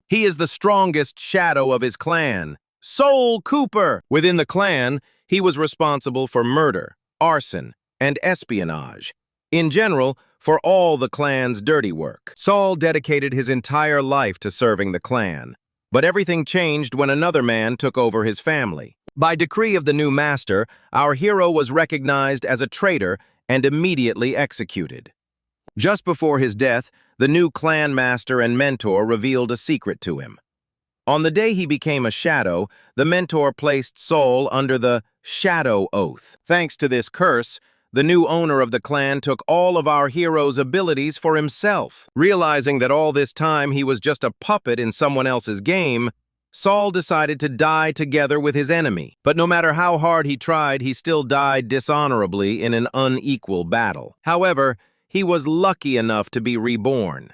He is the strongest shadow of his clan, Soul Cooper. Within the clan, he was responsible for murder, arson, and espionage. In general, for all the clan's dirty work. Saul dedicated his entire life to serving the clan, but everything changed when another man took over his family. By decree of the new master, our hero was recognized as a traitor and immediately executed. Just before his death, the new clan master and mentor revealed a secret to him. On the day he became a shadow, the mentor placed Saul under the Shadow Oath. Thanks to this curse, the new owner of the clan took all of our hero's abilities for himself. Realizing that all this time he was just a puppet in someone else's game, Saul decided to die together with his enemy. But no matter how hard he tried, he still died dishonorably in an unequal battle. However, he was lucky enough to be reborn.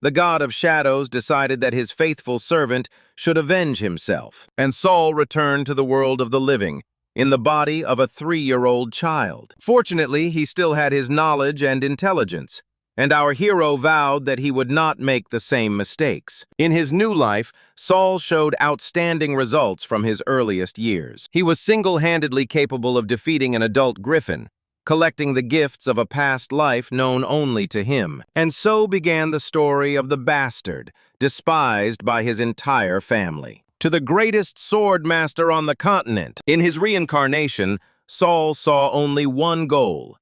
The god of shadows decided that his faithful servant should avenge himself, and Saul returned to the world of the living, in the body of a 3-year-old child. Fortunately, he still had his knowledge and intelligence, and our hero vowed that he would not make the same mistakes. In his new life, Saul showed outstanding results from his earliest years. He was single-handedly capable of defeating an adult griffin, collecting the gifts of a past life known only to him. And so began the story of the bastard, despised by his entire family. To the greatest sword master on the continent. In his reincarnation, Saul saw only one goal: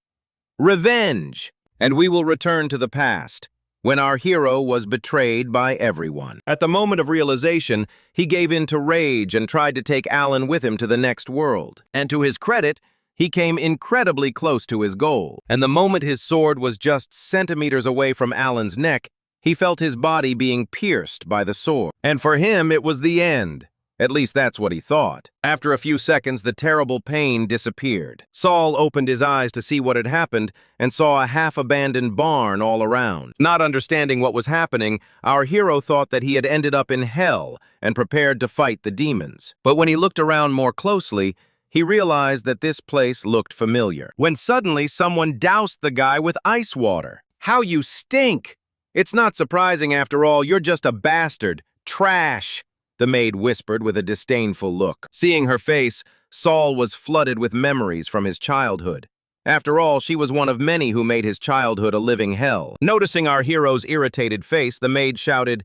revenge. And we will return to the past, when our hero was betrayed by everyone. At the moment of realization, he gave in to rage and tried to take Alan with him to the next world. And to his credit, he came incredibly close to his goal. And the moment his sword was just centimeters away from Alan's neck, he felt his body being pierced by the sword. And for him, it was the end. At least that's what he thought. After a few seconds, the terrible pain disappeared. Saul opened his eyes to see what had happened and saw a half-abandoned barn all around. Not understanding what was happening, our hero thought that he had ended up in hell and prepared to fight the demons. But when he looked around more closely, he realized that this place looked familiar. When suddenly someone doused the guy with ice water. "How you stink! It's not surprising after all, you're just a bastard. Trash," the maid whispered with a disdainful look. Seeing her face, Saul was flooded with memories from his childhood. After all, she was one of many who made his childhood a living hell. Noticing our hero's irritated face, the maid shouted,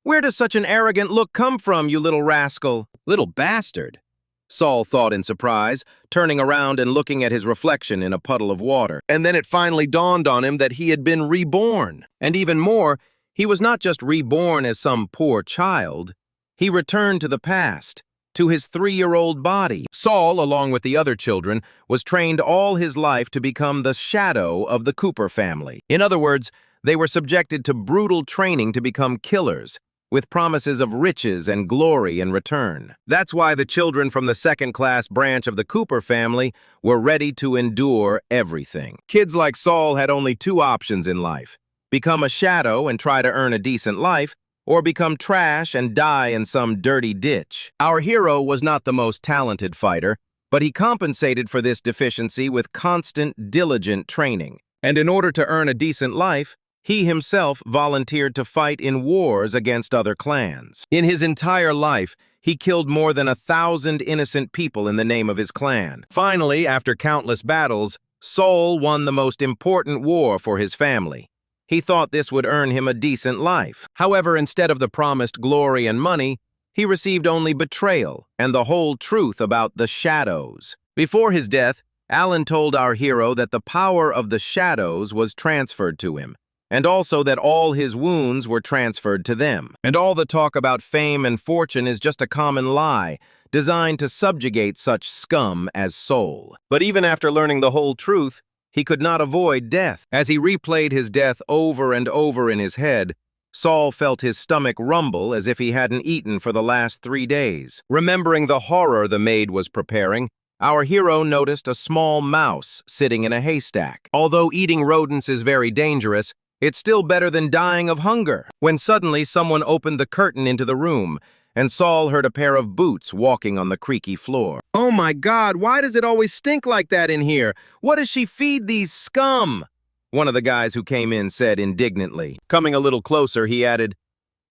"Where does such an arrogant look come from, you little rascal?" "Little bastard," Saul thought in surprise, turning around and looking at his reflection in a puddle of water. And then it finally dawned on him that he had been reborn. And even more, he was not just reborn as some poor child. He returned to the past, to his 3-year-old body. Saul, along with the other children, was trained all his life to become the shadow of the Cooper family. In other words, they were subjected to brutal training to become killers, with promises of riches and glory in return. That's why the children from the second-class branch of the Cooper family were ready to endure everything. Kids like Saul had only 2 options in life: become a shadow and try to earn a decent life, or become trash and die in some dirty ditch. Our hero was not the most talented fighter, but he compensated for this deficiency with constant, diligent training. And in order to earn a decent life, he himself volunteered to fight in wars against other clans. In his entire life, he killed more than 1,000 innocent people in the name of his clan. Finally, after countless battles, Saul won the most important war for his family. He thought this would earn him a decent life. However, instead of the promised glory and money, he received only betrayal and the whole truth about the shadows. Before his death, Alan told our hero that the power of the shadows was transferred to him, and also that all his wounds were transferred to them. And all the talk about fame and fortune is just a common lie, designed to subjugate such scum as Saul. But even after learning the whole truth, he could not avoid death. As he replayed his death over and over in his head, Saul felt his stomach rumble as if he hadn't eaten for the last 3 days. Remembering the horror the maid was preparing, our hero noticed a small mouse sitting in a haystack. Although eating rodents is very dangerous, it's still better than dying of hunger. When suddenly someone opened the curtain into the room, and Saul heard a pair of boots walking on the creaky floor. "Oh my God, why does it always stink like that in here? What does she feed these scum?" one of the guys who came in said indignantly. Coming a little closer, he added,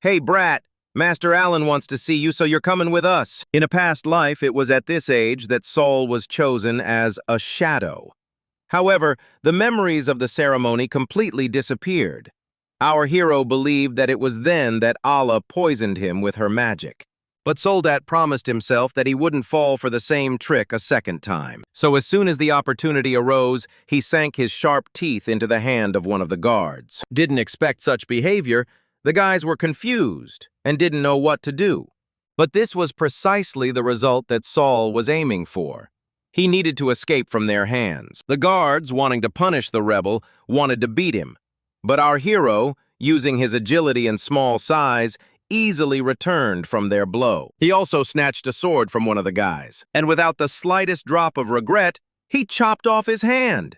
"Hey, brat, Master Allen wants to see you, so you're coming with us." In a past life, it was at this age that Saul was chosen as a shadow. However, the memories of the ceremony completely disappeared. Our hero believed that it was then that Allah poisoned him with her magic. But Soldat promised himself that he wouldn't fall for the same trick a second time. So as soon as the opportunity arose, he sank his sharp teeth into the hand of one of the guards. Didn't expect such behavior. The guys were confused and didn't know what to do. But this was precisely the result that Saul was aiming for. He needed to escape from their hands. The guards, wanting to punish the rebel, wanted to beat him. But our hero, using his agility and small size, easily returned from their blow. He also snatched a sword from one of the guys, and without the slightest drop of regret, he chopped off his hand.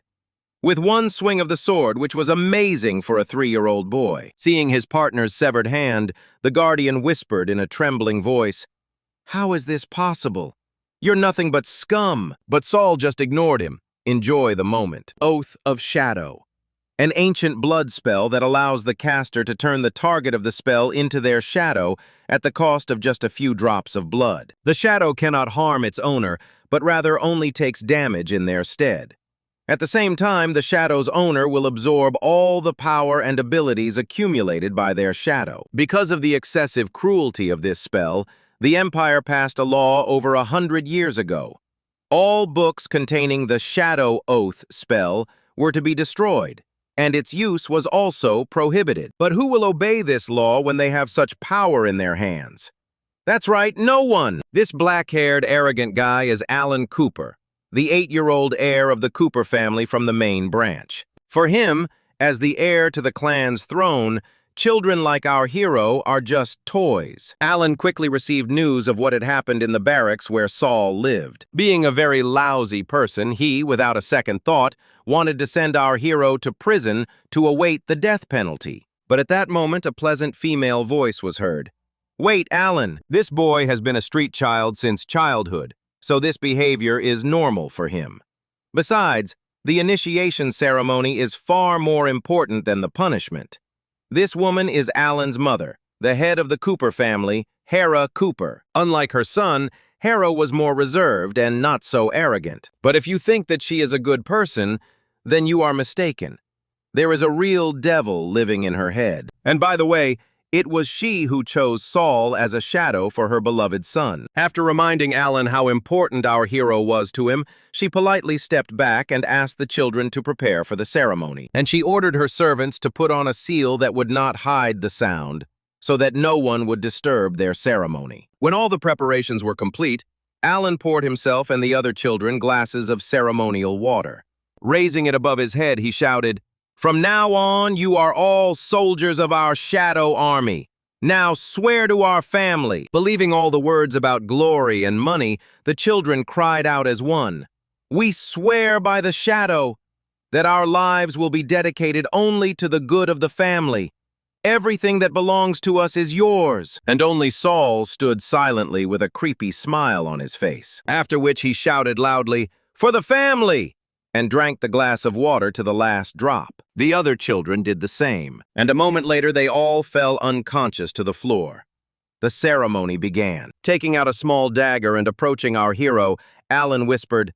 With one swing of the sword, which was amazing for a 3-year-old boy. Seeing his partner's severed hand, the guardian whispered in a trembling voice, "How is this possible? You're nothing but scum." But Saul just ignored him. Enjoy the moment. Oath of Shadow. An ancient blood spell that allows the caster to turn the target of the spell into their shadow at the cost of just a few drops of blood. The shadow cannot harm its owner, but rather only takes damage in their stead. At the same time, the shadow's owner will absorb all the power and abilities accumulated by their shadow. Because of the excessive cruelty of this spell, the Empire passed a law over 100 years ago. All books containing the Shadow Oath spell were to be destroyed, and its use was also prohibited. But who will obey this law when they have such power in their hands? That's right, no one! This black-haired, arrogant guy is Alan Cooper, the 8-year-old heir of the Cooper family from the main branch. For him, as the heir to the clan's throne, children like our hero are just toys. Alan quickly received news of what had happened in the barracks where Saul lived. Being a very lousy person, he, without a second thought, wanted to send our hero to prison to await the death penalty. But at that moment, a pleasant female voice was heard. "Wait, Alan, this boy has been a street child since childhood, so this behavior is normal for him. Besides, the initiation ceremony is far more important than the punishment. This woman is Alan's mother, the head of the Cooper family, Hera Cooper. Unlike her son, Hera was more reserved and not so arrogant. But if you think that she is a good person, then you are mistaken. There is a real devil living in her head. And by the way, it was she who chose Saul as a shadow for her beloved son." After reminding Alan how important our hero was to him, she politely stepped back and asked the children to prepare for the ceremony. And she ordered her servants to put on a seal that would not hide the sound, so that no one would disturb their ceremony. When all the preparations were complete, Alan poured himself and the other children glasses of ceremonial water. Raising it above his head, he shouted, "From now on, you are all soldiers of our shadow army. Now swear to our family." Believing all the words about glory and money, the children cried out as one, "We swear by the shadow that our lives will be dedicated only to the good of the family. Everything that belongs to us is yours." And only Saul stood silently with a creepy smile on his face. After which he shouted loudly, "For the family!" and drank the glass of water to the last drop. The other children did the same, and a moment later they all fell unconscious to the floor. The ceremony began. Taking out a small dagger and approaching our hero, Alan whispered,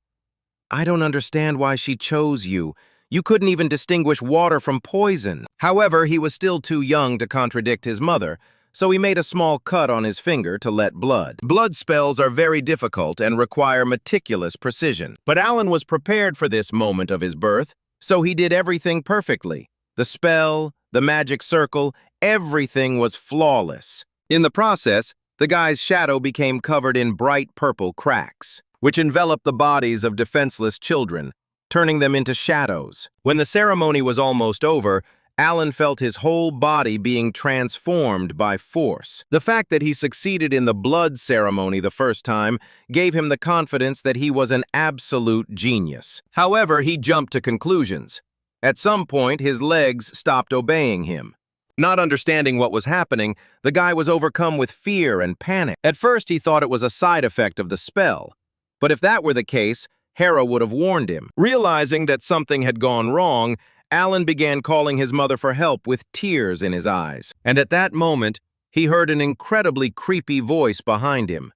"I don't understand why she chose you. You couldn't even distinguish water from poison." However, he was still too young to contradict his mother, so he made a small cut on his finger to let blood. Blood spells are very difficult and require meticulous precision. But Alan was prepared for this moment of his birth, so he did everything perfectly. The spell, the magic circle, everything was flawless. In the process, the guy's shadow became covered in bright purple cracks, which enveloped the bodies of defenseless children, turning them into shadows. When the ceremony was almost over, Alan felt his whole body being transformed by force. The fact that he succeeded in the blood ceremony the first time gave him the confidence that he was an absolute genius. However, he jumped to conclusions. At some point, his legs stopped obeying him. Not understanding what was happening, the guy was overcome with fear and panic. At first, he thought it was a side effect of the spell. But if that were the case, Hera would have warned him. Realizing that something had gone wrong, Alan began calling his mother for help with tears in his eyes. And at that moment, he heard an incredibly creepy voice behind him.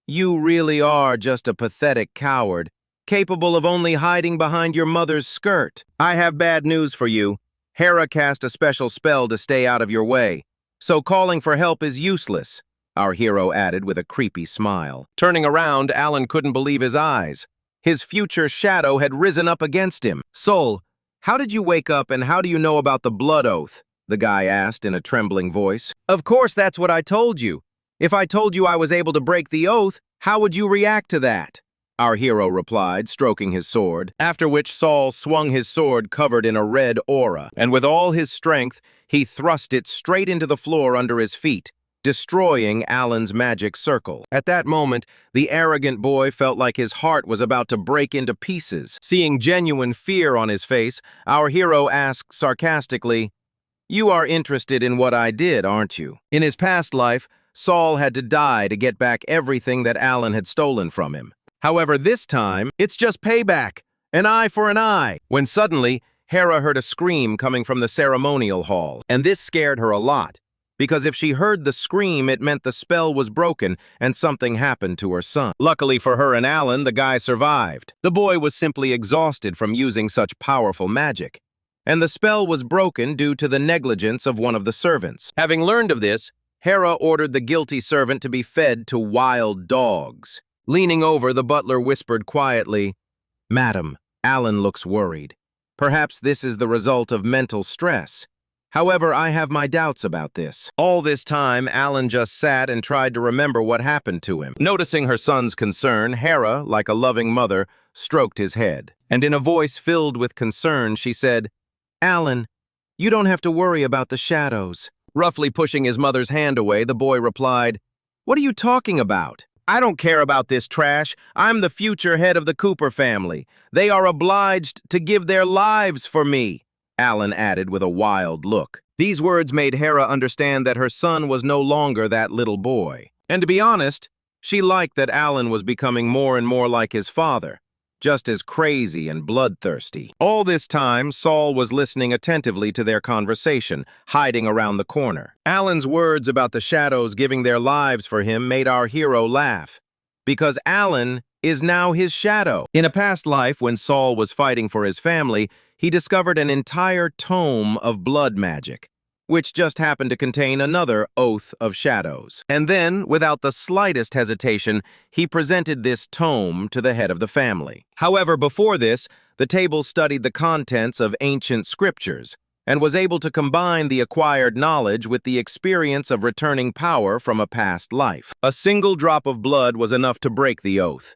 "You really are just a pathetic coward, capable of only hiding behind your mother's skirt. I have bad news for you. Hera cast a special spell to stay out of your way, so calling for help is useless," our hero added with a creepy smile. Turning around, Alan couldn't believe his eyes. His future shadow had risen up against him. "Soul, how did you wake up and how do you know about the blood oath?" the guy asked in a trembling voice. "Of course, that's what I told you. If I told you I was able to break the oath, how would you react to that?" our hero replied, stroking his sword, after which Saul swung his sword covered in a red aura, and with all his strength, he thrust it straight into the floor under his feet, destroying Alan's magic circle. At that moment, the arrogant boy felt like his heart was about to break into pieces. Seeing genuine fear on his face, our hero asked sarcastically, "You are interested in what I did, aren't you?" In his past life, Saul had to die to get back everything that Alan had stolen from him. However, this time, it's just payback, an eye for an eye. When suddenly, Hera heard a scream coming from the ceremonial hall, and this scared her a lot, because if she heard the scream, it meant the spell was broken and something happened to her son. Luckily for her and Alan, the guy survived. The boy was simply exhausted from using such powerful magic, and the spell was broken due to the negligence of one of the servants. Having learned of this, Hera ordered the guilty servant to be fed to wild dogs. Leaning over, the butler whispered quietly, "Madam, Alan looks worried. Perhaps this is the result of mental stress. However, I have my doubts about this." All this time, Alan just sat and tried to remember what happened to him. Noticing her son's concern, Hera, like a loving mother, stroked his head. And in a voice filled with concern, she said, "Alan, you don't have to worry about the shadows." Roughly pushing his mother's hand away, the boy replied, "What are you talking about? I don't care about this trash. I'm the future head of the Cooper family. They are obliged to give their lives for me," Alan added with a wild look. These words made Hera understand that her son was no longer that little boy. And to be honest, she liked that Alan was becoming more and more like his father, just as crazy and bloodthirsty. All this time, Saul was listening attentively to their conversation, hiding around the corner. Alan's words about the shadows giving their lives for him made our hero laugh, because Alan is now his shadow. In a past life, when Saul was fighting for his family, he discovered an entire tome of blood magic, which just happened to contain another oath of shadows. And then, without the slightest hesitation, he presented this tome to the head of the family. However, before this, the table studied the contents of ancient scriptures and was able to combine the acquired knowledge with the experience of returning power from a past life. A single drop of blood was enough to break the oath.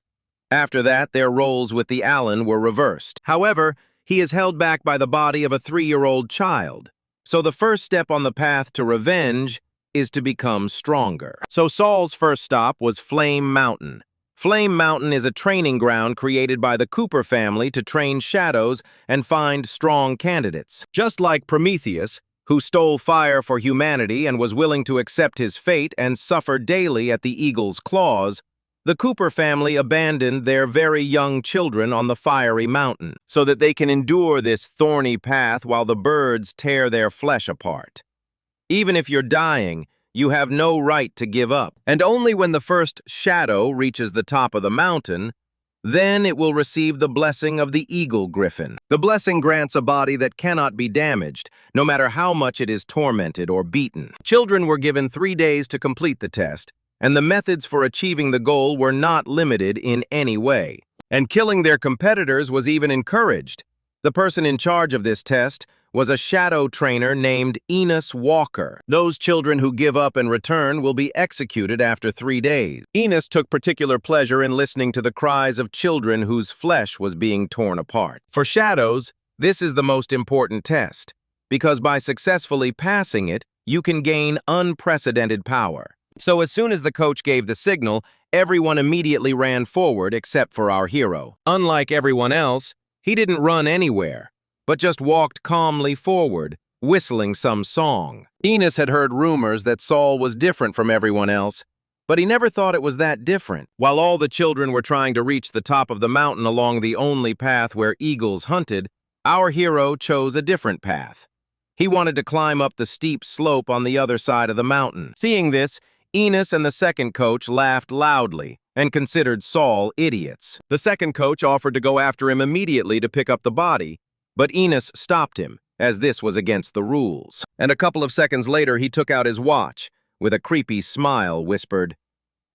After that, their roles with the Alan were reversed. However, he is held back by the body of a 3-year-old child. So the first step on the path to revenge is to become stronger. So Saul's first stop was Flame Mountain. Flame Mountain is a training ground created by the Cooper family to train shadows and find strong candidates. Just like Prometheus, who stole fire for humanity and was willing to accept his fate and suffer daily at the eagle's claws, the Cooper family abandoned their very young children on the fiery mountain so that they can endure this thorny path while the birds tear their flesh apart. Even if you're dying, you have no right to give up. And only when the first shadow reaches the top of the mountain, then it will receive the blessing of the eagle griffin. The blessing grants a body that cannot be damaged, no matter how much it is tormented or beaten. Children were given 3 days to complete the test, and the methods for achieving the goal were not limited in any way. And killing their competitors was even encouraged. The person in charge of this test was a shadow trainer named Enos Walker. Those children who give up and return will be executed after 3 days. Enos took particular pleasure in listening to the cries of children whose flesh was being torn apart. For shadows, this is the most important test, because by successfully passing it, you can gain unprecedented power. So as soon as the coach gave the signal, everyone immediately ran forward except for our hero. Unlike everyone else, he didn't run anywhere, but just walked calmly forward, whistling some song. Enos had heard rumors that Saul was different from everyone else, but he never thought it was that different. While all the children were trying to reach the top of the mountain along the only path where eagles hunted, our hero chose a different path. He wanted to climb up the steep slope on the other side of the mountain. Seeing this, Enos and the second coach laughed loudly and considered Saul idiots. The second coach offered to go after him immediately to pick up the body, but Enos stopped him, as this was against the rules. And a couple of seconds later, he took out his watch. With a creepy smile, whispered,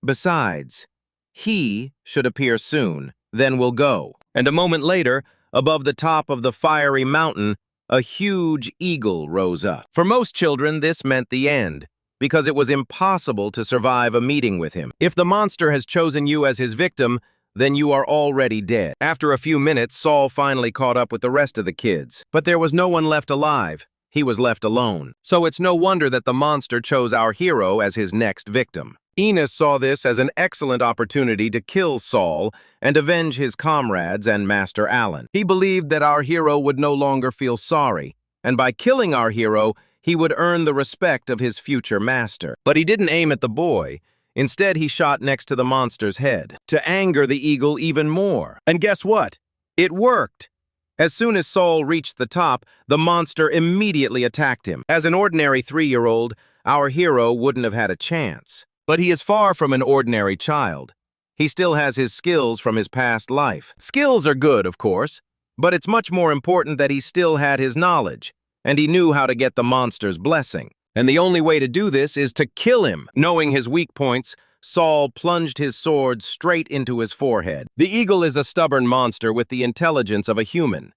"Besides, he should appear soon, then we'll go." And a moment later, above the top of the fiery mountain, a huge eagle rose up. For most children, this meant the end, because it was impossible to survive a meeting with him. If the monster has chosen you as his victim, then you are already dead. After a few minutes, Saul finally caught up with the rest of the kids. But there was no one left alive. He was left alone. So it's no wonder that the monster chose our hero as his next victim. Enos saw this as an excellent opportunity to kill Saul and avenge his comrades and Master Allen. He believed that our hero would no longer feel sorry, and by killing our hero, he would earn the respect of his future master. But he didn't aim at the boy. Instead, he shot next to the monster's head, to anger the eagle even more. And guess what? It worked! As soon as Saul reached the top, the monster immediately attacked him. As an ordinary 3-year-old, our hero wouldn't have had a chance. But he is far from an ordinary child. He still has his skills from his past life. Skills are good, of course, but it's much more important that he still had his knowledge, and he knew how to get the monster's blessing. And the only way to do this is to kill him. Knowing his weak points, Saul plunged his sword straight into his forehead. The eagle is a stubborn monster with the intelligence of a human.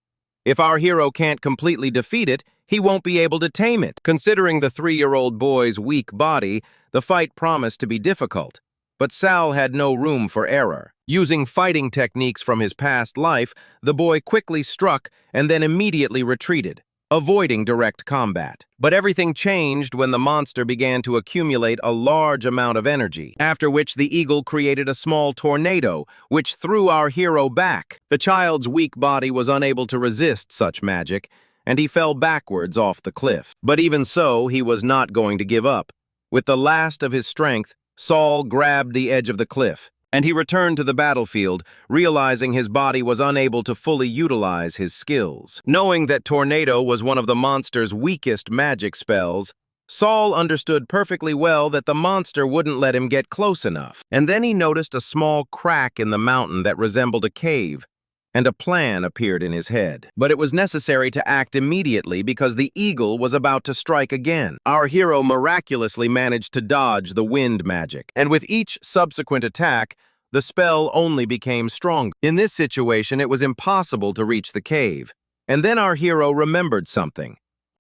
If our hero can't completely defeat it, he won't be able to tame it. Considering the 3-year-old boy's weak body, the fight promised to be difficult. But Sal had no room for error. Using fighting techniques from his past life, the boy quickly struck and then immediately retreated, avoiding direct combat. But everything changed when the monster began to accumulate a large amount of energy, after which the eagle created a small tornado, which threw our hero back. The child's weak body was unable to resist such magic, and he fell backwards off the cliff. But even so, he was not going to give up. With the last of his strength, Saul grabbed the edge of the cliff, and he returned to the battlefield, realizing his body was unable to fully utilize his skills. Knowing that Tornado was one of the monster's weakest magic spells, Saul understood perfectly well that the monster wouldn't let him get close enough. And then he noticed a small crack in the mountain that resembled a cave, and a plan appeared in his head. But it was necessary to act immediately because the eagle was about to strike again. Our hero miraculously managed to dodge the wind magic, and with each subsequent attack, the spell only became stronger. In this situation, it was impossible to reach the cave. And then our hero remembered something.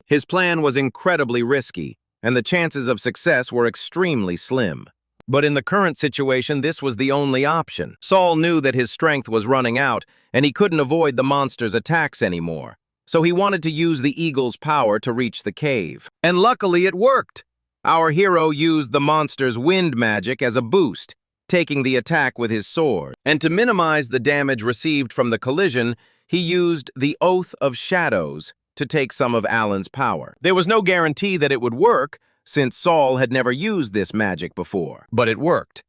His plan was incredibly risky, and the chances of success were extremely slim. But in the current situation, this was the only option. Saul knew that his strength was running out, and he couldn't avoid the monster's attacks anymore. So he wanted to use the eagle's power to reach the cave. And luckily it worked! Our hero used the monster's wind magic as a boost, taking the attack with his sword. And to minimize the damage received from the collision, he used the Oath of Shadows to take some of Alan's power. There was no guarantee that it would work, since Saul had never used this magic before. But it worked.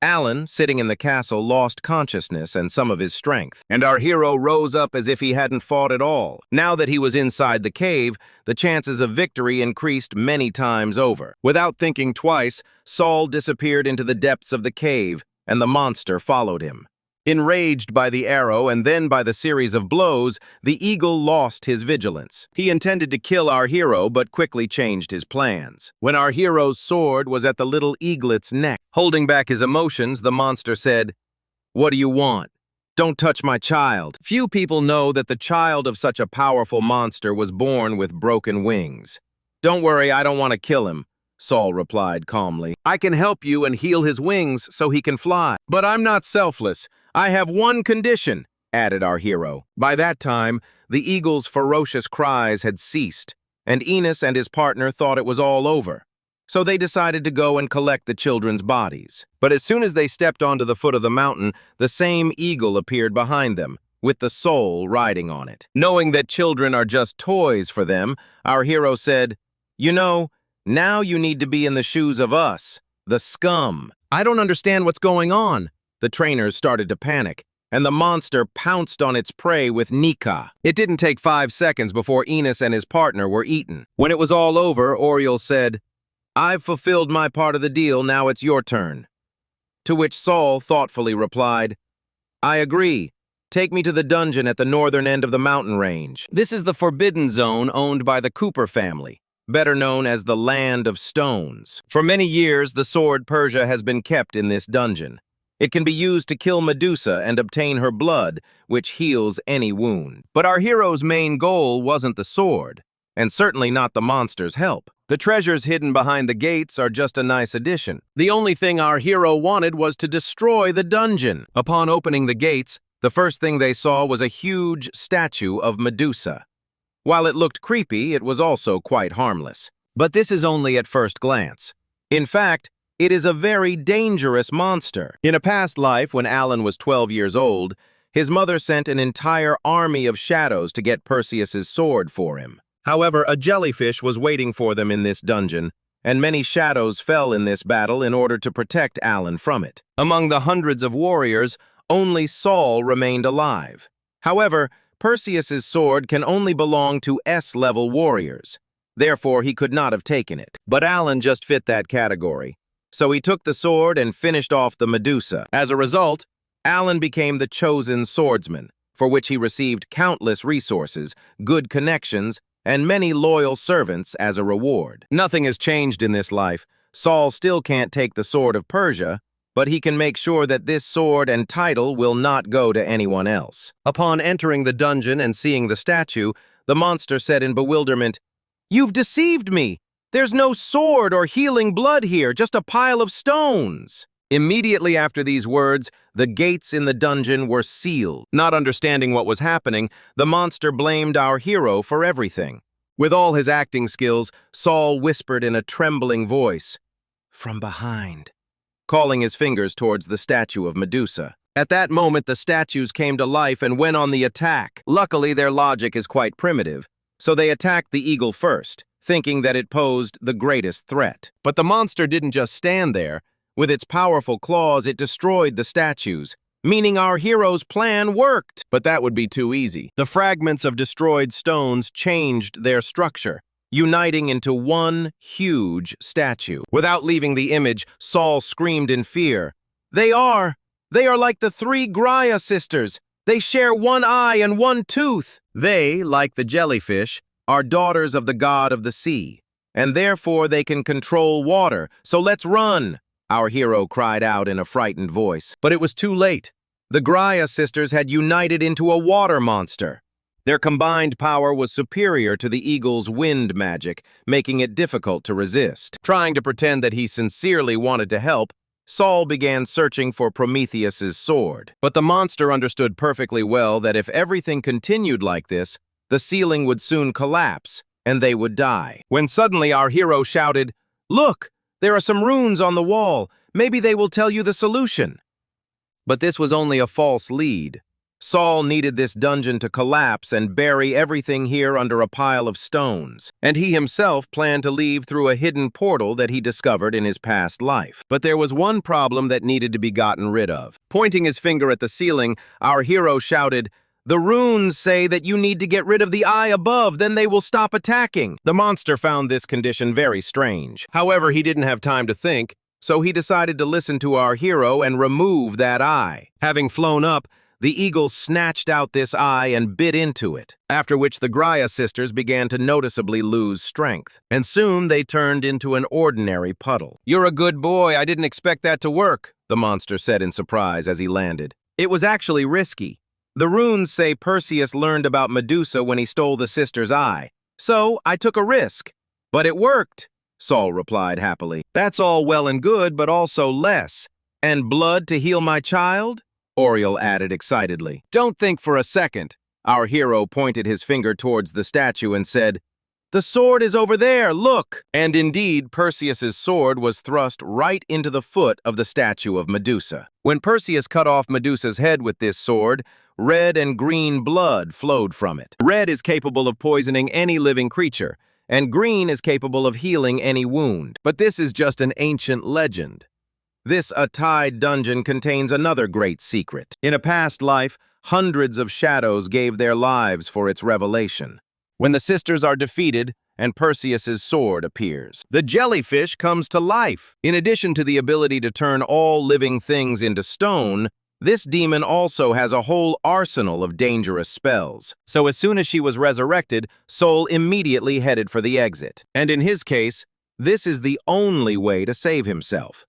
Alan, sitting in the castle, lost consciousness and some of his strength, and our hero rose up as if he hadn't fought at all. Now that he was inside the cave, the chances of victory increased many times over. Without thinking twice, Saul disappeared into the depths of the cave, and the monster followed him. Enraged by the arrow and then by the series of blows, the eagle lost his vigilance. He intended to kill our hero, but quickly changed his plans. When our hero's sword was at the little eaglet's neck, holding back his emotions, the monster said, "What do you want? Don't touch my child." Few people know that the child of such a powerful monster was born with broken wings. "Don't worry, I don't want to kill him," Saul replied calmly. "I can help you and heal his wings so he can fly. But I'm not selfless. I have one condition," added our hero. By that time, the eagle's ferocious cries had ceased, and Enos and his partner thought it was all over. So they decided to go and collect the children's bodies. But as soon as they stepped onto the foot of the mountain, the same eagle appeared behind them, with the soul riding on it. Knowing that children are just toys for them, our hero said, "You know, now you need to be in the shoes of us, the scum." "I don't understand what's going on." The trainers started to panic. and the monster pounced on its prey with Nika. It didn't take 5 seconds before Enos and his partner were eaten. When it was all over, Oriel said, "I've fulfilled my part of the deal, now it's your turn." To which Saul thoughtfully replied, "I agree. Take me to the dungeon at the northern end of the mountain range. This is the Forbidden Zone owned by the Cooper family, better known as the Land of Stones. For many years, the sword Persia has been kept in this dungeon. It can be used to kill Medusa and obtain her blood, which heals any wound. But our hero's main goal wasn't the sword, and certainly not the monster's help. The treasures hidden behind the gates are just a nice addition. The only thing our hero wanted was to destroy the dungeon. Upon opening the gates, the first thing they saw was a huge statue of Medusa. While it looked creepy, it was also quite harmless. But this is only at first glance. In fact, it is a very dangerous monster. In a past life, when Alan was 12 years old, his mother sent an entire army of shadows to get Perseus's sword for him. However, a jellyfish was waiting for them in this dungeon, and many shadows fell in this battle in order to protect Alan from it. Among the hundreds of warriors, only Saul remained alive. However, Perseus's sword can only belong to S-level warriors. Therefore, he could not have taken it. But Alan just fit that category. So he took the sword and finished off the Medusa. As a result, Alan became the chosen swordsman, for which he received countless resources, good connections, and many loyal servants as a reward. Nothing has changed in this life. Saul still can't take the sword of Persia, but he can make sure that this sword and title will not go to anyone else. Upon entering the dungeon and seeing the statue, the monster said in bewilderment, "You've deceived me! There's no sword or healing blood here, just a pile of stones." Immediately after these words, the gates in the dungeon were sealed. Not understanding what was happening, the monster blamed our hero for everything. With all his acting skills, Saul whispered in a trembling voice, "From behind," calling his fingers towards the statue of Medusa. At that moment, the statues came to life and went on the attack. Luckily, their logic is quite primitive, so they attacked the eagle first, thinking that it posed the greatest threat. But the monster didn't just stand there. With its powerful claws, it destroyed the statues, meaning our hero's plan worked. But that would be too easy. The fragments of destroyed stones changed their structure, uniting into one huge statue. Without leaving the image, Saul screamed in fear, They are like the 3 Graia sisters. They share one eye and one tooth. They, like the jellyfish, are daughters of the god of the sea, and therefore they can control water. So let's run," our hero cried out in a frightened voice. But it was too late. The Graia sisters had united into a water monster. Their combined power was superior to the eagle's wind magic, making it difficult to resist. Trying to pretend that he sincerely wanted to help, Saul began searching for Prometheus's sword. But the monster understood perfectly well that if everything continued like this, the ceiling would soon collapse, and they would die. When suddenly our hero shouted, "Look, there are some runes on the wall. Maybe they will tell you the solution." But this was only a false lead. Saul needed this dungeon to collapse and bury everything here under a pile of stones, and he himself planned to leave through a hidden portal that he discovered in his past life. But there was one problem that needed to be gotten rid of. Pointing his finger at the ceiling, our hero shouted, "The runes say that you need to get rid of the eye above, then they will stop attacking." The monster found this condition very strange. However, he didn't have time to think, so he decided to listen to our hero and remove that eye. Having flown up, the eagle snatched out this eye and bit into it, after which the Graia sisters began to noticeably lose strength, and soon they turned into an ordinary puddle. "You're a good boy, I didn't expect that to work," the monster said in surprise as he landed. "It was actually risky. The runes say Perseus learned about Medusa when he stole the sister's eye, so I took a risk. But it worked," Saul replied happily. "That's all well and good, but also less. And blood to heal my child?" Oriel added excitedly. "Don't think for a second." Our hero pointed his finger towards the statue and said, "The sword is over there, look!" And indeed, Perseus's sword was thrust right into the foot of the statue of Medusa. When Perseus cut off Medusa's head with this sword, red and green blood flowed from it. Red is capable of poisoning any living creature, and green is capable of healing any wound. But this is just an ancient legend. This Atide dungeon contains another great secret. In a past life, hundreds of shadows gave their lives for its revelation. When the sisters are defeated, and Perseus's sword appears, the jellyfish comes to life. In addition to the ability to turn all living things into stone, this demon also has a whole arsenal of dangerous spells. So as soon as she was resurrected, Sol immediately headed for the exit. And in his case, this is the only way to save himself.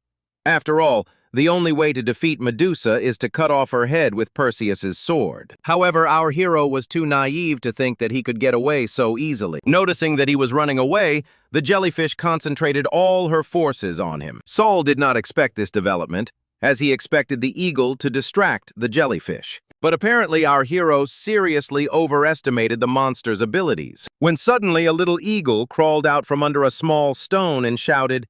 After all, the only way to defeat Medusa is to cut off her head with Perseus's sword. However, our hero was too naive to think that he could get away so easily. Noticing that he was running away, the jellyfish concentrated all her forces on him. Sol did not expect this development, as he expected the eagle to distract the jellyfish. But apparently our hero seriously overestimated the monster's abilities, when suddenly a little eagle crawled out from under a small stone and shouted,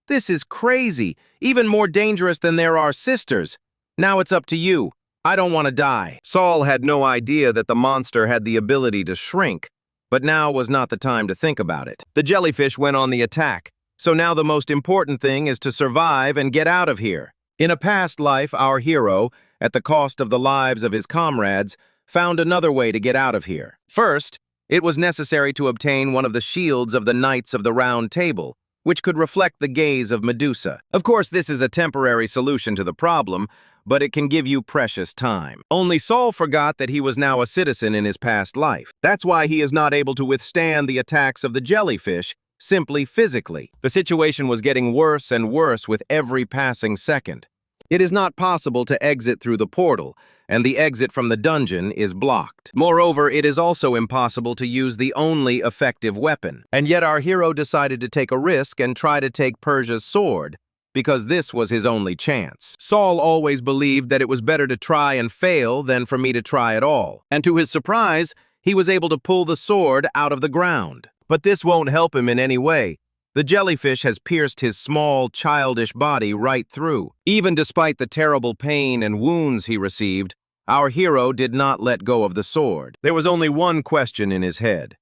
"This is crazy, even more dangerous than there are sisters. Now it's up to you. I don't want to die." Sol had no idea that the monster had the ability to shrink, but now was not the time to think about it. The jellyfish went on the attack, so now the most important thing is to survive and get out of here. In a past life, our hero, at the cost of the lives of his comrades, found another way to get out of here. First, it was necessary to obtain one of the shields of the Knights of the Round Table, which could reflect the gaze of Medusa. Of course, this is a temporary solution to the problem, but it can give you precious time. Only Sol forgot that he was now a citizen in his past life. That's why he is not able to withstand the attacks of the jellyfish, simply physically. The situation was getting worse and worse with every passing second. It is not possible to exit through the portal, and the exit from the dungeon is blocked. Moreover, it is also impossible to use the only effective weapon. And yet our hero decided to take a risk and try to take Persia's sword, because this was his only chance. Sol always believed that it was better to try and fail than for me to try at all. And to his surprise, he was able to pull the sword out of the ground. But this won't help him in any way. The jellyfish has pierced his small, childish body right through. Even despite the terrible pain and wounds he received, our hero did not let go of the sword. There was only one question in his head.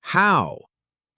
How?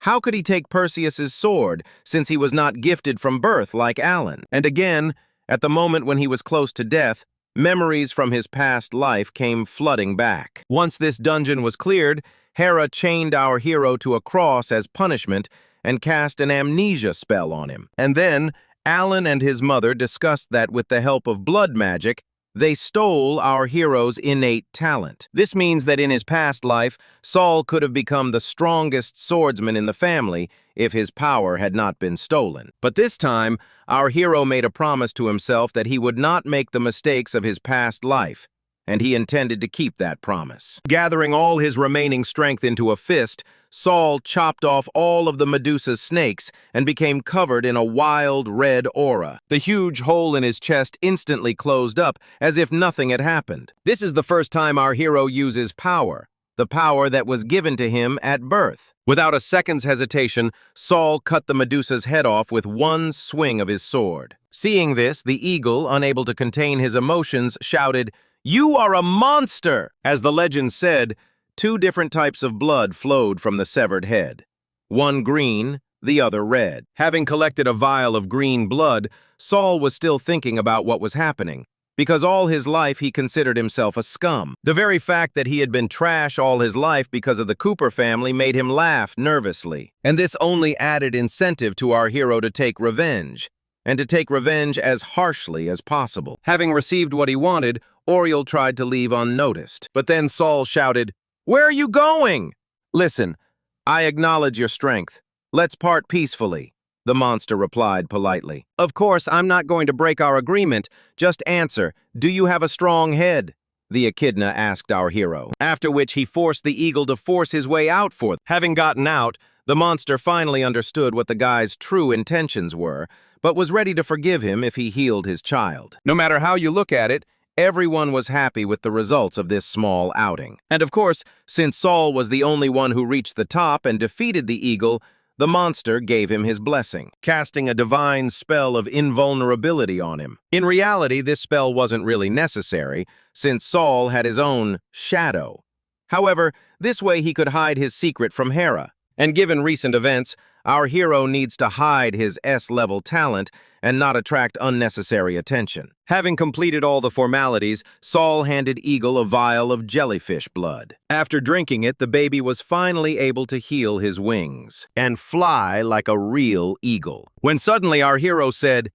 How could he take Perseus's sword, since he was not gifted from birth like Alan? And again, at the moment when he was close to death, memories from his past life came flooding back. Once this dungeon was cleared, Hera chained our hero to a cross as punishment and cast an amnesia spell on him. And then, Alan and his mother discussed that with the help of blood magic, they stole our hero's innate talent. This means that in his past life, Sol could have become the strongest swordsman in the family if his power had not been stolen. But this time, our hero made a promise to himself that he would not make the mistakes of his past life, and he intended to keep that promise. Gathering all his remaining strength into a fist, Sol chopped off all of the Medusa's snakes and became covered in a wild red aura. The huge hole in his chest instantly closed up as if nothing had happened. This is the first time our hero uses power, the power that was given to him at birth. Without a second's hesitation, Sol cut the Medusa's head off with one swing of his sword. Seeing this, the eagle, unable to contain his emotions, shouted, "You are a monster!" As the legend said, two different types of blood flowed from the severed head. One green, the other red. Having collected a vial of green blood, Sol was still thinking about what was happening, because all his life he considered himself a scum. The very fact that he had been trash all his life because of the Cooper family made him laugh nervously. And this only added incentive to our hero to take revenge, and to take revenge as harshly as possible. Having received what he wanted, Oriel tried to leave unnoticed. But then Sol shouted, "Where are you going?" "Listen, I acknowledge your strength. Let's part peacefully," the monster replied politely. "Of course, I'm not going to break our agreement. Just answer, do you have a strong head?" the echidna asked our hero. After which he forced the eagle to force his way out for them. Having gotten out, the monster finally understood what the guy's true intentions were, but was ready to forgive him if he healed his child. No matter how you look at it, everyone was happy with the results of this small outing. And of course, since Sol was the only one who reached the top and defeated the eagle, the monster gave him his blessing, casting a divine spell of invulnerability on him. In reality, this spell wasn't really necessary, since Sol had his own shadow. However, this way he could hide his secret from Hera. And given recent events, our hero needs to hide his S-level talent and not attract unnecessary attention. Having completed all the formalities, Saul handed Eagle a vial of jellyfish blood. After drinking it, the baby was finally able to heal his wings and fly like a real eagle. When suddenly our hero said,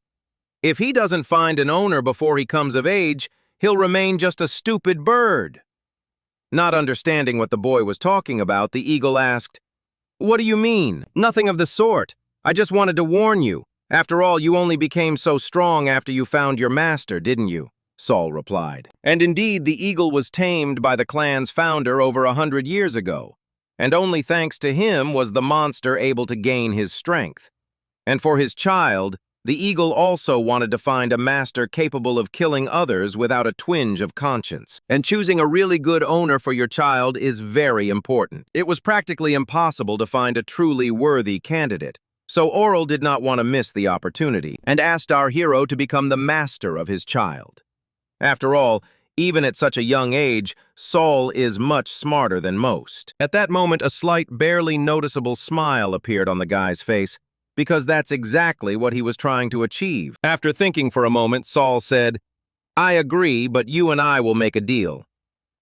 "If he doesn't find an owner before he comes of age, he'll remain just a stupid bird." Not understanding what the boy was talking about, the eagle asked, "What do you mean?" "Nothing of the sort. I just wanted to warn you. After all, you only became so strong after you found your master, didn't you?" Saul replied. And indeed, the eagle was tamed by the clan's founder over 100 years ago, and only thanks to him was the monster able to gain his strength. And for his child, the eagle also wanted to find a master capable of killing others without a twinge of conscience. And choosing a really good owner for your child is very important. It was practically impossible to find a truly worthy candidate, so Oral did not want to miss the opportunity and asked our hero to become the master of his child. After all, even at such a young age, Saul is much smarter than most. At that moment, a slight, barely noticeable smile appeared on the guy's face, because that's exactly what he was trying to achieve. After thinking for a moment, Saul said, "I agree, but you and I will make a deal.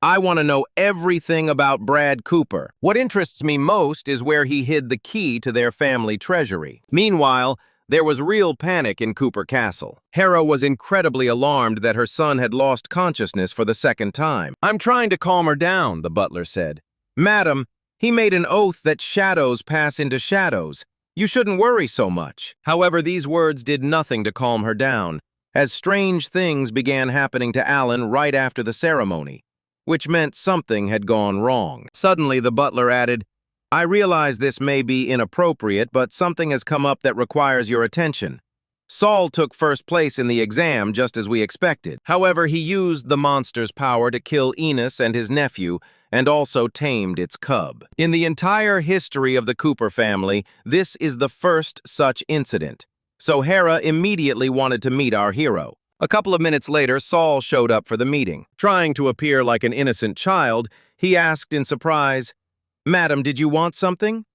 I want to know everything about Brad Cooper. What interests me most is where he hid the key to their family treasury." Meanwhile, there was real panic in Cooper Castle. Hera was incredibly alarmed that her son had lost consciousness for the second time. "I'm trying to calm her down," the butler said. "Madam, he made an oath that shadows pass into shadows. You shouldn't worry so much." However, these words did nothing to calm her down, as strange things began happening to Alan right after the ceremony, which meant something had gone wrong. Suddenly, the butler added, "I realize this may be inappropriate, but something has come up that requires your attention. Saul took first place in the exam just as we expected. However, he used the monster's power to kill Enos and his nephew, and also tamed its cub. In the entire history of the Cooper family, this is the first such incident. So Hera immediately wanted to meet our hero. A couple of minutes later, Saul showed up for the meeting. Trying to appear like an innocent child, he asked in surprise, "Madam, did you want something?"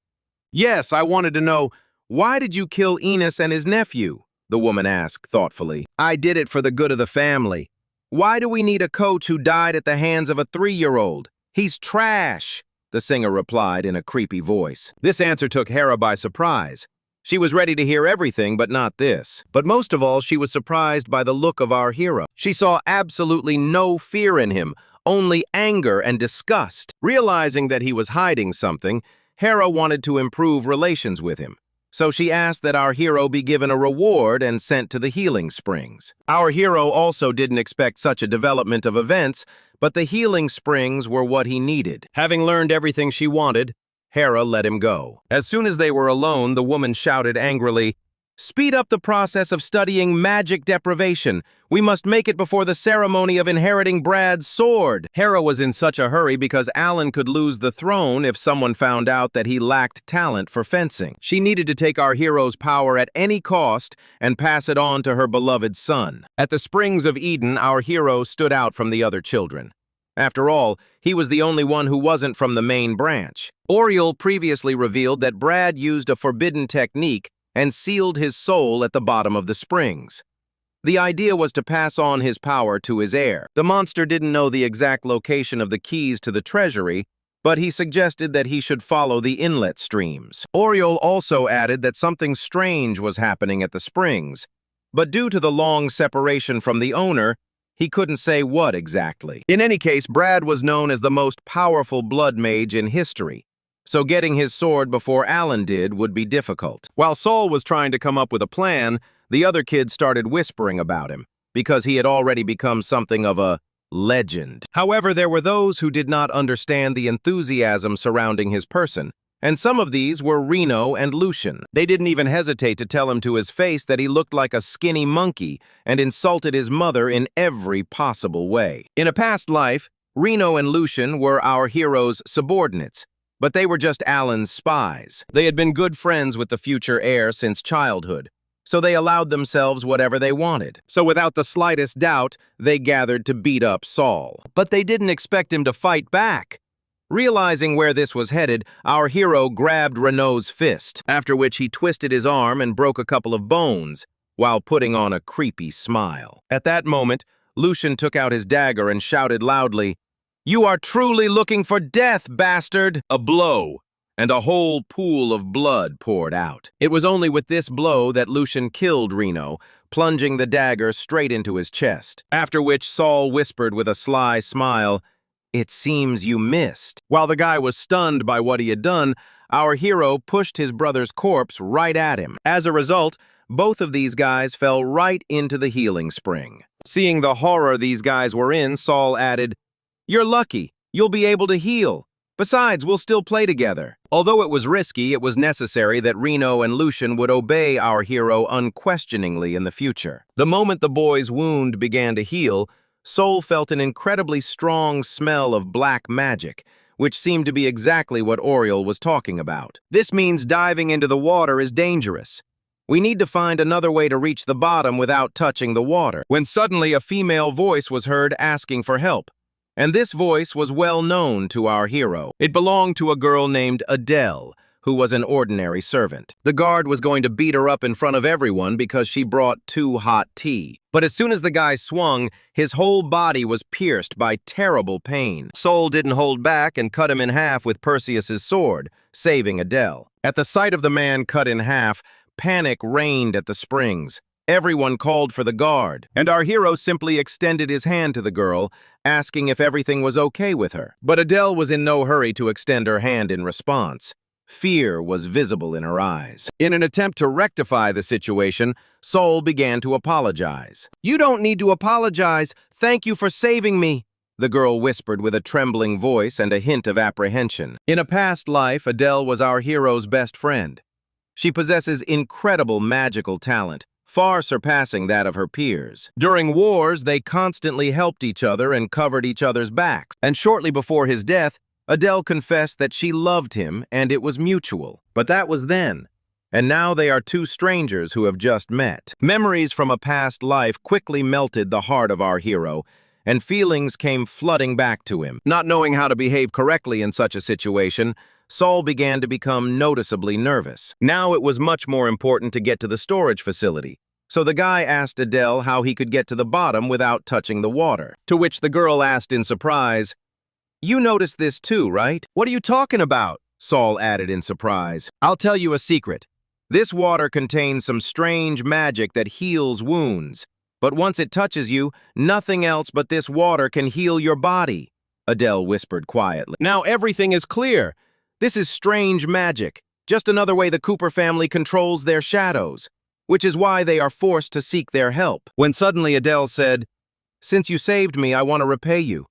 "Yes, I wanted to know, why did you kill Enos and his nephew?" the woman asked thoughtfully. "I did it for the good of the family." "Why do we need a coach who died at the hands of a 3-year-old? He's trash," the singer replied in a creepy voice. This answer took Hera by surprise. She was ready to hear everything, but not this. But most of all, she was surprised by the look of our hero. She saw absolutely no fear in him, only anger and disgust. Realizing that he was hiding something, Hera wanted to improve relations with him. So she asked that our hero be given a reward and sent to the healing springs. Our hero also didn't expect such a development of events, but the healing springs were what he needed. Having learned everything she wanted, Hera let him go. As soon as they were alone, the woman shouted angrily, "Speed up the process of studying magic deprivation. We must make it before the ceremony of inheriting Brad's sword." Hera was in such a hurry because Alan could lose the throne if someone found out that he lacked talent for fencing. She needed to take our hero's power at any cost and pass it on to her beloved son. At the Springs of Eden, our hero stood out from the other children. After all, he was the only one who wasn't from the main branch. Oriel previously revealed that Brad used a forbidden technique and sealed his soul at the bottom of the springs. The idea was to pass on his power to his heir. The monster didn't know the exact location of the keys to the treasury, but he suggested that he should follow the inlet streams. Oriel also added that something strange was happening at the springs, but due to the long separation from the owner, he couldn't say what exactly. In any case, Brad was known as the most powerful blood mage in history, so getting his sword before Alan did would be difficult. While Saul was trying to come up with a plan, the other kids started whispering about him, because he had already become something of a legend. However, there were those who did not understand the enthusiasm surrounding his person, and some of these were Reno and Lucian. They didn't even hesitate to tell him to his face that he looked like a skinny monkey and insulted his mother in every possible way. In a past life, Reno and Lucian were our hero's subordinates, but they were just Alan's spies. They had been good friends with the future heir since childhood, so they allowed themselves whatever they wanted. So without the slightest doubt, they gathered to beat up Saul. But they didn't expect him to fight back. Realizing where this was headed, our hero grabbed Renault's fist, after which he twisted his arm and broke a couple of bones, while putting on a creepy smile. At that moment, Lucian took out his dagger and shouted loudly, "You are truly looking for death, bastard!" A blow, and a whole pool of blood poured out. It was only with this blow that Lucian killed Reno, plunging the dagger straight into his chest. After which Saul whispered with a sly smile, "It seems you missed." While the guy was stunned by what he had done, our hero pushed his brother's corpse right at him. As a result, both of these guys fell right into the healing spring. Seeing the horror these guys were in, Saul added, "You're lucky. You'll be able to heal. Besides, we'll still play together." Although it was risky, it was necessary that Reno and Lucian would obey our hero unquestioningly in the future. The moment the boy's wound began to heal, Saul felt an incredibly strong smell of black magic, which seemed to be exactly what Oriel was talking about. This means diving into the water is dangerous. We need to find another way to reach the bottom without touching the water. When suddenly a female voice was heard asking for help. And this voice was well known to our hero. It belonged to a girl named Adele, who was an ordinary servant. The guard was going to beat her up in front of everyone because she brought too hot tea. But as soon as the guy swung, his whole body was pierced by terrible pain. Saul didn't hold back and cut him in half with Perseus's sword, saving Adele. At the sight of the man cut in half, panic reigned at the springs. Everyone called for the guard, and our hero simply extended his hand to the girl, asking if everything was okay with her. But Adele was in no hurry to extend her hand in response. Fear was visible in her eyes. In an attempt to rectify the situation, Saul began to apologize. "You don't need to apologize. Thank you for saving me," the girl whispered with a trembling voice and a hint of apprehension. In a past life, Adele was our hero's best friend. She possesses incredible magical talent, far surpassing that of her peers. During wars, they constantly helped each other and covered each other's backs. And shortly before his death, Adele confessed that she loved him and it was mutual. But that was then. And now they are two strangers who have just met. Memories from a past life quickly melted the heart of our hero, and feelings came flooding back to him. Not knowing how to behave correctly in such a situation, Saul began to become noticeably nervous. Now it was much more important to get to the storage facility. So the guy asked Adele how he could get to the bottom without touching the water. To which the girl asked in surprise, "You noticed this too, right?" "What are you talking about?" Saul added in surprise. "I'll tell you a secret. This water contains some strange magic that heals wounds. But once it touches you, nothing else but this water can heal your body," Adele whispered quietly. "Now everything is clear. This is strange magic, just another way the Cooper family controls their shadows, which is why they are forced to seek their help." When suddenly Adele said, "Since you saved me, I want to repay you.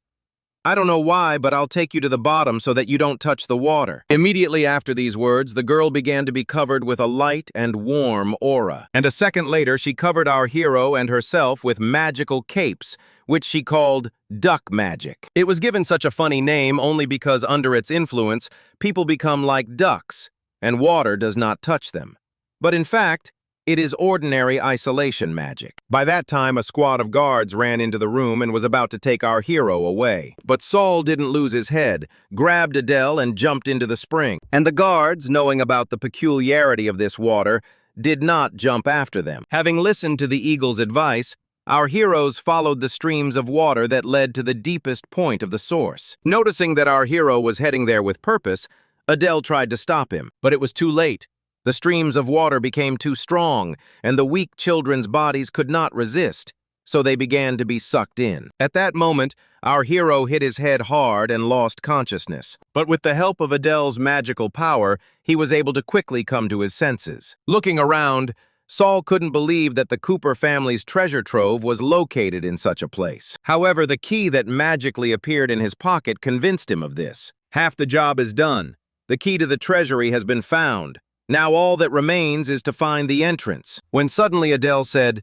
I don't know why, but I'll take you to the bottom so that you don't touch the water." Immediately after these words, the girl began to be covered with a light and warm aura. And a second later, she covered our hero and herself with magical capes, which she called duck magic. It was given such a funny name only because under its influence, people become like ducks, and water does not touch them. But in fact, it is ordinary isolation magic. By that time, a squad of guards ran into the room and was about to take our hero away. But Saul didn't lose his head, grabbed Adele and jumped into the spring. And the guards, knowing about the peculiarity of this water, did not jump after them. Having listened to the eagle's advice, our heroes followed the streams of water that led to the deepest point of the source. Noticing that our hero was heading there with purpose, Adele tried to stop him, but it was too late. The streams of water became too strong, and the weak children's bodies could not resist, so they began to be sucked in. At that moment, our hero hit his head hard and lost consciousness. But with the help of Adele's magical power, he was able to quickly come to his senses. Looking around, Saul couldn't believe that the Cooper family's treasure trove was located in such a place. However, the key that magically appeared in his pocket convinced him of this. Half the job is done. The key to the treasury has been found. Now all that remains is to find the entrance. When suddenly Adele said,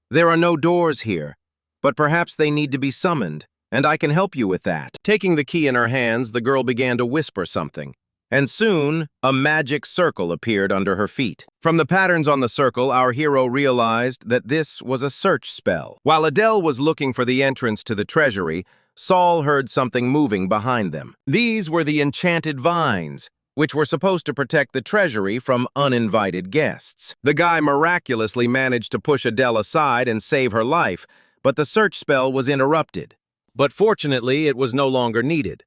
"There are no doors here, but perhaps they need to be summoned, and I can help you with that." Taking the key in her hands, the girl began to whisper something, and soon a magic circle appeared under her feet. From the patterns on the circle, our hero realized that this was a search spell. While Adele was looking for the entrance to the treasury, Saul heard something moving behind them. These were the enchanted vines. which were supposed to protect the treasury from uninvited guests. The guy miraculously managed to push Adele aside and save her life, but the search spell was interrupted. But fortunately, it was no longer needed.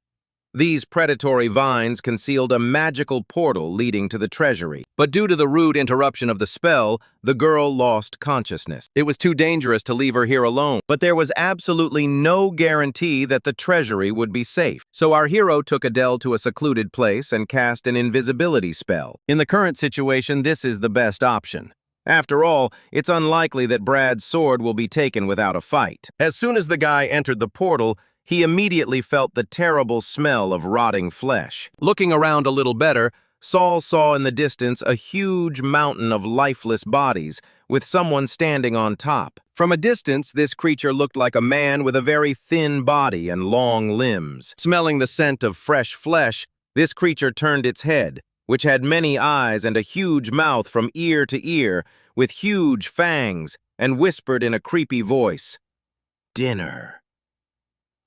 These predatory vines concealed a magical portal leading to the treasury. But due to the rude interruption of the spell, the girl lost consciousness. It was too dangerous to leave her here alone, but there was absolutely no guarantee that the treasury would be safe. So our hero took Adele to a secluded place and cast an invisibility spell. In the current situation, this is the best option. After all, it's unlikely that Brad's sword will be taken without a fight. As soon as the guy entered the portal, he immediately felt the terrible smell of rotting flesh. Looking around a little better, Saul saw in the distance a huge mountain of lifeless bodies, with someone standing on top. From a distance, this creature looked like a man with a very thin body and long limbs. Smelling the scent of fresh flesh, this creature turned its head, which had many eyes and a huge mouth from ear to ear, with huge fangs, and whispered in a creepy voice, "Dinner."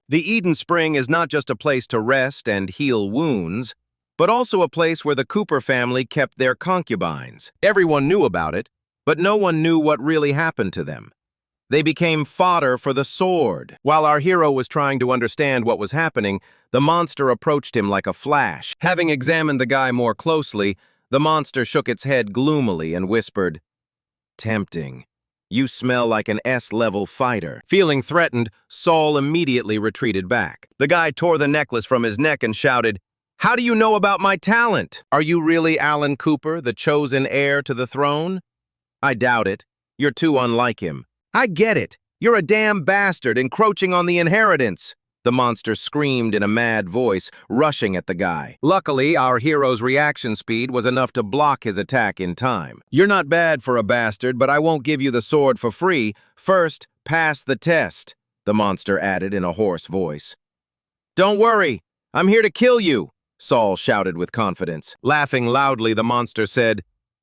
The Eden Spring is not just a place to rest and heal wounds, but also a place where the Cooper family kept their concubines. Everyone knew about it, but no one knew what really happened to them. They became fodder for the sword. While our hero was trying to understand what was happening, the monster approached him like a flash. Having examined the guy more closely, the monster shook its head gloomily and whispered, "Tempting. You smell like an S-level fighter." Feeling threatened, Saul immediately retreated back. The guy tore the necklace from his neck and shouted, "How do you know about my talent? Are you really Alan Cooper, the chosen heir to the throne?" "I doubt it. You're too unlike him." "I get it. You're a damn bastard encroaching on the inheritance," the monster screamed in a mad voice, rushing at the guy. Luckily, our hero's reaction speed was enough to block his attack in time. "You're not bad for a bastard, but I won't give you the sword for free. First, pass the test," the monster added in a hoarse voice. "Don't worry, I'm here to kill you," Saul shouted with confidence. Laughing loudly, the monster said,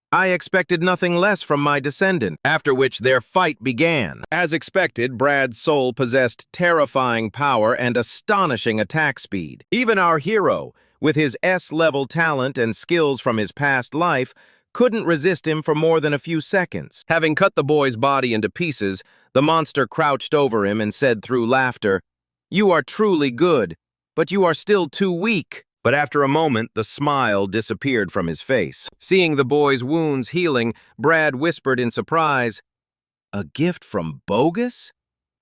"I expected nothing less from my descendant," after which their fight began. As expected, Brad's soul possessed terrifying power and astonishing attack speed. Even our hero, with his S-level talent and skills from his past life, couldn't resist him for more than a few seconds. Having cut the boy's body into pieces, the monster crouched over him and said through laughter, "You are truly good, but you are still too weak." But after a moment, the smile disappeared from his face. Seeing the boy's wounds healing, Brad whispered in surprise, "A gift from Bogus?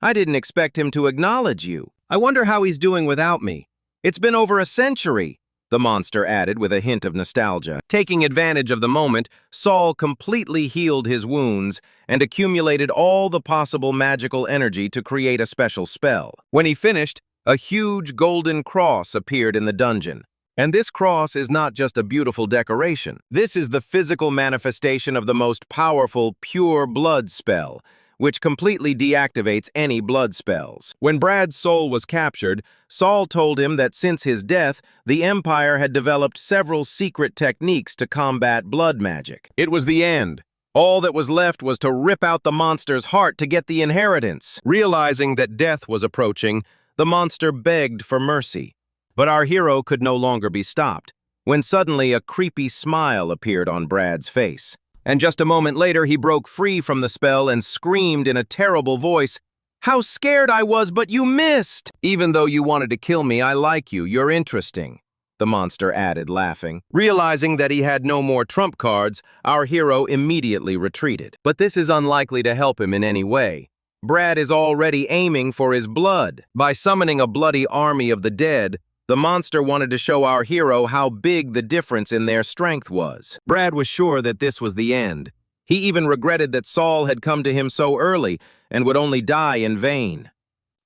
I didn't expect him to acknowledge you. I wonder how he's doing without me. It's been over a century," the monster added with a hint of nostalgia. Taking advantage of the moment, Saul completely healed his wounds and accumulated all the possible magical energy to create a special spell. When he finished, a huge golden cross appeared in the dungeon. And this cross is not just a beautiful decoration. This is the physical manifestation of the most powerful pure blood spell, which completely deactivates any blood spells. When Brad's soul was captured, Saul told him that since his death, the Empire had developed several secret techniques to combat blood magic. It was the end. All that was left was to rip out the monster's heart to get the inheritance. Realizing that death was approaching, the monster begged for mercy. But our hero could no longer be stopped, when suddenly a creepy smile appeared on Brad's face. And just a moment later, he broke free from the spell and screamed in a terrible voice, "How scared I was, but you missed! Even though you wanted to kill me, I like you. You're interesting," the monster added, laughing. Realizing that he had no more trump cards, our hero immediately retreated. But this is unlikely to help him in any way. Brad is already aiming for his blood. By summoning a bloody army of the dead, the monster wanted to show our hero how big the difference in their strength was. Brad was sure that this was the end. He even regretted that Saul had come to him so early and would only die in vain.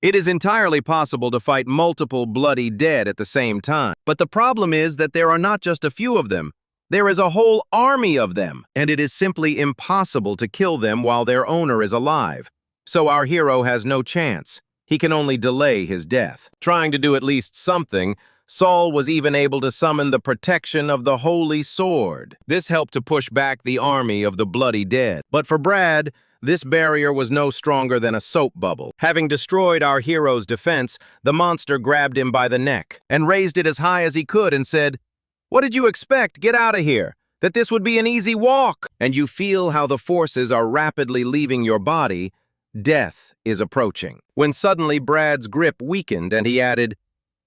It is entirely possible to fight multiple bloody dead at the same time. But the problem is that there are not just a few of them. There is a whole army of them, and it is simply impossible to kill them while their owner is alive. So our hero has no chance. He can only delay his death. Trying to do at least something, Saul was even able to summon the protection of the Holy Sword. This helped to push back the army of the bloody dead. But for Brad, this barrier was no stronger than a soap bubble. Having destroyed our hero's defense, the monster grabbed him by the neck and raised it as high as he could and said, What did you expect? Get out of here. That this would be an easy walk. And you feel how the forces are rapidly leaving your body. Death is approaching. When suddenly Brad's grip weakened and he added,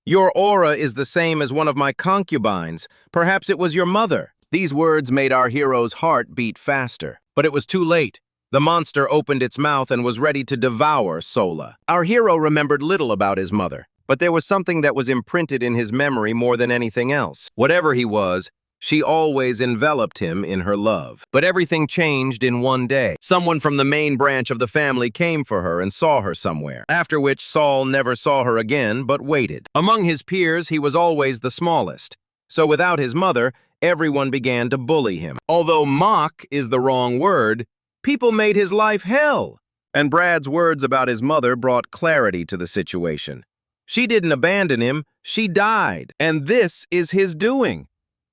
"Your aura is the same as one of my concubines. Perhaps it was your mother." These words made our hero's heart beat faster. But it was too late. The monster opened its mouth and was ready to devour Sola. Our hero remembered little about his mother, but there was something that was imprinted in his memory more than anything else. Whatever he was, she always enveloped him in her love. But everything changed in one day. Someone from the main branch of the family came for her and saw her somewhere, after which Saul never saw her again but waited. Among his peers, he was always the smallest. So without his mother, everyone began to bully him. Although mock is the wrong word, people made his life hell. And Brad's words about his mother brought clarity to the situation. She didn't abandon him, she died. And this is his doing.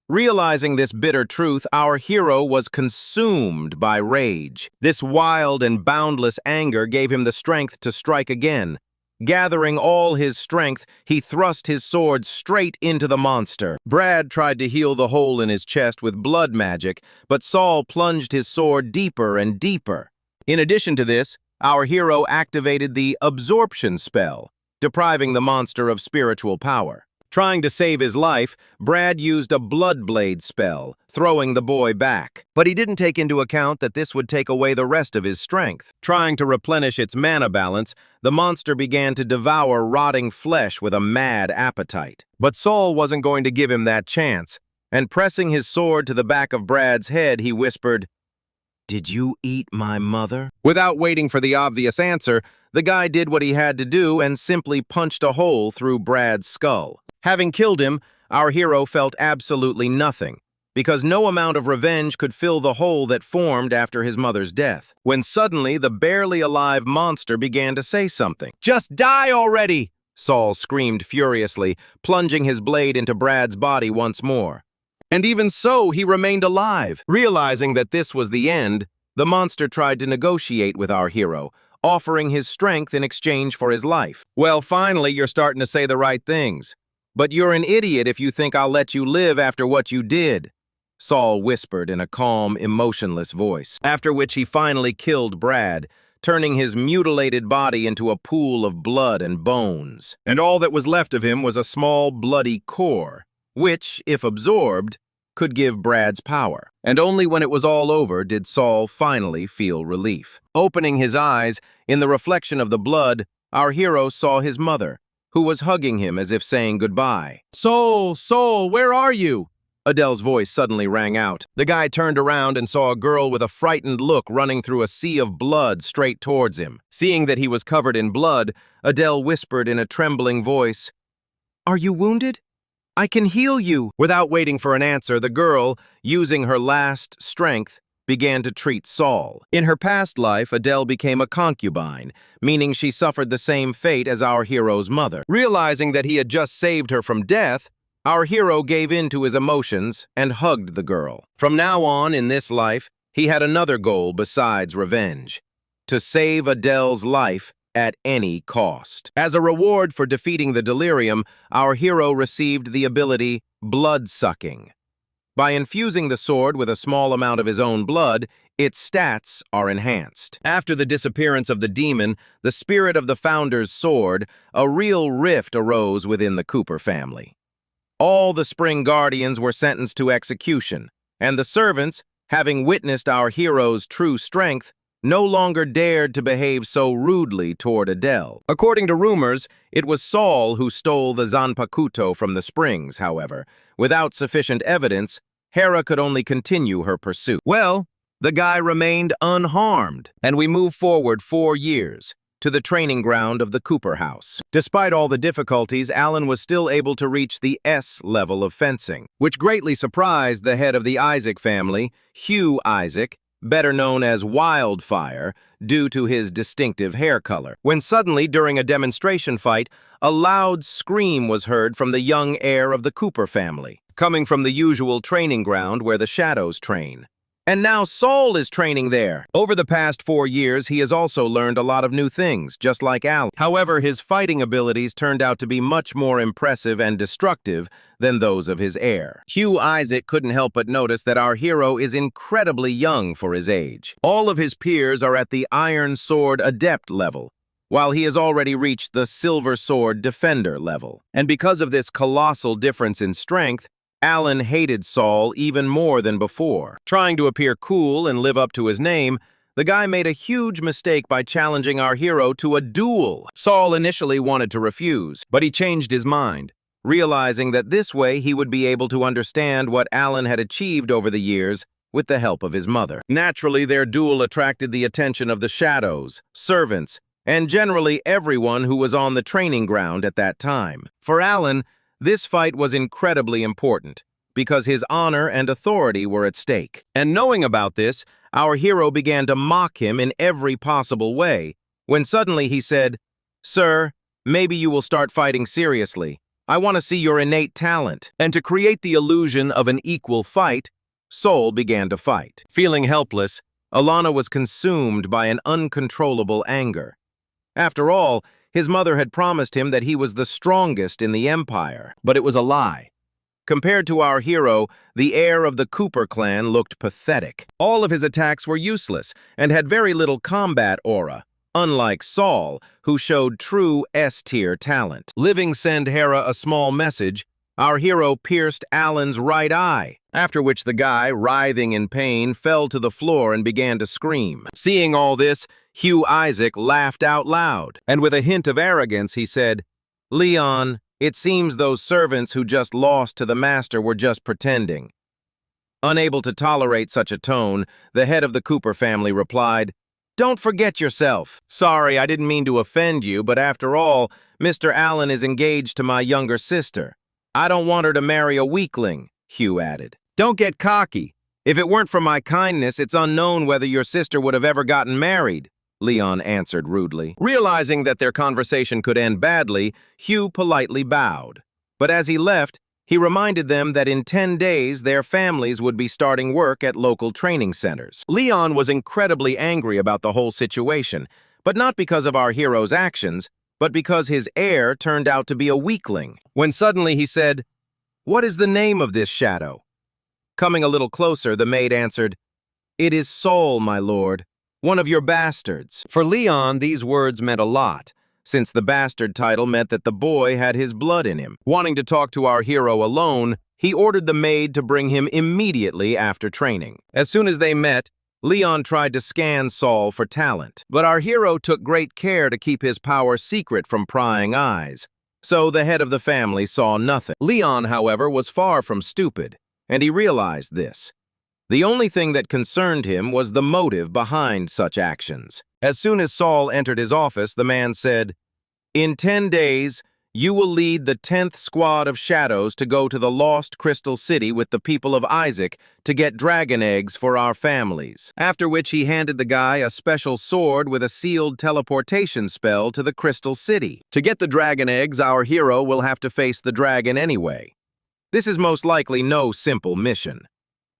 Realizing this bitter truth, our hero was consumed by rage. This wild and boundless anger gave him the strength to strike again. Gathering all his strength, he thrust his sword straight into the monster. Brad tried to heal the hole in his chest with blood magic, but Saul plunged his sword deeper and deeper. In addition to this, our hero activated the absorption spell, depriving the monster of spiritual power. Trying to save his life, Brad used a blood blade spell, throwing the boy back. But he didn't take into account that this would take away the rest of his strength. Trying to replenish its mana balance, the monster began to devour rotting flesh with a mad appetite. But Saul wasn't going to give him that chance, and pressing his sword to the back of Brad's head, he whispered, "Did you eat my mother?" Without waiting for the obvious answer, the guy did what he had to do and simply punched a hole through Brad's skull. Having killed him, our hero felt absolutely nothing, because no amount of revenge could fill the hole that formed after his mother's death. When suddenly the barely alive monster began to say something. "Just die already!" Saul screamed furiously, plunging his blade into Brad's body once more. And even so, he remained alive. Realizing that this was the end, the monster tried to negotiate with our hero, offering his strength in exchange for his life. "Well, finally, you're starting to say the right things. But you're an idiot if you think I'll let you live after what you did," Saul whispered in a calm, emotionless voice. After which he finally killed Brad, turning his mutilated body into a pool of blood and bones. And all that was left of him was a small, bloody core, which, if absorbed, could give Brad's power. And only when it was all over did Saul finally feel relief. Opening his eyes, in the reflection of the blood, our hero saw his mother, who was hugging him as if saying goodbye. Soul, where are you?" Adele's voice suddenly rang out. The guy turned around and saw a girl with a frightened look running through a sea of blood straight towards him. Seeing that he was covered in blood, Adele whispered in a trembling voice, "Are you wounded? I can heal you." Without waiting for an answer, the girl, using her last strength, began to treat Saul. In her past life, Adele became a concubine, meaning she suffered the same fate as our hero's mother. Realizing that he had just saved her from death, our hero gave in to his emotions and hugged the girl. From now on, in this life, he had another goal besides revenge: to save Adele's life at any cost. As a reward for defeating the delirium, our hero received the ability blood-sucking. By infusing the sword with a small amount of his own blood, its stats are enhanced. After the disappearance of the demon, the spirit of the founder's sword, a real rift arose within the Cooper family. All the Spring Guardians were sentenced to execution, and the servants, having witnessed our hero's true strength, no longer dared to behave so rudely toward Adele. According to rumors, it was Saul who stole the Zanpakuto from the springs, however. Without sufficient evidence, Hera could only continue her pursuit. Well, the guy remained unharmed, and we move forward 4 years, to the training ground of the Cooper house. Despite all the difficulties, Alan was still able to reach the S level of fencing, which greatly surprised the head of the Isaac family, Hugh Isaac, better known as Wildfire, due to his distinctive hair color. When suddenly, during a demonstration fight, a loud scream was heard from the young heir of the Cooper family, coming from the usual training ground where the shadows train. And now Saul is training there. Over the past 4 years, he has also learned a lot of new things, just like Alan. However, his fighting abilities turned out to be much more impressive and destructive than those of his heir. Hugh Isaac couldn't help but notice that our hero is incredibly young for his age. All of his peers are at the Iron Sword Adept level, while he has already reached the Silver Sword Defender level. And because of this colossal difference in strength, Alan hated Saul even more than before. Trying to appear cool and live up to his name, the guy made a huge mistake by challenging our hero to a duel. Saul initially wanted to refuse, but he changed his mind, realizing that this way he would be able to understand what Alan had achieved over the years with the help of his mother. Naturally, their duel attracted the attention of the shadows, servants, and generally everyone who was on the training ground at that time. For Alan, this fight was incredibly important because his honor and authority were at stake. And knowing about this, our hero began to mock him in every possible way, when suddenly he said, "Sir, maybe you will start fighting seriously. I want to see your innate talent." And to create the illusion of an equal fight, Saul began to fight. Feeling helpless, Alana was consumed by an uncontrollable anger. After all, his mother had promised him that he was the strongest in the empire, but it was a lie. Compared to our hero, the heir of the Cooper clan looked pathetic. All of his attacks were useless and had very little combat aura, unlike Saul, who showed true S-tier talent. Living send Hera a small message, our hero pierced Alan's right eye, after which the guy, writhing in pain, fell to the floor and began to scream. Seeing all this, Hugh Isaac laughed out loud, and with a hint of arrogance he said, "Leon, it seems those servants who just lost to the master were just pretending." Unable to tolerate such a tone, the head of the Cooper family replied, "Don't forget yourself. Sorry, I didn't mean to offend you, but after all, Mr. Allen is engaged to my younger sister. I don't want her to marry a weakling," Hugh added. "Don't get cocky. If it weren't for my kindness, it's unknown whether your sister would have ever gotten married," Leon answered rudely. Realizing that their conversation could end badly, Hugh politely bowed. But as he left, he reminded them that in 10 days their families would be starting work at local training centers. Leon was incredibly angry about the whole situation, but not because of our hero's actions, but because his heir turned out to be a weakling. When suddenly he said, "What is the name of this shadow?" Coming a little closer, the maid answered, "It is Saul, my lord, one of your bastards." For Leon, these words meant a lot, since the bastard title meant that the boy had his blood in him. Wanting to talk to our hero alone, he ordered the maid to bring him immediately after training. As soon as they met, Leon tried to scan Saul for talent, but our hero took great care to keep his power secret from prying eyes, so the head of the family saw nothing. Leon, however, was far from stupid, and he realized this. The only thing that concerned him was the motive behind such actions. As soon as Saul entered his office, the man said, "In 10 days, you will lead the 10th squad of shadows to go to the Lost Crystal City with the people of Isaac to get dragon eggs for our families." After which he handed the guy a special sword with a sealed teleportation spell to the Crystal City. To get the dragon eggs, our hero will have to face the dragon anyway. This is most likely no simple mission.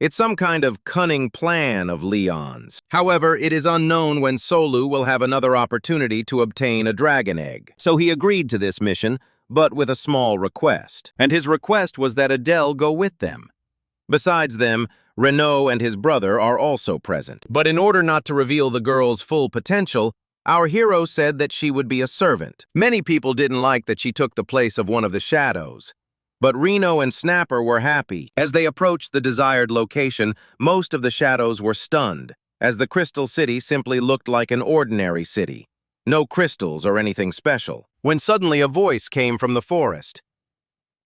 It's some kind of cunning plan of Leon's. However, it is unknown when Solu will have another opportunity to obtain a dragon egg. So he agreed to this mission, but with a small request. And his request was that Adele go with them. Besides them, Renaud and his brother are also present. But in order not to reveal the girl's full potential, our hero said that she would be a servant. Many people didn't like that she took the place of one of the shadows. But Reno and Snapper were happy. As they approached the desired location, most of the shadows were stunned, as the Crystal City simply looked like an ordinary city. No crystals or anything special. When suddenly a voice came from the forest.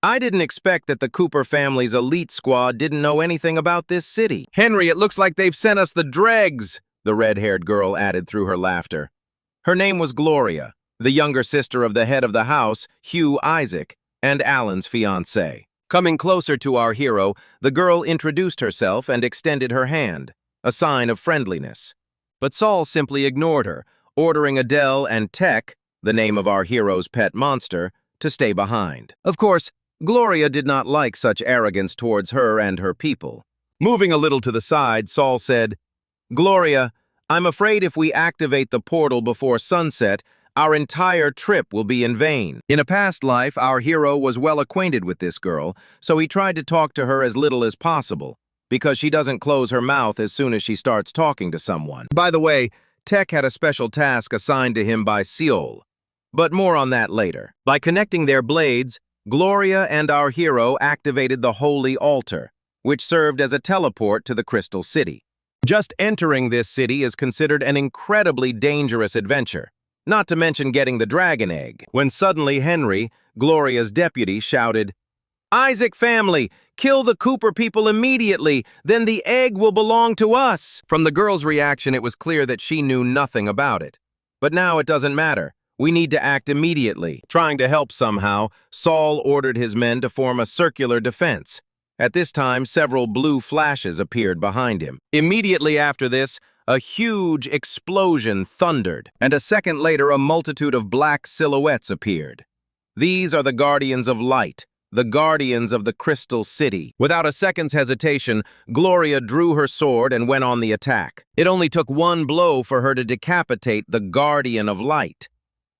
"I didn't expect that the Cooper family's elite squad didn't know anything about this city." "Henry, it looks like they've sent us the dregs," the red-haired girl added through her laughter. Her name was Gloria, the younger sister of the head of the house, Hugh Isaac, and Alan's fiancée. Coming closer to our hero, the girl introduced herself and extended her hand, a sign of friendliness. But Saul simply ignored her, ordering Adele and Tech, the name of our hero's pet monster, to stay behind. Of course, Gloria did not like such arrogance towards her and her people. Moving a little to the side, Saul said, "Gloria, I'm afraid if we activate the portal before sunset, our entire trip will be in vain." In a past life, our hero was well acquainted with this girl, so he tried to talk to her as little as possible, because she doesn't close her mouth as soon as she starts talking to someone. By the way, Tech had a special task assigned to him by Seol, but more on that later. By connecting their blades, Gloria and our hero activated the Holy Altar, which served as a teleport to the Crystal City. Just entering this city is considered an incredibly dangerous adventure, not to mention getting the dragon egg, when suddenly Henry, Gloria's deputy, shouted, "Isaac family, kill the Cooper people immediately, then the egg will belong to us." From the girl's reaction, it was clear that she knew nothing about it. But now it doesn't matter. We need to act immediately. Trying to help somehow, Saul ordered his men to form a circular defense. At this time, several blue flashes appeared behind him. Immediately after this, a huge explosion thundered, and a second later a multitude of black silhouettes appeared. These are the Guardians of Light, the Guardians of the Crystal City. Without a second's hesitation, Gloria drew her sword and went on the attack. It only took one blow for her to decapitate the Guardian of Light,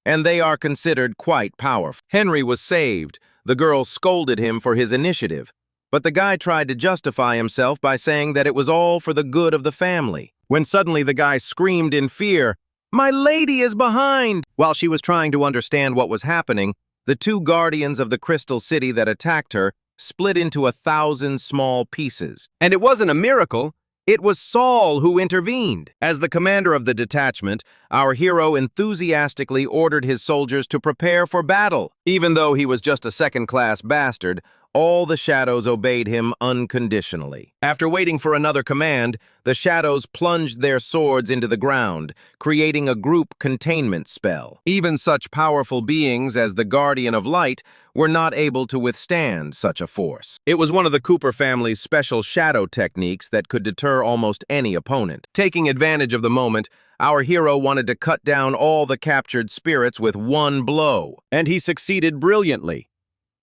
and they are considered quite powerful. Henry was saved. The girl scolded him for his initiative, but the guy tried to justify himself by saying that it was all for the good of the family. When suddenly the guy screamed in fear, "My lady is behind!" While she was trying to understand what was happening, the two guardians of the Crystal City that attacked her split into 1,000 small pieces. And it wasn't a miracle. It was Saul who intervened. As the commander of the detachment, our hero enthusiastically ordered his soldiers to prepare for battle. Even though he was just a second-class bastard, all the shadows obeyed him unconditionally. After waiting for another command, the shadows plunged their swords into the ground, creating a group containment spell. Even such powerful beings as the Guardian of Light were not able to withstand such a force. It was one of the Cooper family's special shadow techniques that could deter almost any opponent. Taking advantage of the moment, our hero wanted to cut down all the captured spirits with one blow, and he succeeded brilliantly.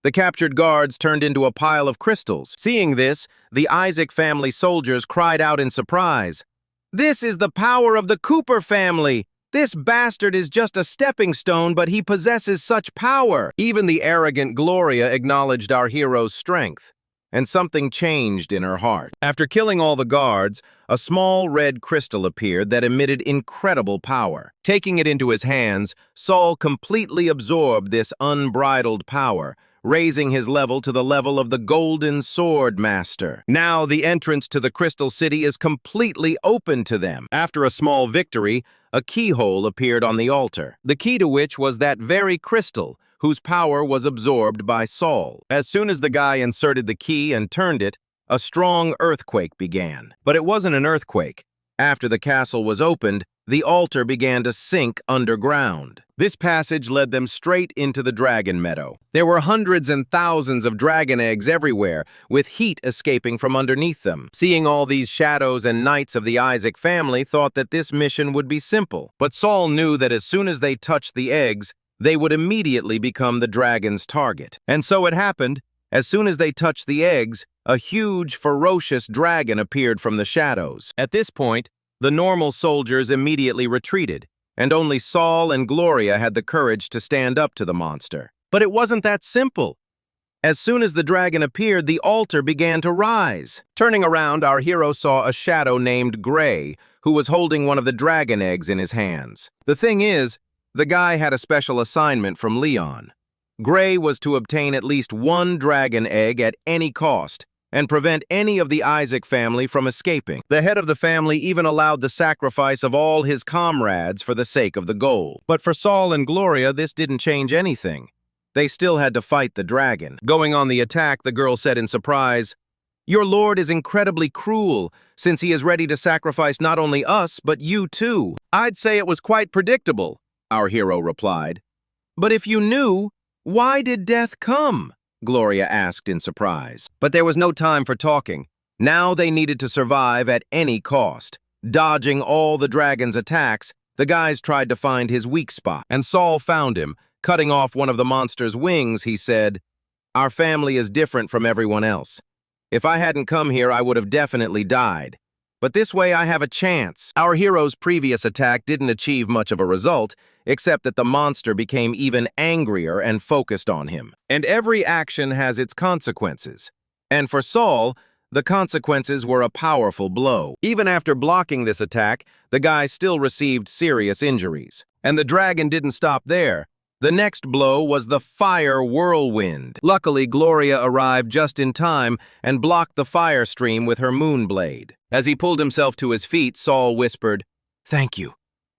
The captured guards turned into a pile of crystals. Seeing this, the Isaac family soldiers cried out in surprise, "This is the power of the Cooper family! This bastard is just a stepping stone, but he possesses such power!" Even the arrogant Gloria acknowledged our hero's strength, and something changed in her heart. After killing all the guards, a small red crystal appeared that emitted incredible power. Taking it into his hands, Saul completely absorbed this unbridled power, raising his level to the level of the Golden Sword Master. Now the entrance to the Crystal City is completely open to them. After a small victory, a keyhole appeared on the altar, the key to which was that very crystal, whose power was absorbed by Saul. As soon as the guy inserted the key and turned it, a strong earthquake began. But it wasn't an earthquake. After the castle was opened, the altar began to sink underground. This passage led them straight into the dragon meadow. There were hundreds and thousands of dragon eggs everywhere, with heat escaping from underneath them. Seeing all these shadows and knights of the Isaac family thought that this mission would be simple. But Saul knew that as soon as they touched the eggs, they would immediately become the dragon's target. And so it happened. As soon as they touched the eggs, a huge, ferocious dragon appeared from the shadows. At this point, the normal soldiers immediately retreated, and only Saul and Gloria had the courage to stand up to the monster. But it wasn't that simple. As soon as the dragon appeared, the altar began to rise. Turning around, our hero saw a shadow named Gray, who was holding one of the dragon eggs in his hands. The thing is, the guy had a special assignment from Leon. Gray was to obtain at least one dragon egg at any cost, and prevent any of the Isaac family from escaping. The head of the family even allowed the sacrifice of all his comrades for the sake of the goal. But for Saul and Gloria, this didn't change anything. They still had to fight the dragon. Going on the attack, the girl said in surprise, "Your lord is incredibly cruel, since he is ready to sacrifice not only us, but you too." "I'd say it was quite predictable," our hero replied. "But if you knew, why did death come?" Gloria asked in surprise. But there was no time for talking. Now they needed to survive at any cost. Dodging all the dragon's attacks, the guys tried to find his weak spot, and Saul found him. Cutting off one of the monster's wings, he said, "Our family is different from everyone else. If I hadn't come here, I would have definitely died. But this way I have a chance. Our hero's previous attack didn't achieve much of a result, except that the monster became even angrier and focused on him. And every action has its consequences. And for Saul, the consequences were a powerful blow. Even after blocking this attack, the guy still received serious injuries. And the dragon didn't stop there. The next blow was the fire whirlwind. Luckily, Gloria arrived just in time and blocked the fire stream with her moon blade. As he pulled himself to his feet, Saul whispered, "Thank you.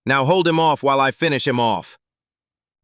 Now hold him off while I finish him off."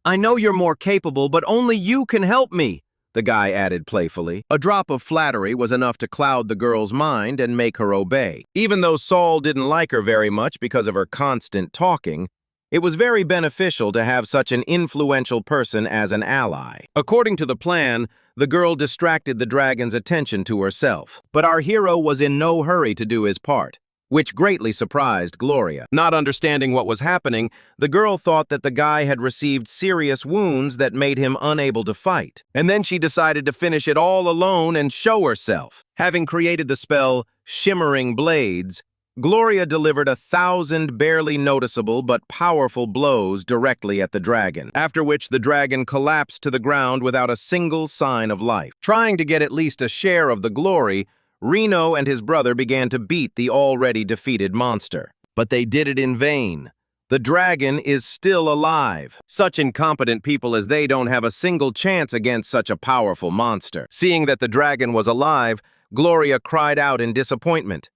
"I know you're more capable, but only you can help me," the guy added playfully. A drop of flattery was enough to cloud the girl's mind and make her obey. Even though Saul didn't like her very much because of her constant talking, it was very beneficial to have such an influential person as an ally. According to the plan, the girl distracted the dragon's attention to herself. But our hero was in no hurry to do his part, which greatly surprised Gloria. Not understanding what was happening, the girl thought that the guy had received serious wounds that made him unable to fight. And then she decided to finish it all alone and show herself. Having created the spell Shimmering Blades, Gloria delivered 1,000 barely noticeable but powerful blows directly at the dragon, after which the dragon collapsed to the ground without a single sign of life. Trying to get at least a share of the glory, Reno and his brother began to beat the already defeated monster. But they did it in vain. The dragon is still alive. Such incompetent people as they don't have a single chance against such a powerful monster. Seeing that the dragon was alive, Gloria cried out in disappointment,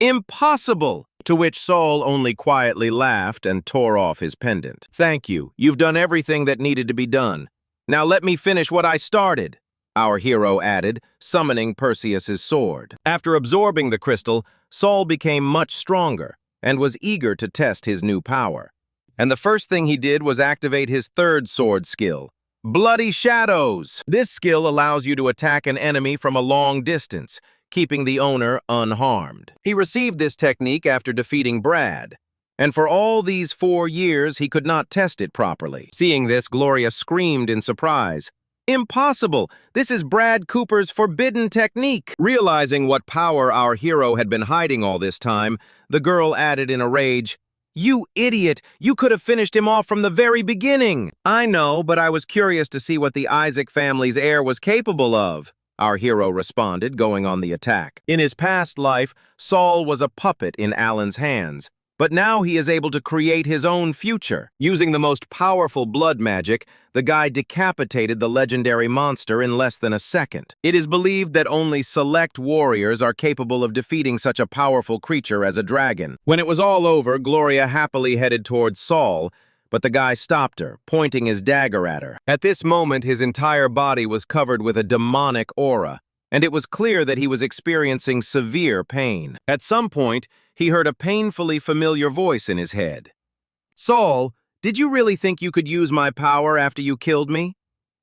"Impossible!" To which Saul only quietly laughed and tore off his pendant. "Thank you. You've done everything that needed to be done. Now let me finish what I started," our hero added, summoning Perseus's sword. After absorbing the crystal, Saul became much stronger and was eager to test his new power. And the first thing he did was activate his third sword skill, Bloody Shadows. This skill allows you to attack an enemy from a long distance, keeping the owner unharmed. He received this technique after defeating Brad, and for all these 4 years he could not test it properly. Seeing this, Gloria screamed in surprise, "Impossible! This is Brad Cooper's forbidden technique!" Realizing what power our hero had been hiding all this time, the girl added in a rage, "You idiot! You could have finished him off from the very beginning!" "I know, but I was curious to see what the Isaac family's heir was capable of," our hero responded, going on the attack. In his past life, Saul was a puppet in Alan's hands, but now he is able to create his own future. Using the most powerful blood magic, the guy decapitated the legendary monster in less than a second. It is believed that only select warriors are capable of defeating such a powerful creature as a dragon. When it was all over, Gloria happily headed towards Saul, but the guy stopped her, pointing his dagger at her. At this moment, his entire body was covered with a demonic aura, and it was clear that he was experiencing severe pain. At some point, he heard a painfully familiar voice in his head. "Saul, did you really think you could use my power after you killed me?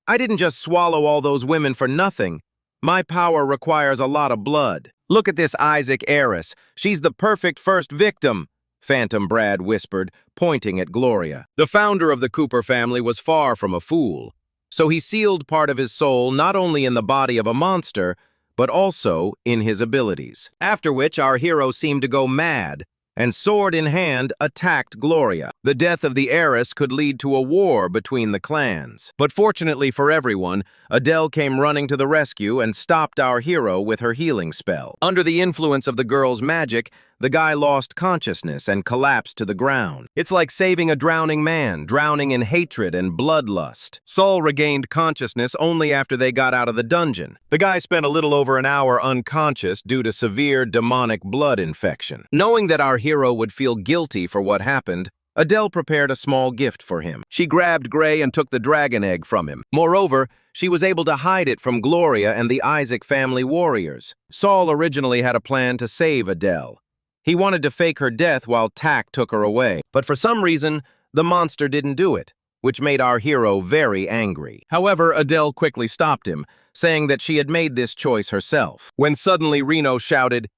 I didn't just swallow all those women for nothing. My power requires a lot of blood. Look at this Isaac heiress. She's the perfect first victim," Phantom Brad whispered, pointing at Gloria. The founder of the Cooper family was far from a fool, so he sealed part of his soul not only in the body of a monster, but also in his abilities. After which our hero seemed to go mad, and sword in hand attacked Gloria. The death of the heiress could lead to a war between the clans. But fortunately for everyone, Adele came running to the rescue and stopped our hero with her healing spell. Under the influence of the girl's magic, the guy lost consciousness and collapsed to the ground. It's like saving a drowning man, drowning in hatred and bloodlust. Saul regained consciousness only after they got out of the dungeon. The guy spent a little over an hour unconscious due to severe demonic blood infection. Knowing that our hero would feel guilty for what happened, Adele prepared a small gift for him. She grabbed Gray and took the dragon egg from him. Moreover, she was able to hide it from Gloria and the Isaac family warriors. Saul originally had a plan to save Adele. He wanted to fake her death while Tak took her away, but for some reason, the monster didn't do it, which made our hero very angry. However, Adele quickly stopped him, saying that she had made this choice herself. When suddenly Reno shouted,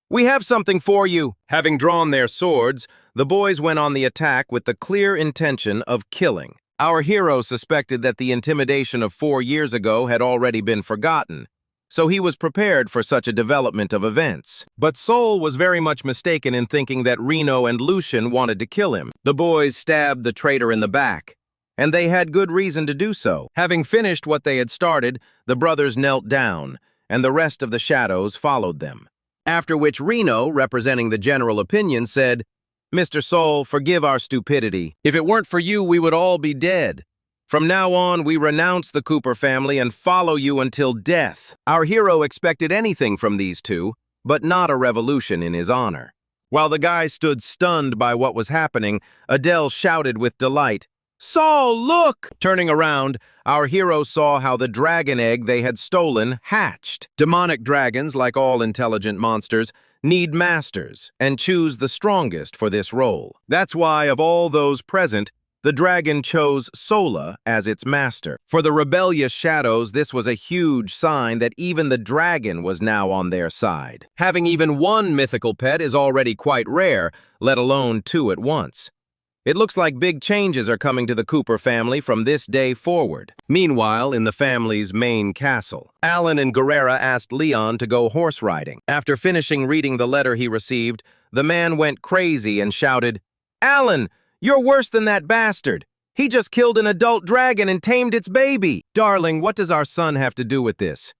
"We have something for you!" Having drawn their swords, the boys went on the attack with the clear intention of killing. Our hero suspected that the intimidation of 4 years ago had already been forgotten, so he was prepared for such a development of events. But Sol was very much mistaken in thinking that Reno and Lucian wanted to kill him. The boys stabbed the traitor in the back, and they had good reason to do so. Having finished what they had started, the brothers knelt down, and the rest of the shadows followed them. After which Reno, representing the general opinion, said, "Mr. Sol, forgive our stupidity. If it weren't for you, we would all be dead. From now on, we renounce the Cooper family and follow you until death." Our hero expected anything from these two, but not a revolution in his honor. While the guys stood stunned by what was happening, Adele shouted with delight, "Sol, look!" Turning around, our hero saw how the dragon egg they had stolen hatched. Demonic dragons, like all intelligent monsters, need masters and choose the strongest for this role. That's why, of all those present, the dragon chose Sola as its master. For the rebellious shadows, this was a huge sign that even the dragon was now on their side. Having even one mythical pet is already quite rare, let alone two at once. It looks like big changes are coming to the Cooper family from this day forward. Meanwhile, in the family's main castle, Alan and Guerrera asked Leon to go horse riding. After finishing reading the letter he received, the man went crazy and shouted, "Alan, you're worse than that bastard. He just killed an adult dragon and tamed its baby." "Darling, what does our son have to do with this?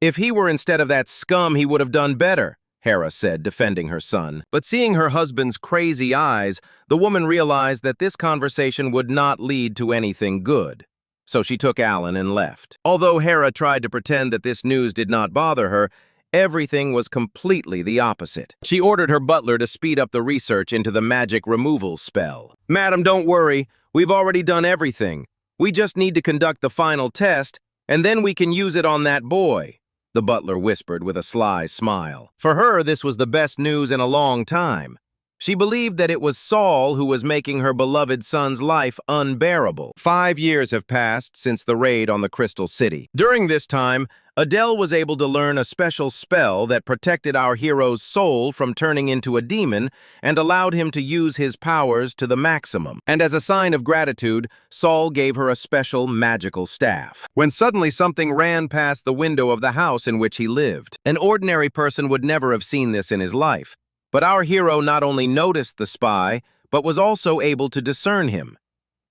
If he were instead of that scum, he would have done better," Hera said, defending her son. But seeing her husband's crazy eyes, the woman realized that this conversation would not lead to anything good. So she took Alan and left. Although Hera tried to pretend that this news did not bother her, everything was completely the opposite. She ordered her butler to speed up the research into the magic removal spell. "Madam, don't worry. We've already done everything. We just need to conduct the final test, and then we can use it on that boy," the butler whispered with a sly smile. For her, this was the best news in a long time. She believed that it was Saul who was making her beloved son's life unbearable. 5 years have passed since the raid on the Crystal City. During this time, Adele was able to learn a special spell that protected our hero's soul from turning into a demon and allowed him to use his powers to the maximum. And as a sign of gratitude, Saul gave her a special magical staff. When suddenly something ran past the window of the house in which he lived. An ordinary person would never have seen this in his life. But our hero not only noticed the spy, but was also able to discern him.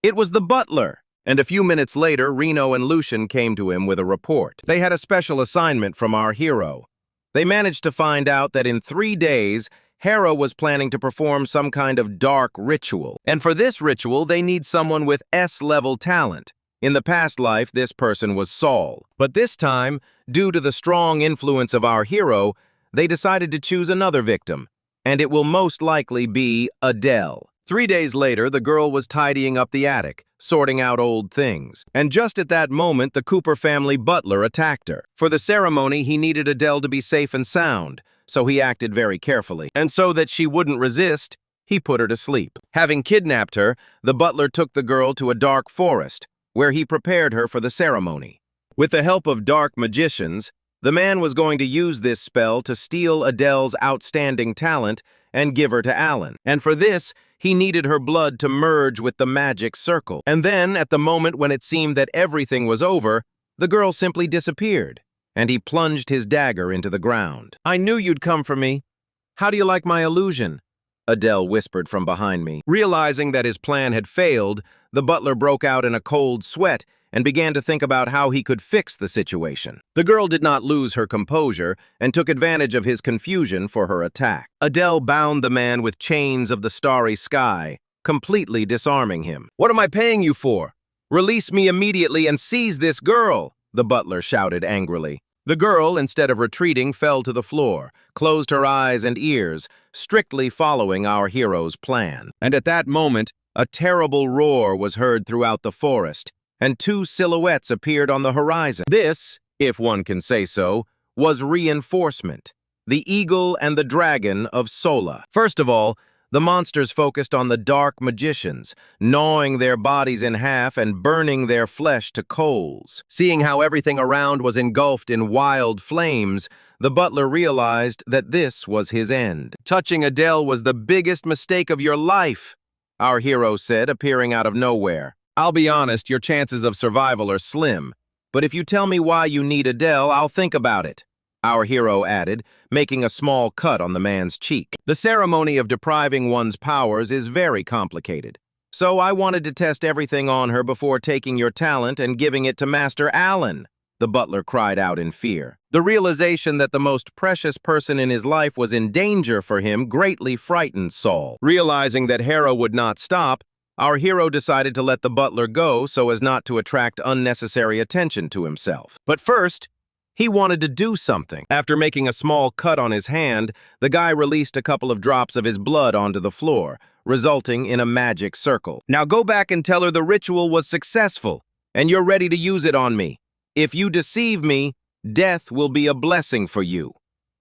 It was the butler. And a few minutes later, Reno and Lucian came to him with a report. They had a special assignment from our hero. They managed to find out that in 3 days, Hera was planning to perform some kind of dark ritual. And for this ritual, they need someone with S-level talent. In the past life, this person was Saul. But this time, due to the strong influence of our hero, they decided to choose another victim. And it will most likely be Adele. 3 days later, the girl was tidying up the attic, sorting out old things. And just at that moment, the Cooper family butler attacked her. For the ceremony, he needed Adele to be safe and sound, so he acted very carefully. And so that she wouldn't resist, he put her to sleep. Having kidnapped her, the butler took the girl to a dark forest, where he prepared her for the ceremony. With the help of dark magicians, the man was going to use this spell to steal Adele's outstanding talent and give her to Alan. And for this, he needed her blood to merge with the magic circle. And then, at the moment when it seemed that everything was over, the girl simply disappeared, and he plunged his dagger into the ground. "I knew you'd come for me. How do you like my illusion?" Adele whispered from behind me. Realizing that his plan had failed, the butler broke out in a cold sweat and began to think about how he could fix the situation. The girl did not lose her composure and took advantage of his confusion for her attack. Adele bound the man with chains of the starry sky, completely disarming him. "What am I paying you for? Release me immediately and seize this girl," the butler shouted angrily. The girl, instead of retreating, fell to the floor, closed her eyes and ears, strictly following our hero's plan. And at that moment, a terrible roar was heard throughout the forest, and 2 silhouettes appeared on the horizon. This, if one can say so, was reinforcement, the eagle and the dragon of Sola. First of all, the monsters focused on the dark magicians, gnawing their bodies in half and burning their flesh to coals. Seeing how everything around was engulfed in wild flames, the butler realized that this was his end. "Touching Adele was the biggest mistake of your life," our hero said, appearing out of nowhere. "I'll be honest, your chances of survival are slim, But if you tell me why you need Adele, I'll think about it," our hero added, making a small cut on the man's cheek. "The ceremony of depriving one's powers is very complicated. So I wanted to test everything on her before taking your talent and giving it to Master Alan," the butler cried out in fear. The realization that the most precious person in his life was in danger for him greatly frightened Saul. Realizing that Hera would not stop, our hero decided to let the butler go so as not to attract unnecessary attention to himself. But first, he wanted to do something. After making a small cut on his hand, the guy released a couple of drops of his blood onto the floor, resulting in a magic circle. "Now go back and tell her the ritual was successful, and you're ready to use it on me. If you deceive me, death will be a blessing for you,"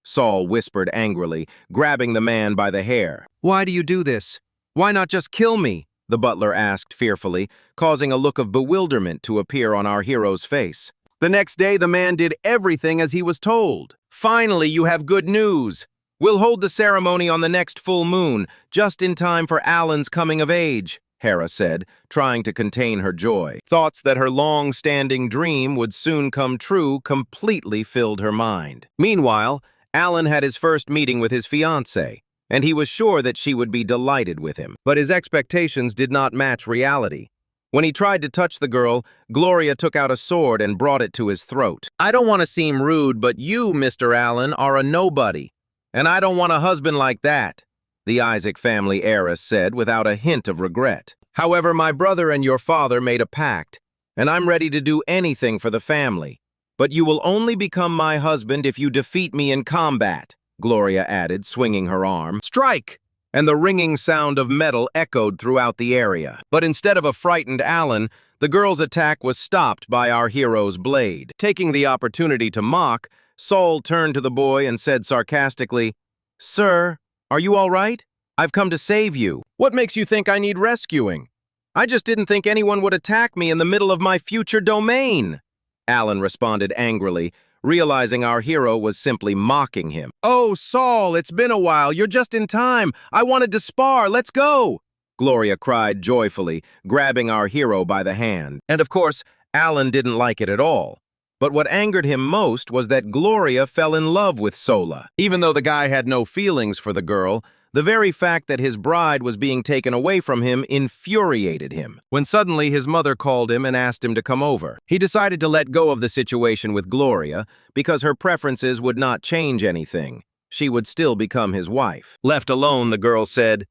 Saul whispered angrily, grabbing the man by the hair. "Why do you do this? Why not just kill me?" the butler asked fearfully, causing a look of bewilderment to appear on our hero's face. The next day, the man did everything as he was told. "Finally, you have good news. We'll hold the ceremony on the next full moon, just in time for Alan's coming of age," Hera said, trying to contain her joy. Thoughts that her long-standing dream would soon come true completely filled her mind. Meanwhile, Alan had his first meeting with his fiancée, and he was sure that she would be delighted with him. But his expectations did not match reality. When he tried to touch the girl, Gloria took out a sword and brought it to his throat. "I don't want to seem rude, but you, Mr. Allen, are a nobody, and I don't want a husband like that," the Isaac family heiress said without a hint of regret. "However, my brother and your father made a pact, and I'm ready to do anything for the family. But you will only become my husband if you defeat me in combat," Gloria added, swinging her arm. "Strike!" And the ringing sound of metal echoed throughout the area. But instead of a frightened Alan, the girl's attack was stopped by our hero's blade. Taking the opportunity to mock, Saul turned to the boy and said sarcastically, "Sir, are you all right? I've come to save you." "What makes you think I need rescuing? I just didn't think anyone would attack me in the middle of my future domain," Alan responded angrily, realizing our hero was simply mocking him. "Oh, Saul, it's been a while. You're just in time. I wanted to spar. Let's go," Gloria cried joyfully, grabbing our hero by the hand. And of course, Alan didn't like it at all. But what angered him most was that Gloria fell in love with Sola. Even though the guy had no feelings for the girl, the very fact that his bride was being taken away from him infuriated him. When suddenly his mother called him and asked him to come over, he decided to let go of the situation with Gloria because her preferences would not change anything. She would still become his wife. Left alone, the girl said,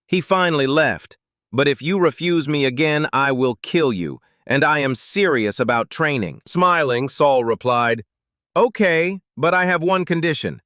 "He finally left, but if you refuse me again, I will kill you, and I am serious about training." Smiling, Saul replied, "Okay, but I have one condition.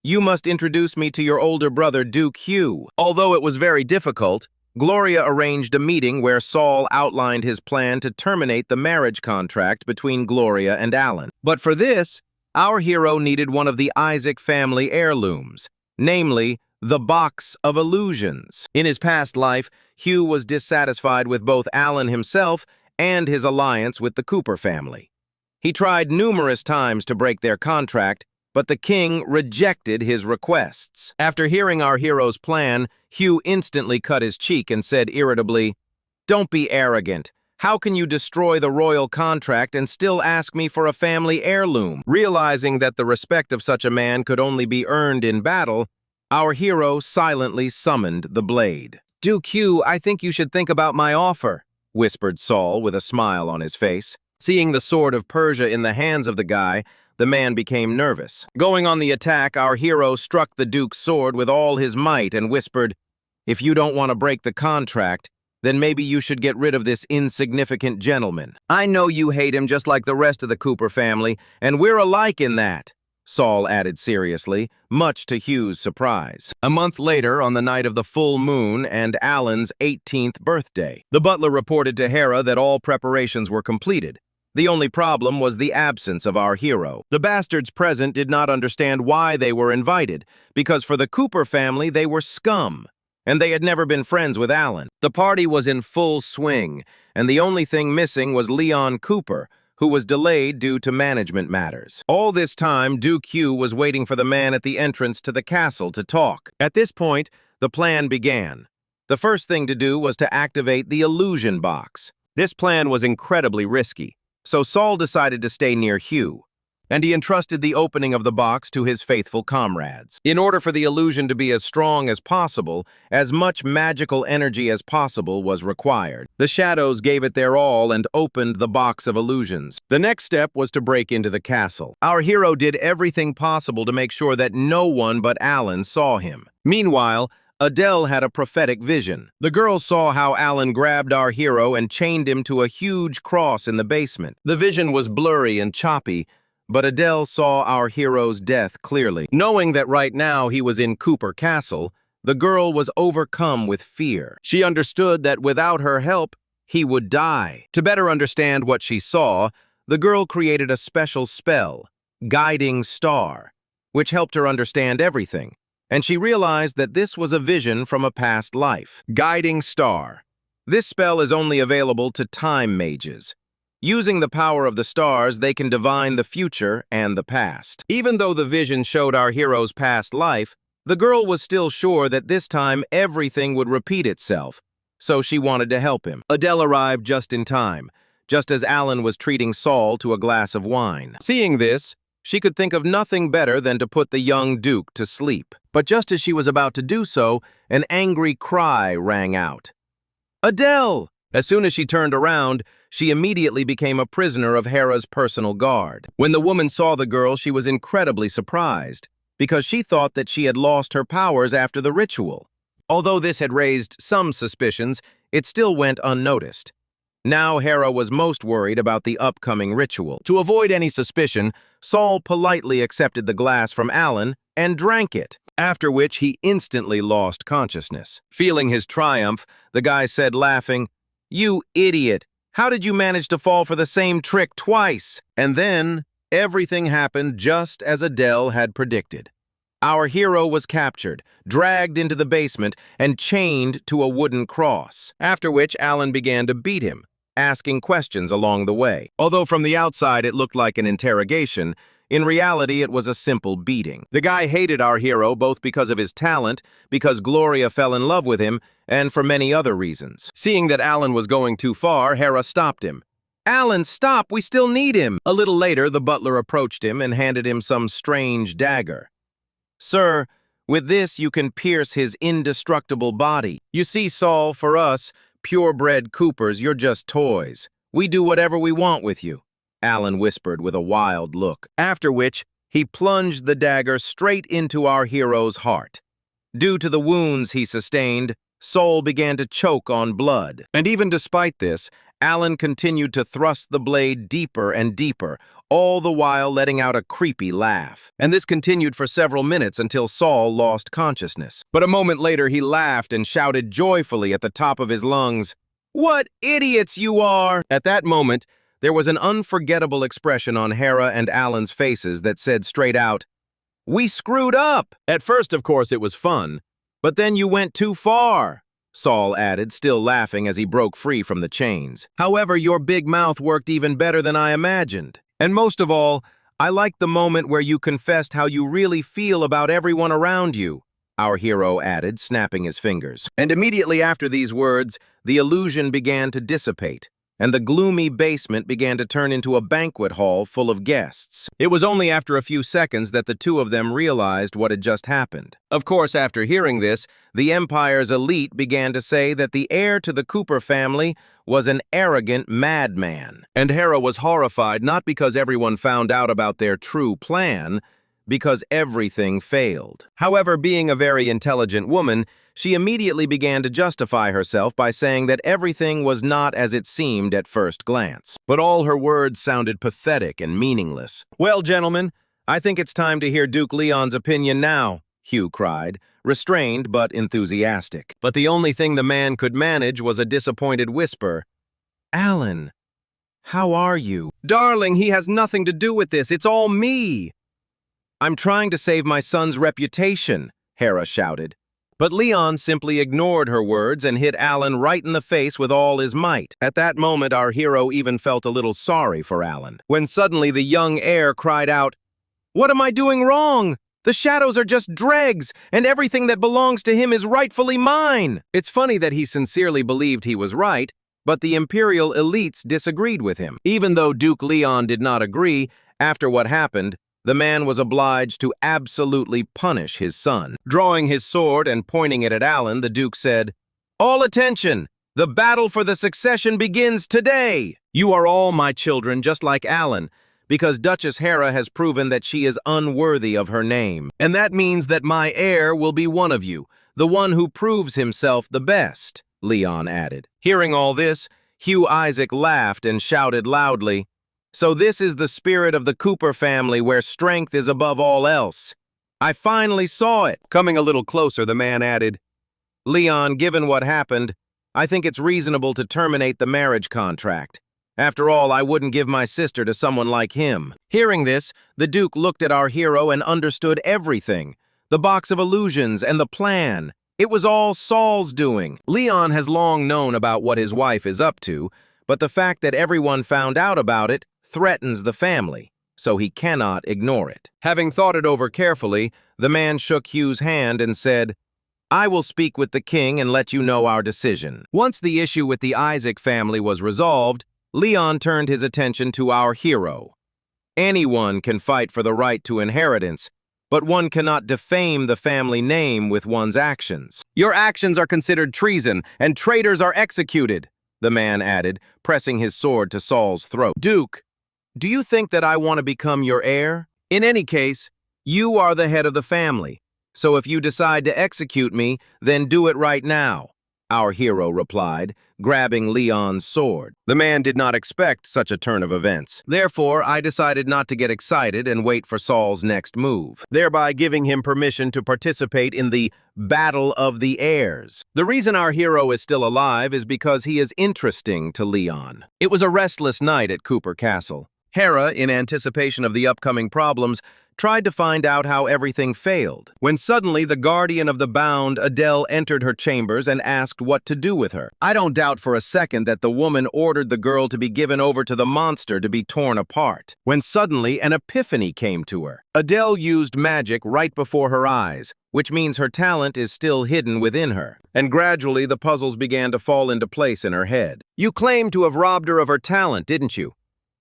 You must introduce me to your older brother, Duke Hugh." Although it was very difficult, Gloria arranged a meeting where Saul outlined his plan to terminate the marriage contract between Gloria and Alan. But for this, our hero needed one of the Isaac family heirlooms, namely, the Box of Illusions. In his past life, Hugh was dissatisfied with both Alan himself and his alliance with the Cooper family. He tried numerous times to break their contract, but the king rejected his requests. After hearing our hero's plan, Hugh instantly cut his cheek and said irritably, "Don't be arrogant. How can you destroy the royal contract and still ask me for a family heirloom?" Realizing that the respect of such a man could only be earned in battle, our hero silently summoned the blade. "Duke Hugh, I think you should think about my offer," whispered Saul with a smile on his face. Seeing the sword of Persia in the hands of the guy, the man became nervous. Going on the attack, our hero struck the Duke's sword with all his might and whispered, "If you don't want to break the contract, then maybe you should get rid of this insignificant gentleman. I know you hate him just like the rest of the Cooper family, and we're alike in that," Saul added seriously, much to Hugh's surprise. A month later, on the night of the full moon and Alan's 18th birthday, the butler reported to Hera that all preparations were completed. The only problem was the absence of our hero. The bastards present did not understand why they were invited, because for the Cooper family they were scum, and they had never been friends with Alan. The party was in full swing, and the only thing missing was Leon Cooper, who was delayed due to management matters. All this time, Duke Hugh was waiting for the man at the entrance to the castle to talk. At this point, the plan began. The first thing to do was to activate the illusion box. This plan was incredibly risky, So Saul decided to stay near Hugh, and he entrusted the opening of the box to his faithful comrades. In order for the illusion to be as strong as possible, as much magical energy as possible was required. The shadows gave it their all and opened the box of illusions. The next step was to break into the castle. Our hero did everything possible to make sure that no one but Alan saw him. Meanwhile, Adele had a prophetic vision. The girls saw how Alan grabbed our hero and chained him to a huge cross in the basement. The vision was blurry and choppy, but Adele saw our hero's death clearly. Knowing that right now he was in Cooper Castle, the girl was overcome with fear. She understood that without her help, he would die. To better understand what she saw, the girl created a special spell, Guiding Star, which helped her understand everything. And she realized that this was a vision from a past life. Guiding Star. This spell is only available to time mages. Using the power of the stars, they can divine the future and the past. Even though the vision showed our hero's past life, the girl was still sure that this time everything would repeat itself, so she wanted to help him. Adele arrived just in time, just as Alan was treating Saul to a glass of wine. Seeing this, she could think of nothing better than to put the young Duke to sleep. But just as she was about to do so, an angry cry rang out. Adele! As soon as she turned around, she immediately became a prisoner of Hera's personal guard. When the woman saw the girl, she was incredibly surprised, because she thought that she had lost her powers after the ritual. Although this had raised some suspicions, it still went unnoticed. Now Hera was most worried about the upcoming ritual. To avoid any suspicion, Saul politely accepted the glass from Alan and drank it, after which he instantly lost consciousness. Feeling his triumph, the guy said, laughing, "You idiot! How did you manage to fall for the same trick twice?" And then, everything happened just as Adele had predicted. Our hero was captured, dragged into the basement, and chained to a wooden cross, after which Alan began to beat him, asking questions along the way. Although from the outside it looked like an interrogation, in reality it was a simple beating. The guy hated our hero both because of his talent, because Gloria fell in love with him, and for many other reasons. Seeing that Alan was going too far, Hera stopped him. "Alan, stop! We still need him!" A little later, the butler approached him and handed him some strange dagger. "Sir, with this you can pierce his indestructible body. You see, Saul, for us, purebred Coopers, you're just toys. We do whatever we want with you," Alan whispered with a wild look, after which he plunged the dagger straight into our hero's heart. Due to the wounds he sustained, Saul began to choke on blood. And even despite this, Alan continued to thrust the blade deeper and deeper, all the while letting out a creepy laugh. And this continued for several minutes until Saul lost consciousness. But a moment later, he laughed and shouted joyfully at the top of his lungs, "What idiots you are!" At that moment, there was an unforgettable expression on Hera and Alan's faces that said straight out, "We screwed up!" At first, of course, it was fun, but then you went too far, Saul added, still laughing as he broke free from the chains. "However, your big mouth worked even better than I imagined. And most of all, I liked the moment where you confessed how you really feel about everyone around you," our hero added, snapping his fingers. And immediately after these words, the illusion began to dissipate, and the gloomy basement began to turn into a banquet hall full of guests. It was only after a few seconds that the two of them realized what had just happened. Of course, after hearing this, the Empire's elite began to say that the heir to the Cooper family was an arrogant madman. And Hera was horrified not because everyone found out about their true plan, because everything failed. However, being a very intelligent woman, she immediately began to justify herself by saying that everything was not as it seemed at first glance. But all her words sounded pathetic and meaningless. "Well, gentlemen, I think it's time to hear Duke Leon's opinion now," Hugh cried, restrained but enthusiastic. But the only thing the man could manage was a disappointed whisper. "Alan, how are you?" "Darling, he has nothing to do with this. It's all me." "I'm trying to save my son's reputation," Hera shouted. But Leon simply ignored her words and hit Alan right in the face with all his might. At that moment, our hero even felt a little sorry for Alan, when suddenly the young heir cried out, "What am I doing wrong? The shadows are just dregs, and everything that belongs to him is rightfully mine." It's funny that he sincerely believed he was right, but the imperial elites disagreed with him. Even though Duke Leon did not agree, after what happened, the man was obliged to absolutely punish his son. Drawing his sword and pointing it at Alan, the Duke said, "All attention! The battle for the succession begins today! You are all my children, just like Alan, because Duchess Hera has proven that she is unworthy of her name. And that means that my heir will be one of you, the one who proves himself the best," Leon added. Hearing all this, Hugh Isaac laughed and shouted loudly, "So this is the spirit of the Cooper family, where strength is above all else. I finally saw it." Coming a little closer, the man added, "Leon, given what happened, I think it's reasonable to terminate the marriage contract. After all, I wouldn't give my sister to someone like him." Hearing this, the Duke looked at our hero and understood everything. The box of illusions and the plan. It was all Saul's doing. Leon has long known about what his wife is up to, but the fact that everyone found out about it threatens the family, so he cannot ignore it. Having thought it over carefully, the man shook Hugh's hand and said, "I will speak with the king and let you know our decision." Once the issue with the Isaac family was resolved, Leon turned his attention to our hero. Anyone can fight for the right to inheritance, but one cannot defame the family name with one's actions. "Your actions are considered treason, and traitors are executed," the man added, pressing his sword to Saul's throat. "Duke, do you think that I want to become your heir? In any case, you are the head of the family, so if you decide to execute me, then do it right now," our hero replied, grabbing Leon's sword. The man did not expect such a turn of events. Therefore, I decided not to get excited and wait for Saul's next move, thereby giving him permission to participate in the Battle of the Heirs. The reason our hero is still alive is because he is interesting to Leon. It was a restless night at Cooper Castle. Hera, in anticipation of the upcoming problems, tried to find out how everything failed, when suddenly the guardian of the bound, Adele, entered her chambers and asked what to do with her. I don't doubt for a second that the woman ordered the girl to be given over to the monster to be torn apart, when suddenly an epiphany came to her. Adele used magic right before her eyes, which means her talent is still hidden within her, and gradually the puzzles began to fall into place in her head. "You claimed to have robbed her of her talent, didn't you?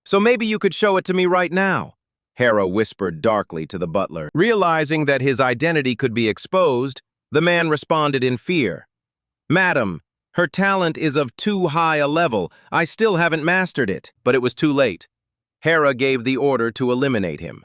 So maybe you could show it to me right now," Hera whispered darkly to the butler. Realizing that his identity could be exposed, the man responded in fear. "Madam, her talent is of too high a level. I still haven't mastered it." But it was too late. Hera gave the order to eliminate him.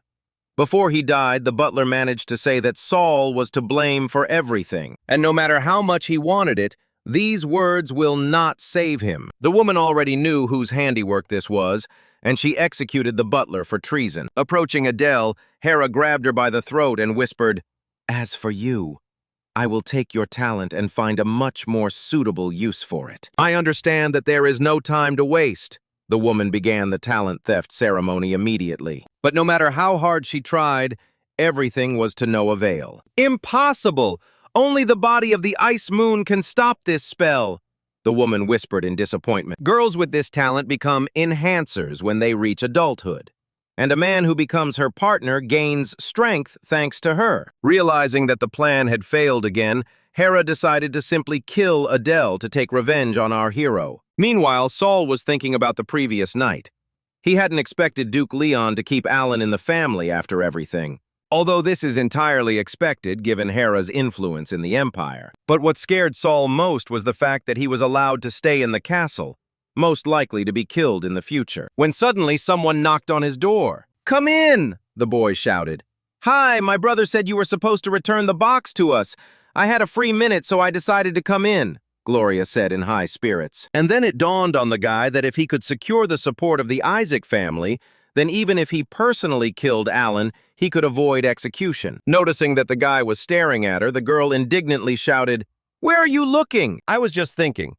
Before he died, the butler managed to say that Saul was to blame for everything, and no matter how much he wanted it, these words will not save him. The woman already knew whose handiwork this was, and she executed the butler for treason. Approaching Adele, Hera grabbed her by the throat and whispered, "As for you, I will take your talent and find a much more suitable use for it." "I understand that there is no time to waste." The woman began the talent theft ceremony immediately. But no matter how hard she tried, everything was to no avail. "Impossible! Only the body of the Ice Moon can stop this spell," the woman whispered in disappointment. Girls with this talent become enhancers when they reach adulthood, and a man who becomes her partner gains strength thanks to her. Realizing that the plan had failed again, Hera decided to simply kill Adele to take revenge on our hero. Meanwhile, Saul was thinking about the previous night. He hadn't expected Duke Leon to keep Alan in the family after everything, although this is entirely expected given Hera's influence in the Empire. But what scared Saul most was the fact that he was allowed to stay in the castle, most likely to be killed in the future, when suddenly someone knocked on his door. "Come in!" the boy shouted. "Hi, my brother said you were supposed to return the box to us. I had a free minute, so I decided to come in," Gloria said in high spirits. And then it dawned on the guy that if he could secure the support of the Isaac family, then even if he personally killed Alan, he could avoid execution. Noticing that the guy was staring at her, the girl indignantly shouted, "Where are you looking?" "I was just thinking.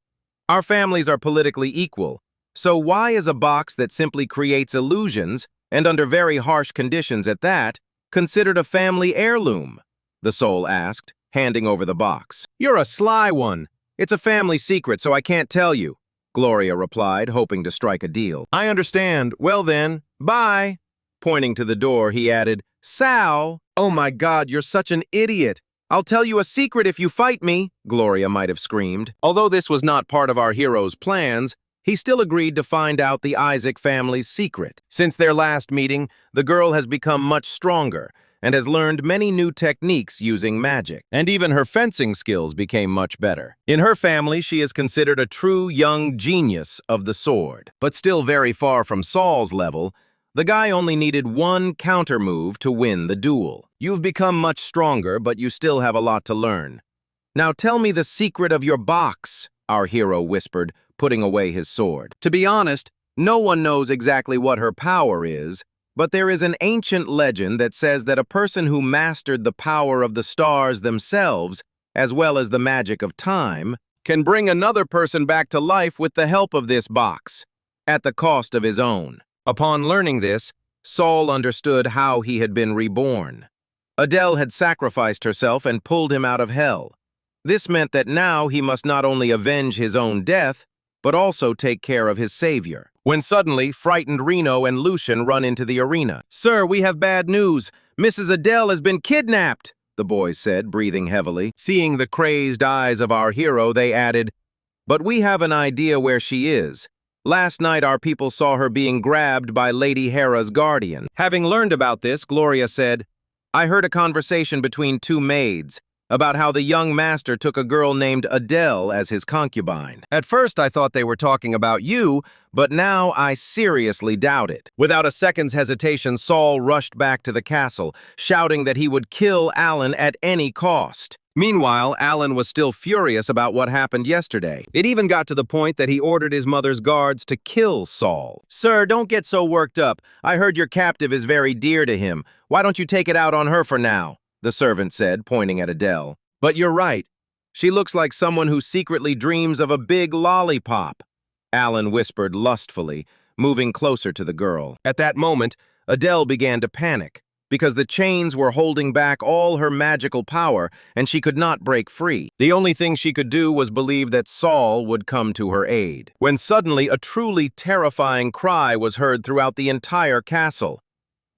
Our families are politically equal, so why is a box that simply creates illusions, and under very harsh conditions at that, considered a family heirloom?" the soul asked, handing over the box. "You're a sly one. It's a family secret, so I can't tell you," Gloria replied, hoping to strike a deal. "I understand. Well then, bye." Pointing to the door, he added, "Sal." "Oh my God, you're such an idiot. I'll tell you a secret if you fight me," Gloria might have screamed. Although this was not part of our hero's plans, he still agreed to find out the Isaac family's secret. Since their last meeting, the girl has become much stronger and has learned many new techniques using magic. And even her fencing skills became much better. In her family, she is considered a true young genius of the sword. But still very far from Saul's level, the guy only needed one counter move to win the duel. You've become much stronger, but you still have a lot to learn. Now tell me the secret of your box, our hero whispered, putting away his sword. To be honest, no one knows exactly what her power is, but there is an ancient legend that says that a person who mastered the power of the stars themselves, as well as the magic of time, can bring another person back to life with the help of this box, at the cost of his own. Upon learning this, Saul understood how he had been reborn. Adele had sacrificed herself and pulled him out of hell. This meant that now he must not only avenge his own death, but also take care of his savior. When suddenly, frightened Reno and Lucian run into the arena. "Sir, we have bad news. Mrs. Adele has been kidnapped," the boys said, breathing heavily. Seeing the crazed eyes of our hero, they added, "But we have an idea where she is. Last night our people saw her being grabbed by Lady Hera's guardian." Having learned about this, Gloria said, "I heard a conversation between two maids about how the young master took a girl named Adele as his concubine. At first I thought they were talking about you, but now I seriously doubt it." Without a second's hesitation, Saul rushed back to the castle, shouting that he would kill Alan at any cost. Meanwhile, Alan was still furious about what happened yesterday. It even got to the point that he ordered his mother's guards to kill Saul. "Sir, don't get so worked up. I heard your captive is very dear to him. Why don't you take it out on her for now?" the servant said, pointing at Adele. "But you're right. She looks like someone who secretly dreams of a big lollipop," Alan whispered lustfully, moving closer to the girl. At that moment, Adele began to panic, because the chains were holding back all her magical power and she could not break free. The only thing she could do was believe that Saul would come to her aid. When suddenly a truly terrifying cry was heard throughout the entire castle.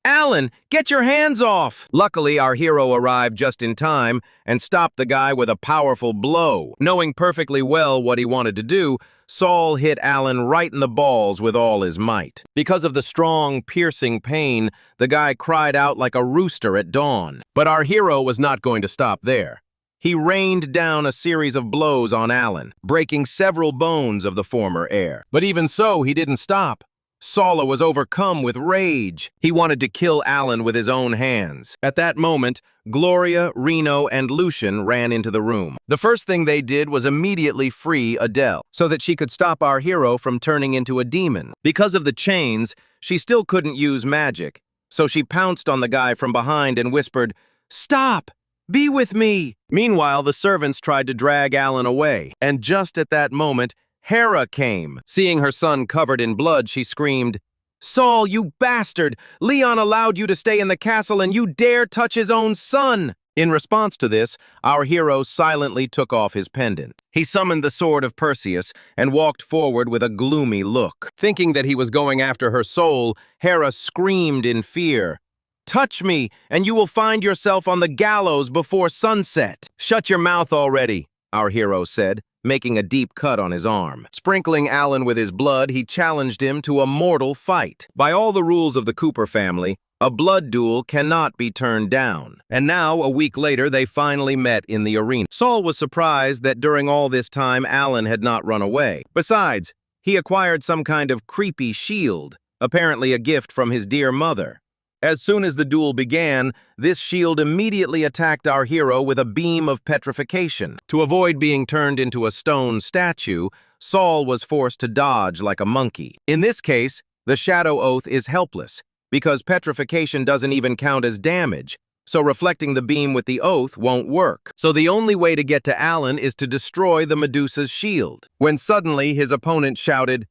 "Alan, get your hands off!" Luckily, our hero arrived just in time and stopped the guy with a powerful blow. Knowing perfectly well what he wanted to do, Saul hit Alan right in the balls with all his might. Because of the strong, piercing pain, the guy cried out like a rooster at dawn. But our hero was not going to stop there. He rained down a series of blows on Alan, breaking several bones of the former heir. But even so, he didn't stop. Saul was overcome with rage. He wanted to kill Alan with his own hands. At that moment, Gloria, Reno, and Lucian ran into the room. The first thing they did was immediately free Adele, so that she could stop our hero from turning into a demon. Because of the chains, she still couldn't use magic, so she pounced on the guy from behind and whispered, "Stop! Be with me!" Meanwhile, the servants tried to drag Alan away, and just at that moment, Hera came. Seeing her son covered in blood, she screamed, "Saul, you bastard! Leon allowed you to stay in the castle and you dare touch his own son!" In response to this, our hero silently took off his pendant. He summoned the sword of Perseus and walked forward with a gloomy look. Thinking that he was going after her soul, Hera screamed in fear, "Touch me, and you will find yourself on the gallows before sunset." "Shut your mouth already," our hero said, making a deep cut on his arm. Sprinkling Alan with his blood, he challenged him to a mortal fight. By all the rules of the Cooper family, a blood duel cannot be turned down. And now, a week later, they finally met in the arena. Saul was surprised that during all this time, Alan had not run away. Besides, he acquired some kind of creepy shield, apparently a gift from his dear mother. As soon as the duel began, this shield immediately attacked our hero with a beam of petrification. To avoid being turned into a stone statue, Saul was forced to dodge like a monkey. In this case, the Shadow Oath is helpless, because petrification doesn't even count as damage, so reflecting the beam with the oath won't work. So the only way to get to Alan is to destroy the Medusa's shield. When suddenly his opponent shouted,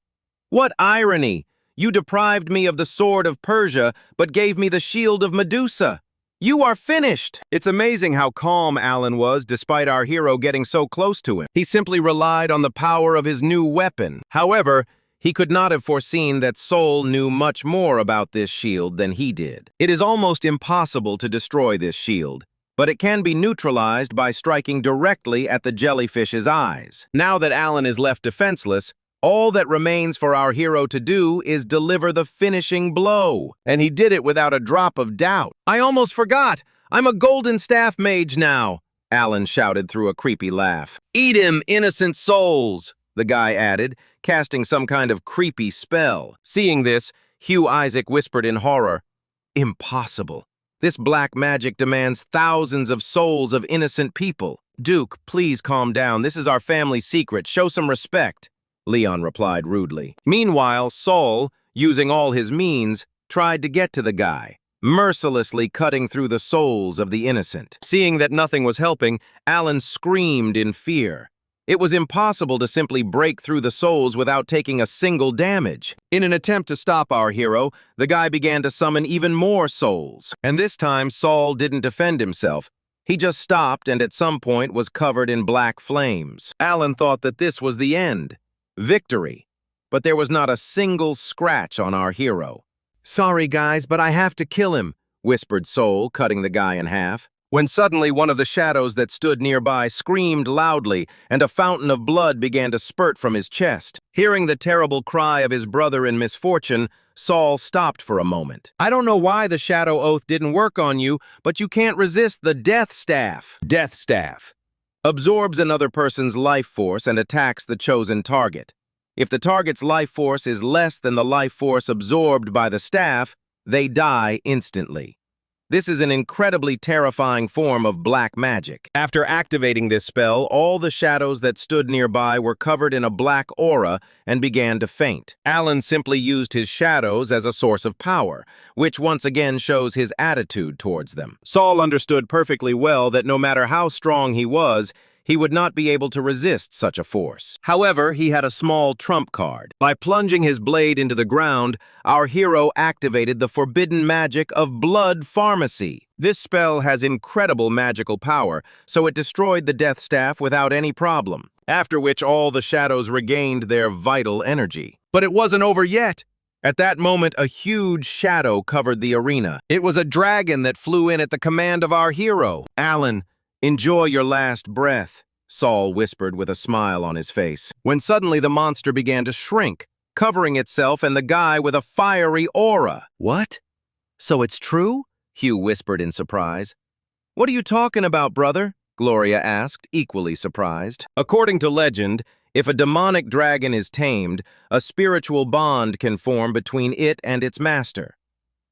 "What irony! You deprived me of the sword of Persia, but gave me the shield of Medusa. You are finished!" It's amazing how calm Alan was despite our hero getting so close to him. He simply relied on the power of his new weapon. However, he could not have foreseen that Saul knew much more about this shield than he did. It is almost impossible to destroy this shield, but it can be neutralized by striking directly at the jellyfish's eyes. Now that Alan is left defenseless, All that remains for our hero to do is deliver the finishing blow. And he did it without a drop of doubt. I almost forgot. I'm a golden staff mage now, Alan shouted through a creepy laugh. Eat him, innocent souls, the guy added, casting some kind of creepy spell. Seeing this, Hugh Isaac whispered in horror, Impossible. This black magic demands thousands of souls of innocent people. Duke, please calm down. This is our family secret. Show some respect, Leon replied rudely. Meanwhile, Saul, using all his means, tried to get to the guy, mercilessly cutting through the souls of the innocent. Seeing that nothing was helping, Alan screamed in fear. It was impossible to simply break through the souls without taking a single damage. In an attempt to stop our hero, the guy began to summon even more souls. And this time, Saul didn't defend himself. He just stopped and at some point was covered in black flames. Alan thought that this was the end. Victory. But there was not a single scratch on our hero. Sorry, guys, but I have to kill him, whispered Saul, cutting the guy in half. When suddenly one of the shadows that stood nearby screamed loudly, and a fountain of blood began to spurt from his chest. Hearing the terrible cry of his brother in misfortune, Saul stopped for a moment. I don't know why the shadow oath didn't work on you, but you can't resist the death staff. Death staff absorbs another person's life force and attacks the chosen target. If the target's life force is less than the life force absorbed by the staff, they die instantly. This is an incredibly terrifying form of black magic. After activating this spell, all the shadows that stood nearby were covered in a black aura and began to faint. Alan simply used his shadows as a source of power, which once again shows his attitude towards them. Saul understood perfectly well that no matter how strong he was, he would not be able to resist such a force. However, he had a small trump card. By plunging his blade into the ground, our hero activated the forbidden magic of blood pharmacy. This spell has incredible magical power, so it destroyed the death staff without any problem, after which all the shadows regained their vital energy. But it wasn't over yet. At that moment, a huge shadow covered the arena. It was a dragon that flew in at the command of our hero. Alan, enjoy your last breath, Saul whispered with a smile on his face, when suddenly the monster began to shrink, covering itself and the guy with a fiery aura. What? So it's true? Hugh whispered in surprise. What are you talking about, brother? Gloria asked, equally surprised. According to legend, if a demonic dragon is tamed, a spiritual bond can form between it and its master.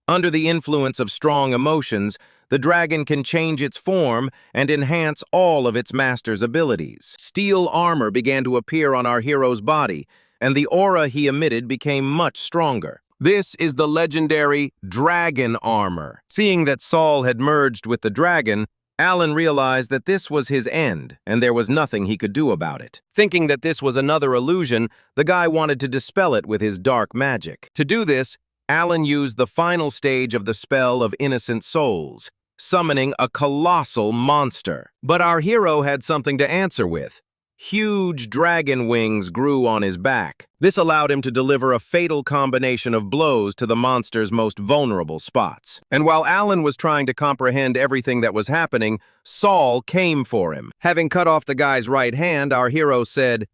Under the influence of strong emotions, the dragon can change its form and enhance all of its master's abilities. Steel armor began to appear on our hero's body, and the aura he emitted became much stronger. This is the legendary dragon armor. Seeing that Saul had merged with the dragon, Alan realized that this was his end, and there was nothing he could do about it. Thinking that this was another illusion, the guy wanted to dispel it with his dark magic. To do this, Alan used the final stage of the spell of innocent souls, summoning a colossal monster. But our hero had something to answer with. Huge dragon wings grew on his back. This allowed him to deliver a fatal combination of blows to the monster's most vulnerable spots. And while Alan was trying to comprehend everything that was happening, Saul came for him. Having cut off the guy's right hand, our hero said,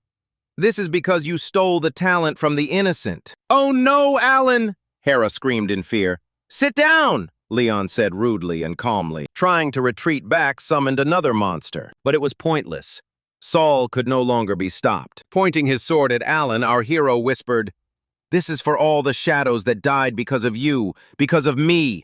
"This is because you stole the talent from the innocent." "Oh no, Alan!" Hera screamed in fear. "Sit down!" Leon said rudely and calmly. Trying to retreat back summoned another monster, but it was pointless. Saul could no longer be stopped. Pointing his sword at Alan, our hero whispered, "This is for all the shadows that died because of you, because of me.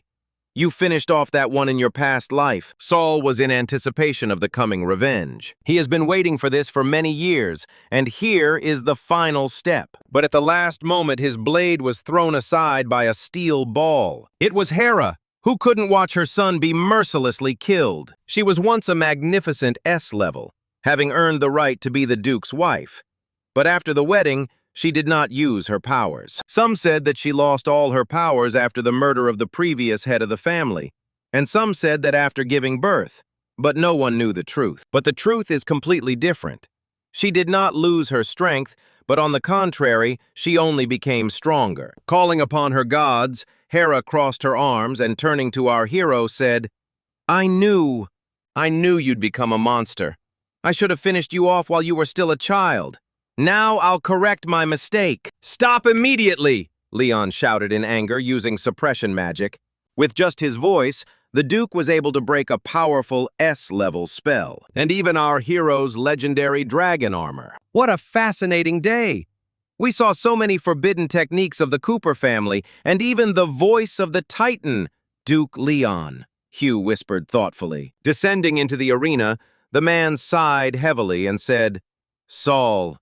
You finished off that one in your past life." Saul was in anticipation of the coming revenge. He has been waiting for this for many years, and here is the final step. But at the last moment, his blade was thrown aside by a steel ball. It was Hera, who couldn't watch her son be mercilessly killed. She was once a magnificent S-level, having earned the right to be the Duke's wife. But after the wedding, she did not use her powers. Some said that she lost all her powers after the murder of the previous head of the family, and some said that after giving birth, but no one knew the truth. But the truth is completely different. She did not lose her strength, but on the contrary, she only became stronger. Calling upon her gods, Hera crossed her arms and turning to our hero said, I knew you'd become a monster. I should have finished you off while you were still a child. Now I'll correct my mistake. Stop immediately, Leon shouted in anger using suppression magic. With just his voice, the Duke was able to break a powerful S-level spell, and even our hero's legendary dragon armor. What a fascinating day! We saw so many forbidden techniques of the Cooper family, and even the voice of the Titan, Duke Leon, Hugh whispered thoughtfully. Descending into the arena, the man sighed heavily and said, Saul,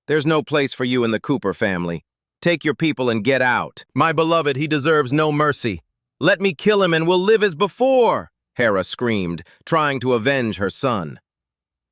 there's no place for you in the Cooper family. Take your people and get out. My beloved, he deserves no mercy. Let me kill him and we'll live as before, Hera screamed, trying to avenge her son.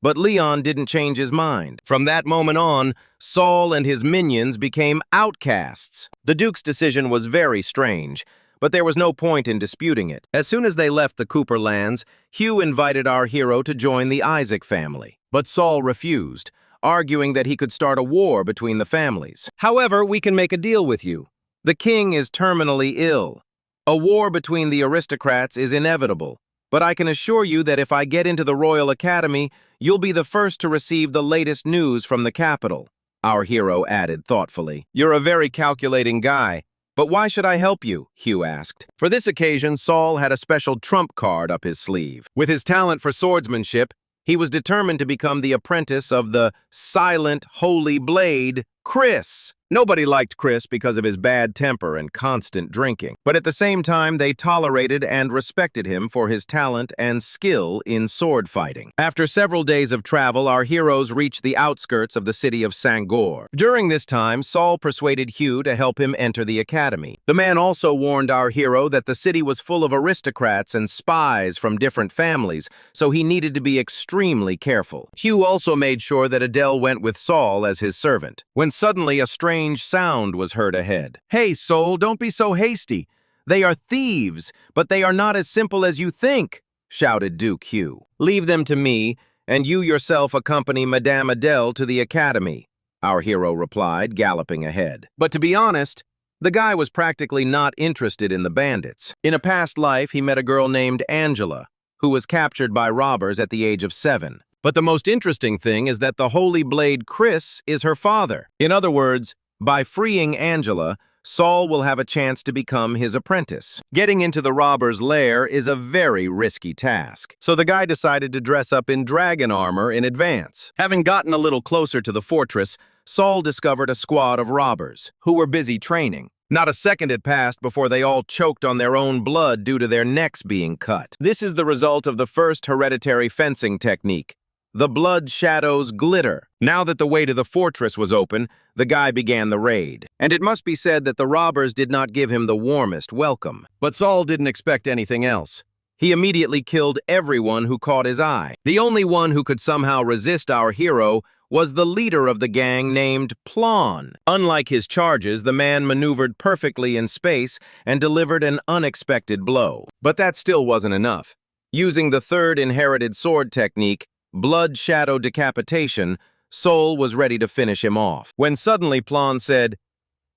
But Leon didn't change his mind. From that moment on, Saul and his minions became outcasts. The Duke's decision was very strange, but there was no point in disputing it. As soon as they left the Cooper lands, Hugh invited our hero to join the Isaac family. But Saul refused, arguing that he could start a war between the families. However, we can make a deal with you. The king is terminally ill. A war between the aristocrats is inevitable, but I can assure you that if I get into the Royal Academy, you'll be the first to receive the latest news from the capital, our hero added thoughtfully. You're a very calculating guy, but why should I help you? Hugh asked. For this occasion, Saul had a special trump card up his sleeve. With his talent for swordsmanship, he was determined to become the apprentice of the silent, holy blade, Chris. Nobody liked Chris because of his bad temper and constant drinking, but at the same time they tolerated and respected him for his talent and skill in sword fighting. After several days of travel, our heroes reached the outskirts of the city of Sangor. During this time, Saul persuaded Hugh to help him enter the academy. The man also warned our hero that the city was full of aristocrats and spies from different families, so he needed to be extremely careful. Hugh also made sure that Adele went with Saul as his servant. When suddenly a strange sound was heard ahead. Hey, Saul, don't be so hasty. They are thieves, but they are not as simple as you think, shouted Duke Hugh. Leave them to me, and you yourself accompany Madame Adele to the academy, our hero replied, galloping ahead. But to be honest, the guy was practically not interested in the bandits. In a past life, he met a girl named Angela, who was captured by robbers at the age of 7. But the most interesting thing is that the Holy Blade Chris is her father. In other words, by freeing Angela, Saul will have a chance to become his apprentice. Getting into the robber's lair is a very risky task, so the guy decided to dress up in dragon armor in advance. Having gotten a little closer to the fortress, Saul discovered a squad of robbers, who were busy training. Not a second had passed before they all choked on their own blood due to their necks being cut. This is the result of the first hereditary fencing technique. The blood shadows glitter. Now that the way to the fortress was open, the guy began the raid. And it must be said that the robbers did not give him the warmest welcome. But Saul didn't expect anything else. He immediately killed everyone who caught his eye. The only one who could somehow resist our hero was the leader of the gang named Plon. Unlike his charges, the man maneuvered perfectly in space and delivered an unexpected blow. But that still wasn't enough. Using the third inherited sword technique, Blood Shadow Decapitation, Saul was ready to finish him off. When suddenly Plon said,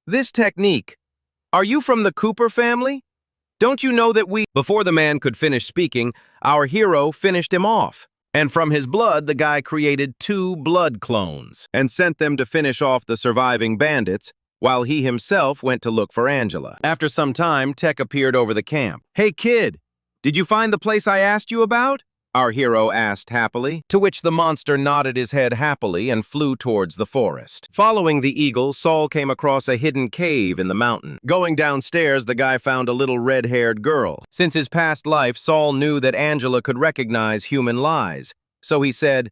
"This technique, are you from the Cooper family? Don't you know that we—" Before the man could finish speaking, our hero finished him off. And from his blood, the guy created 2 blood clones and sent them to finish off the surviving bandits, while he himself went to look for Angela. After some time, Tech appeared over the camp. "Hey kid, did you find the place I asked you about?" our hero asked happily, to which the monster nodded his head happily and flew towards the forest. Following the eagle, Saul came across a hidden cave in the mountain. Going downstairs, the guy found a little red-haired girl. Since his past life, Saul knew that Angela could recognize human lies, so he said,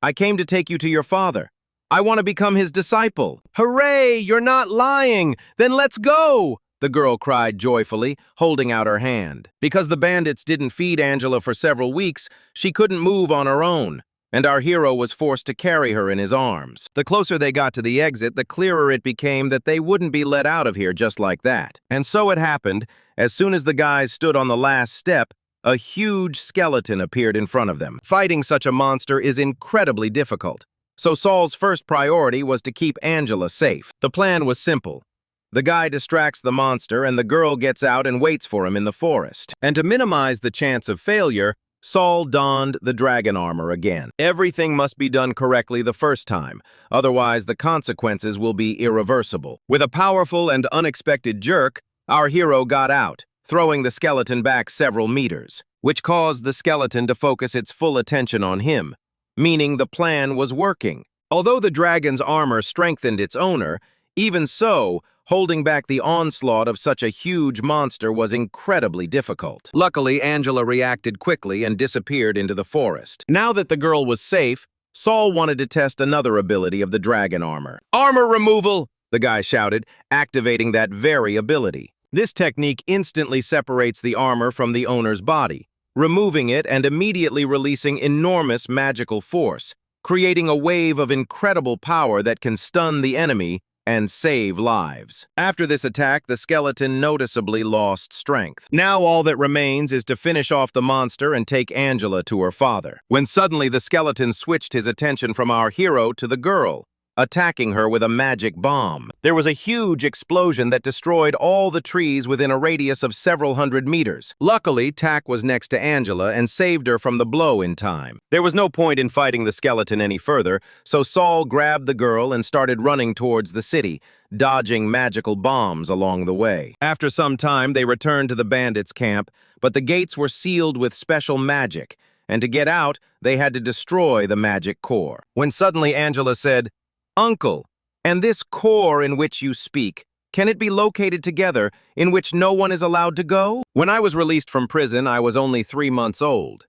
"I came to take you to your father. I want to become his disciple." "Hooray, you're not lying! Then let's go!" the girl cried joyfully, holding out her hand. Because the bandits didn't feed Angela for several weeks, she couldn't move on her own, and our hero was forced to carry her in his arms. The closer they got to the exit, the clearer it became that they wouldn't be let out of here just like that. And so it happened. As soon as the guys stood on the last step, a huge skeleton appeared in front of them. Fighting such a monster is incredibly difficult, so Saul's first priority was to keep Angela safe. The plan was simple. The guy distracts the monster and the girl gets out and waits for him in the forest. And to minimize the chance of failure, Saul donned the dragon armor again. Everything must be done correctly the first time, otherwise the consequences will be irreversible. With a powerful and unexpected jerk, our hero got out, throwing the skeleton back several meters, which caused the skeleton to focus its full attention on him, meaning the plan was working. Although the dragon's armor strengthened its owner, even so, holding back the onslaught of such a huge monster was incredibly difficult. Luckily, Angela reacted quickly and disappeared into the forest. Now that the girl was safe, Saul wanted to test another ability of the dragon armor. "Armor removal!" the guy shouted, activating that very ability. This technique instantly separates the armor from the owner's body, removing it and immediately releasing enormous magical force, creating a wave of incredible power that can stun the enemy and save lives. After this attack, the skeleton noticeably lost strength. Now all that remains is to finish off the monster and take Angela to her father. When suddenly the skeleton switched his attention from our hero to the girl, attacking her with a magic bomb. There was a huge explosion that destroyed all the trees within a radius of several hundred meters. Luckily, Tak was next to Angela and saved her from the blow in time. There was no point in fighting the skeleton any further, so Saul grabbed the girl and started running towards the city, dodging magical bombs along the way. After some time, they returned to the bandits' camp, but the gates were sealed with special magic, and to get out, they had to destroy the magic core. When suddenly Angela said, "Uncle, and this core in which you speak, can it be located together, in which no one is allowed to go?" When I was released from prison, I was only 3 months old.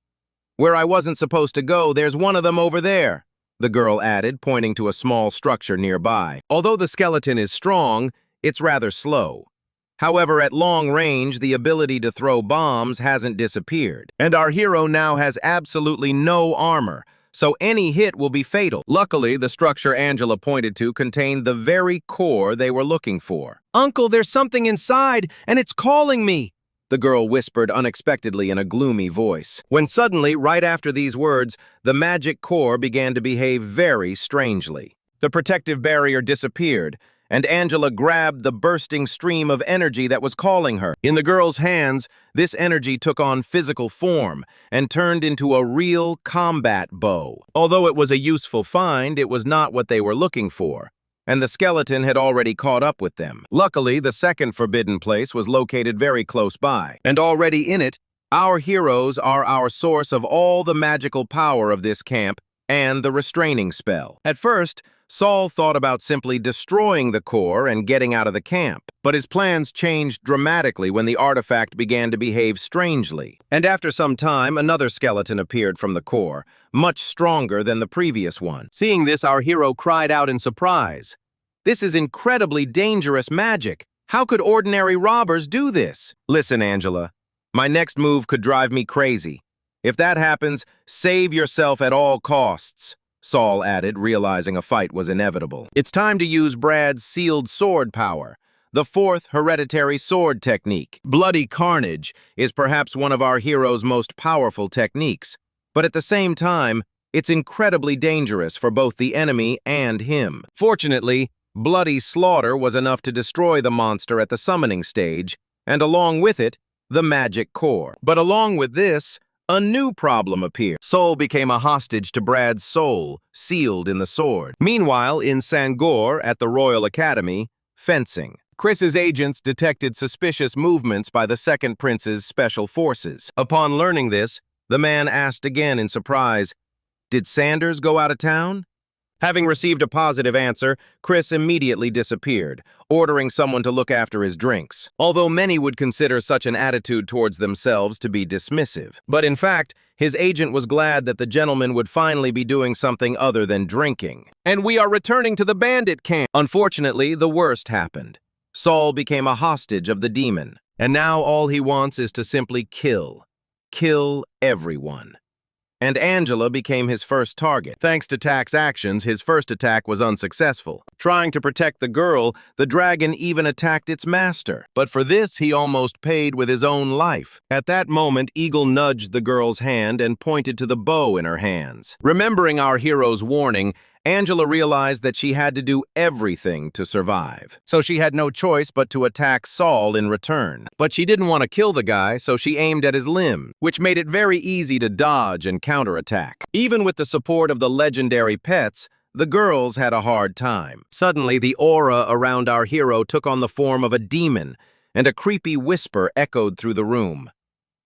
"Where I wasn't supposed to go, there's one of them over there," the girl added, pointing to a small structure nearby. Although the skeleton is strong, it's rather slow. However, at long range, the ability to throw bombs hasn't disappeared, and our hero now has absolutely no armor, so any hit will be fatal. Luckily, the structure Angela pointed to contained the very core they were looking for. "Uncle, there's something inside, and it's calling me," the girl whispered unexpectedly in a gloomy voice. When suddenly, right after these words, the magic core began to behave very strangely. The protective barrier disappeared, and Angela grabbed the bursting stream of energy that was calling her. In the girl's hands, this energy took on physical form and turned into a real combat bow. Although it was a useful find, it was not what they were looking for, and the skeleton had already caught up with them. Luckily, the second forbidden place was located very close by, and already in it, our heroes are our source of all the magical power of this camp and the restraining spell. At first, Saul thought about simply destroying the core and getting out of the camp, but his plans changed dramatically when the artifact began to behave strangely. And after some time, another skeleton appeared from the core, much stronger than the previous one. Seeing this, our hero cried out in surprise. "This is incredibly dangerous magic. How could ordinary robbers do this?" "Listen, Angela, my next move could drive me crazy. If that happens, save yourself at all costs," Saul added, realizing a fight was inevitable. "It's time to use Brad's sealed sword power, the fourth hereditary sword technique. Bloody carnage is perhaps one of our hero's most powerful techniques, but at the same time, it's incredibly dangerous for both the enemy and him. Fortunately, bloody slaughter was enough to destroy the monster at the summoning stage, and along with it, the magic core. But along with this, a new problem appeared. Saul became a hostage to Brad's soul, sealed in the sword. Meanwhile, in Sangor, at the Royal Academy, fencing, Chris's agents detected suspicious movements by the Second Prince's special forces. Upon learning this, the man asked again in surprise, "Did Sanders go out of town?" Having received a positive answer, Chris immediately disappeared, ordering someone to look after his drinks, although many would consider such an attitude towards themselves to be dismissive. But in fact, his agent was glad that the gentleman would finally be doing something other than drinking. "And we are returning to the bandit camp." Unfortunately, the worst happened. Saul became a hostage of the demon, and now all he wants is to simply kill everyone. And Angela became his first target. Thanks to Tak's actions, his first attack was unsuccessful. Trying to protect the girl, the dragon even attacked its master. But for this, he almost paid with his own life. At that moment, Eagle nudged the girl's hand and pointed to the bow in her hands. Remembering our hero's warning, Angela realized that she had to do everything to survive. So she had no choice but to attack Saul in return. But she didn't want to kill the guy, so she aimed at his limb, which made it very easy to dodge and counterattack. Even with the support of the legendary pets, the girls had a hard time. Suddenly, the aura around our hero took on the form of a demon, and a creepy whisper echoed through the room.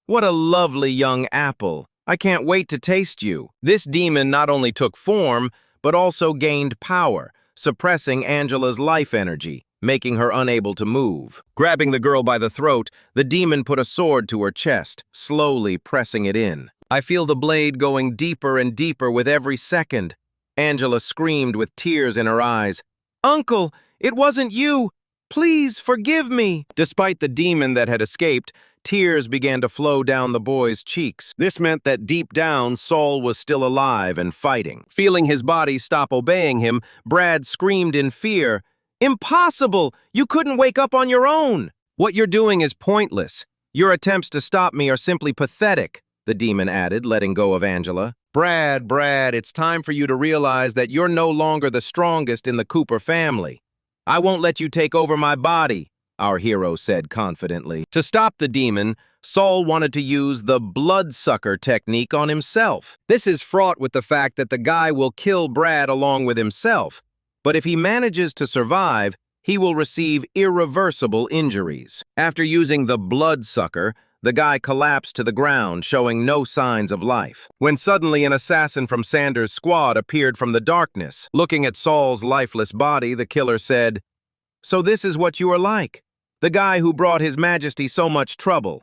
"What a lovely young apple. I can't wait to taste you." This demon not only took form, but also gained power, suppressing Angela's life energy, making her unable to move. Grabbing the girl by the throat, the demon put a sword to her chest, slowly pressing it in. "I feel the blade going deeper and deeper with every second." Angela screamed with tears in her eyes. "Uncle, it wasn't you! Please forgive me!" Despite the demon that had escaped, tears began to flow down the boy's cheeks. This meant that deep down, Saul was still alive and fighting. Feeling his body stop obeying him, Brad screamed in fear, "Impossible! You couldn't wake up on your own!" "What you're doing is pointless. Your attempts to stop me are simply pathetic," the demon added, letting go of Angela. Brad, it's time for you to realize that you're no longer the strongest in the Cooper family. I won't let you take over my body," our hero said confidently. To stop the demon, Saul wanted to use the bloodsucker technique on himself. This is fraught with the fact that the guy will kill Brad along with himself, but if he manages to survive, he will receive irreversible injuries. After using the bloodsucker, the guy collapsed to the ground, showing no signs of life, when suddenly an assassin from Sanders' squad appeared from the darkness. Looking at Saul's lifeless body, the killer said, "So this is what you are like, the guy who brought His Majesty so much trouble.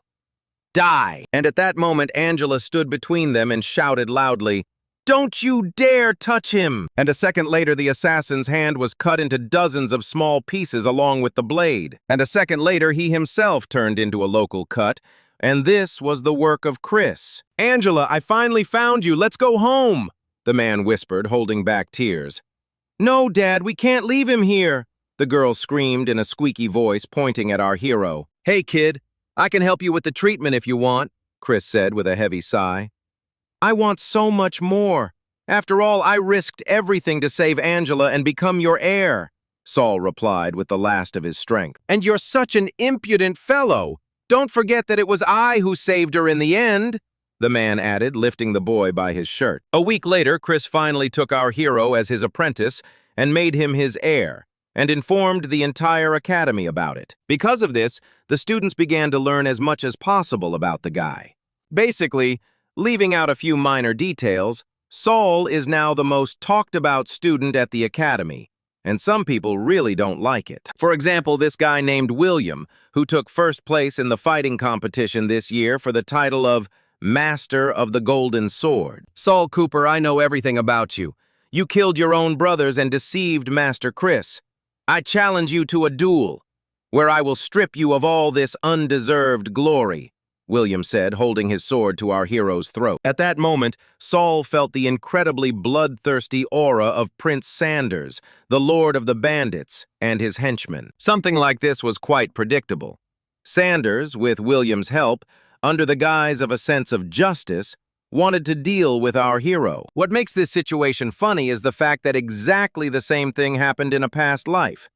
Die!" And at that moment, Angela stood between them and shouted loudly, "Don't you dare touch him!" And a second later, the assassin's hand was cut into dozens of small pieces along with the blade. And a second later, he himself turned into a local cut. And this was the work of Chris. "Angela, I finally found you. Let's go home," the man whispered, holding back tears. "No, Dad, we can't leave him here," the girl screamed in a squeaky voice, pointing at our hero. "Hey, kid, I can help you with the treatment if you want," Chris said with a heavy sigh. "I want so much more. After all, I risked everything to save Angela and become your heir," Saul replied with the last of his strength. "And you're such an impudent fellow. Don't forget that it was I who saved her in the end," the man added, lifting the boy by his shirt. A week later, Chris finally took our hero as his apprentice and made him his heir, and informed the entire academy about it. Because of this, the students began to learn as much as possible about the guy. Basically, leaving out a few minor details, Saul is now the most talked about student at the academy, and some people really don't like it. For example, this guy named William, who took first place in the fighting competition this year for the title of Master of the Golden Sword. "Saul Cooper, I know everything about you. You killed your own brothers and deceived Master Chris. I challenge you to a duel, where I will strip you of all this undeserved glory," William said, holding his sword to our hero's throat. At that moment, Saul felt the incredibly bloodthirsty aura of Prince Sanders, the Lord of the Bandits, and his henchmen. Something like this was quite predictable. Sanders, with William's help, under the guise of a sense of justice, wanted to deal with our hero. What makes this situation funny is the fact that exactly the same thing happened in a past life.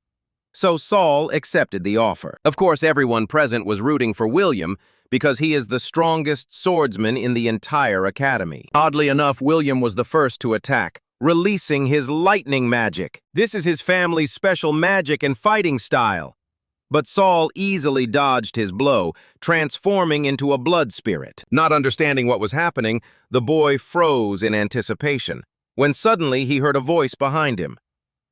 So Saul accepted the offer. Of course, everyone present was rooting for William, because he is the strongest swordsman in the entire academy. Oddly enough, William was the first to attack, releasing his lightning magic. This is his family's special magic and fighting style. But Saul easily dodged his blow, transforming into a blood spirit. Not understanding what was happening, the boy froze in anticipation, when suddenly he heard a voice behind him.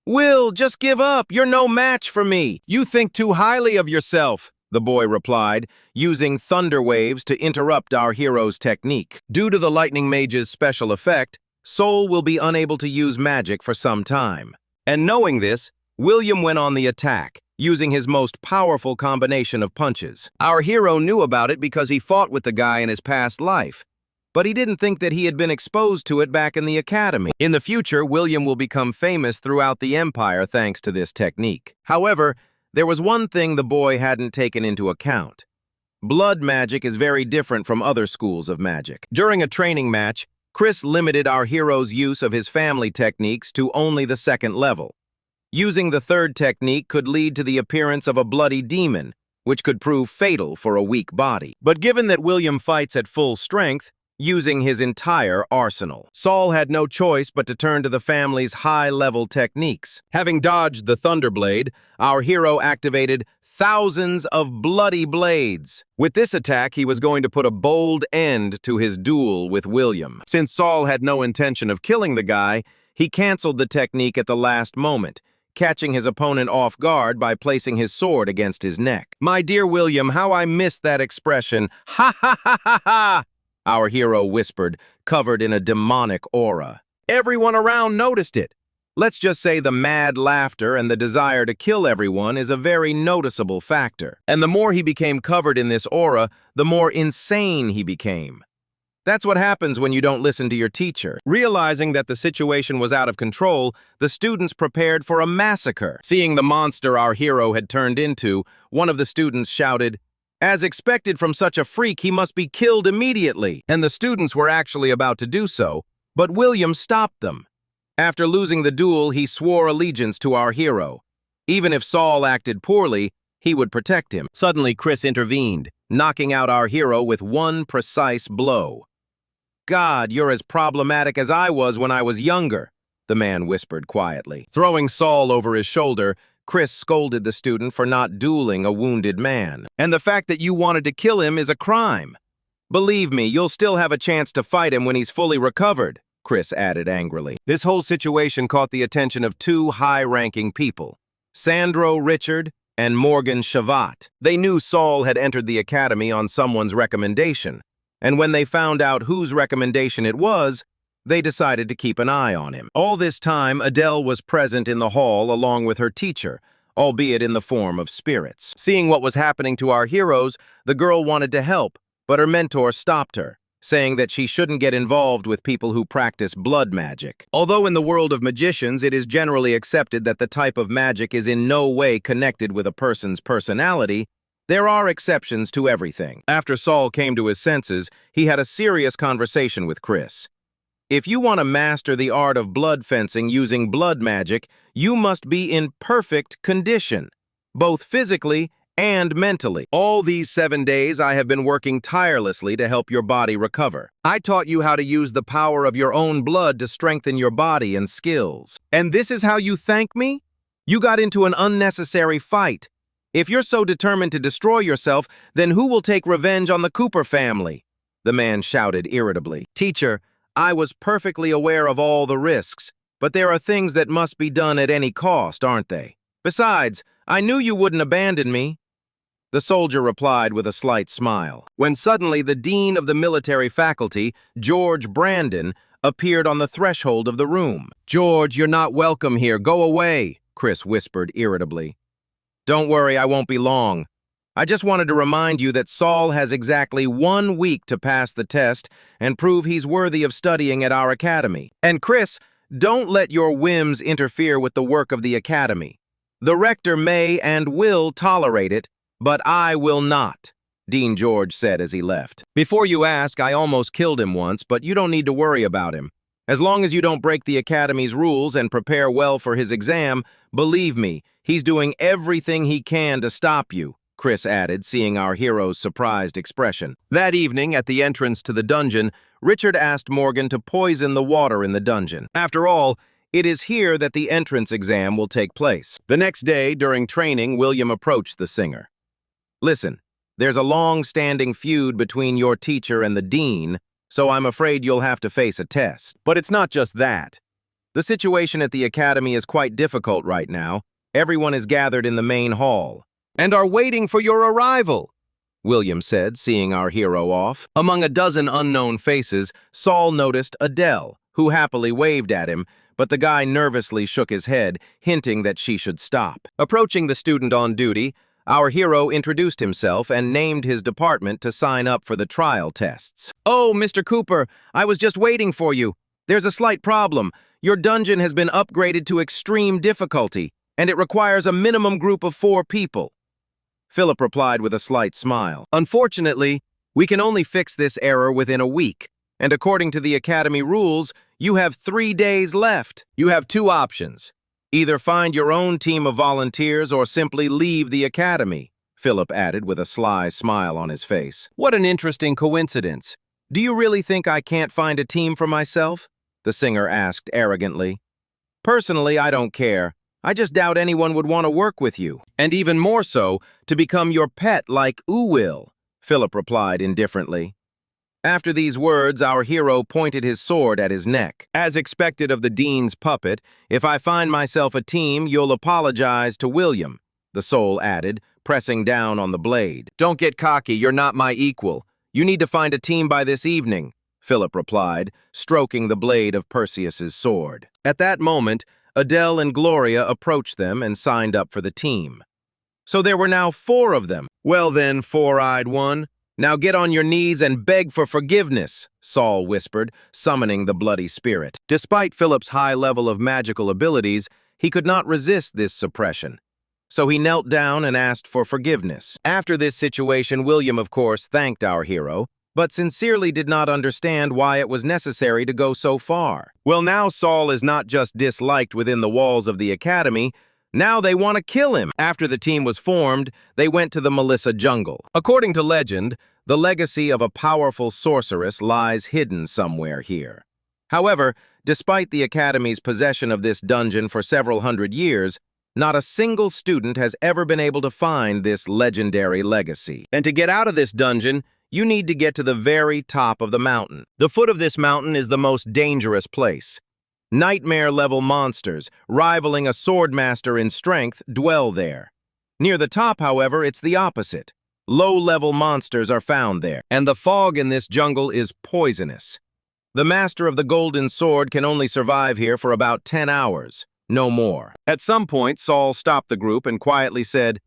"Will, just give up. You're no match for me. You think too highly of yourself," the boy replied, using thunder waves to interrupt our hero's technique. Due to the lightning mage's special effect, Saul will be unable to use magic for some time. And knowing this, William went on the attack, using his most powerful combination of punches. Our hero knew about it because he fought with the guy in his past life, but he didn't think that he had been exposed to it back in the academy. In the future, William will become famous throughout the empire thanks to this technique. However, there was one thing the boy hadn't taken into account. Blood magic is very different from other schools of magic. During a training match, Chris limited our hero's use of his family techniques to only the second level. Using the third technique could lead to the appearance of a bloody demon, which could prove fatal for a weak body. But given that William fights at full strength, using his entire arsenal, Saul had no choice but to turn to the family's high-level techniques. Having dodged the Thunderblade, our hero activated thousands of bloody blades. With this attack, he was going to put a bold end to his duel with William. Since Saul had no intention of killing the guy, he canceled the technique at the last moment, catching his opponent off guard by placing his sword against his neck. My dear William, how I missed that expression. Ha ha ha ha ha! Our hero whispered, covered in a demonic aura. Everyone around noticed it. Let's just say the mad laughter and the desire to kill everyone is a very noticeable factor. And the more he became covered in this aura, the more insane he became. That's what happens when you don't listen to your teacher. Realizing that the situation was out of control, the students prepared for a massacre. Seeing the monster our hero had turned into, one of the students shouted, "As expected from such a freak, he must be killed immediately." And the students were actually about to do so, but William stopped them. After losing the duel, he swore allegiance to our hero. Even if Saul acted poorly, he would protect him. Suddenly, Chris intervened, knocking out our hero with one precise blow. "God, you're as problematic as I was when I was younger," the man whispered quietly. Throwing Saul over his shoulder, Chris scolded the student for not dueling a wounded man. "And the fact that you wanted to kill him is a crime. Believe me, you'll still have a chance to fight him when he's fully recovered," Chris added angrily. This whole situation caught the attention of two high-ranking people, Sandro Richard and Morgan Shavat. They knew Saul had entered the academy on someone's recommendation, and when they found out whose recommendation it was, they decided to keep an eye on him. All this time, Adele was present in the hall along with her teacher, albeit in the form of spirits. Seeing what was happening to our heroes, the girl wanted to help, but her mentor stopped her, saying that she shouldn't get involved with people who practice blood magic. Although in the world of magicians, it is generally accepted that the type of magic is in no way connected with a person's personality, there are exceptions to everything. After Saul came to his senses, he had a serious conversation with Chris. If you want to master the art of blood fencing using blood magic, you must be in perfect condition, both physically and mentally. All these 7 days, I have been working tirelessly to help your body recover. I taught you how to use the power of your own blood to strengthen your body and skills. And this is how you thank me? You got into an unnecessary fight. If you're so determined to destroy yourself, then who will take revenge on the Cooper family? The man shouted irritably. Teacher, I was perfectly aware of all the risks, but there are things that must be done at any cost, aren't they? Besides, I knew you wouldn't abandon me. The soldier replied with a slight smile, when suddenly the dean of the military faculty, George Brandon, appeared on the threshold of the room. George, you're not welcome here. Go away, Chris whispered irritably. Don't worry, I won't be long. I just wanted to remind you that Saul has exactly 1 week to pass the test and prove he's worthy of studying at our academy. And Chris, don't let your whims interfere with the work of the academy. The rector may and will tolerate it, but I will not, Dean George said as he left. Before you ask, I almost killed him once, but you don't need to worry about him. As long as you don't break the academy's rules and prepare well for his exam, believe me, he's doing everything he can to stop you, Chris added, seeing our hero's surprised expression. That evening, at the entrance to the dungeon, Richard asked Morgan to poison the water in the dungeon. After all, it is here that the entrance exam will take place. The next day, during training, William approached the singer. Listen, there's a long-standing feud between your teacher and the dean, so I'm afraid you'll have to face a test. But it's not just that. The situation at the academy is quite difficult right now. Everyone is gathered in the main hall and are waiting for your arrival, William said, seeing our hero off. Among a dozen unknown faces, Saul noticed Adele, who happily waved at him, but the guy nervously shook his head, hinting that she should stop. Approaching the student on duty, our hero introduced himself and named his department to sign up for the trial tests. Oh, Mr. Cooper, I was just waiting for you. There's a slight problem. Your dungeon has been upgraded to extreme difficulty, and it requires a minimum group of 4 people. Philip replied with a slight smile. Unfortunately, we can only fix this error within a week, and according to the Academy rules, you have 3 days left. You have 2 options. Either find your own team of volunteers or simply leave the Academy, Philip added with a sly smile on his face. What an interesting coincidence. Do you really think I can't find a team for myself? The singer asked arrogantly. Personally, I don't care. I just doubt anyone would want to work with you. And even more so, to become your pet like Oo will, Philip replied indifferently. After these words, our hero pointed his sword at his neck. As expected of the dean's puppet, if I find myself a team, you'll apologize to William, the soul added, pressing down on the blade. Don't get cocky, you're not my equal. You need to find a team by this evening, Philip replied, stroking the blade of Perseus's sword. At that moment, Adele and Gloria approached them and signed up for the team. So there were now 4 of them. Well then, four-eyed one, now get on your knees and beg for forgiveness, Saul whispered, summoning the bloody spirit. Despite Philip's high level of magical abilities, he could not resist this suppression. So he knelt down and asked for forgiveness. After this situation, William, of course, thanked our hero, but sincerely did not understand why it was necessary to go so far. Well, now Saul is not just disliked within the walls of the Academy, now they want to kill him. After the team was formed, they went to the Melissa jungle. According to legend, the legacy of a powerful sorceress lies hidden somewhere here. However, despite the Academy's possession of this dungeon for several hundred years, not a single student has ever been able to find this legendary legacy. And to get out of this dungeon, you need to get to the very top of the mountain. The foot of this mountain is the most dangerous place. Nightmare-level monsters, rivaling a swordmaster in strength, dwell there. Near the top, however, it's the opposite. Low-level monsters are found there, and the fog in this jungle is poisonous. The master of the golden sword can only survive here for about 10 hours, no more. At some point, Saul stopped the group and quietly said,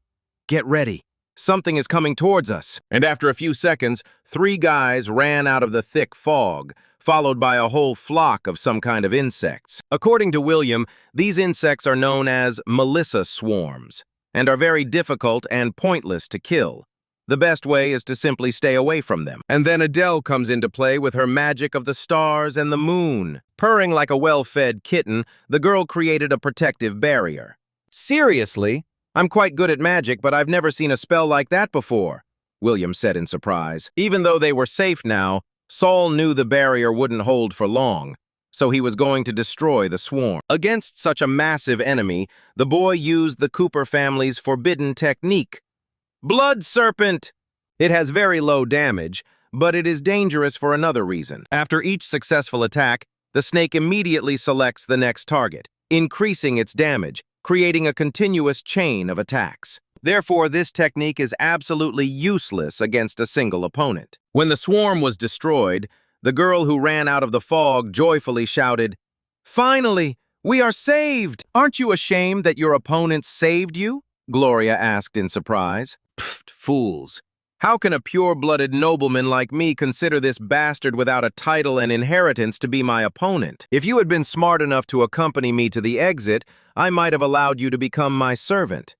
"Get ready. Something is coming towards us." And after a few seconds, 3 guys ran out of the thick fog, followed by a whole flock of some kind of insects. According to William, these insects are known as Melissa swarms, and are very difficult and pointless to kill. The best way is to simply stay away from them. And then Adele comes into play with her magic of the stars and the moon. Purring like a well-fed kitten, the girl created a protective barrier. Seriously? I'm quite good at magic, but I've never seen a spell like that before, William said in surprise. Even though they were safe now, Saul knew the barrier wouldn't hold for long, so he was going to destroy the swarm. Against such a massive enemy, the boy used the Cooper family's forbidden technique. Blood Serpent! It has very low damage, but it is dangerous for another reason. After each successful attack, the snake immediately selects the next target, increasing its damage, creating a continuous chain of attacks. Therefore, this technique is absolutely useless against a single opponent. When the swarm was destroyed, the girl who ran out of the fog joyfully shouted, "Finally, we are saved! Aren't you ashamed that your opponents saved you?" Gloria asked in surprise. "Pfft, fools. How can a pure-blooded nobleman like me consider this bastard without a title and inheritance to be my opponent? If you had been smart enough to accompany me to the exit, I might have allowed you to become my servant."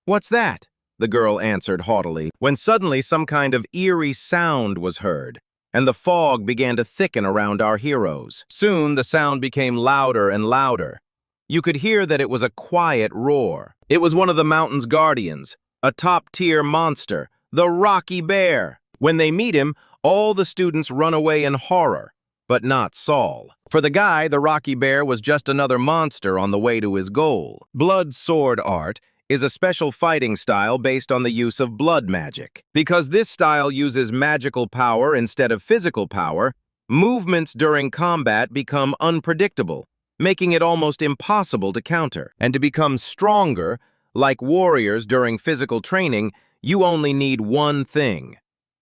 "What's that?" the girl answered haughtily, when suddenly some kind of eerie sound was heard, and the fog began to thicken around our heroes. Soon the sound became louder and louder. You could hear that it was a quiet roar. It was one of the mountain's guardians, a top-tier monster, the Rocky Bear. When they meet him, all the students run away in horror, but not Saul. For the guy, the Rocky Bear was just another monster on the way to his goal. Blood sword art is a special fighting style based on the use of blood magic. Because this style uses magical power instead of physical power, movements during combat become unpredictable, making it almost impossible to counter. And to become stronger, like warriors during physical training, you only need one thing: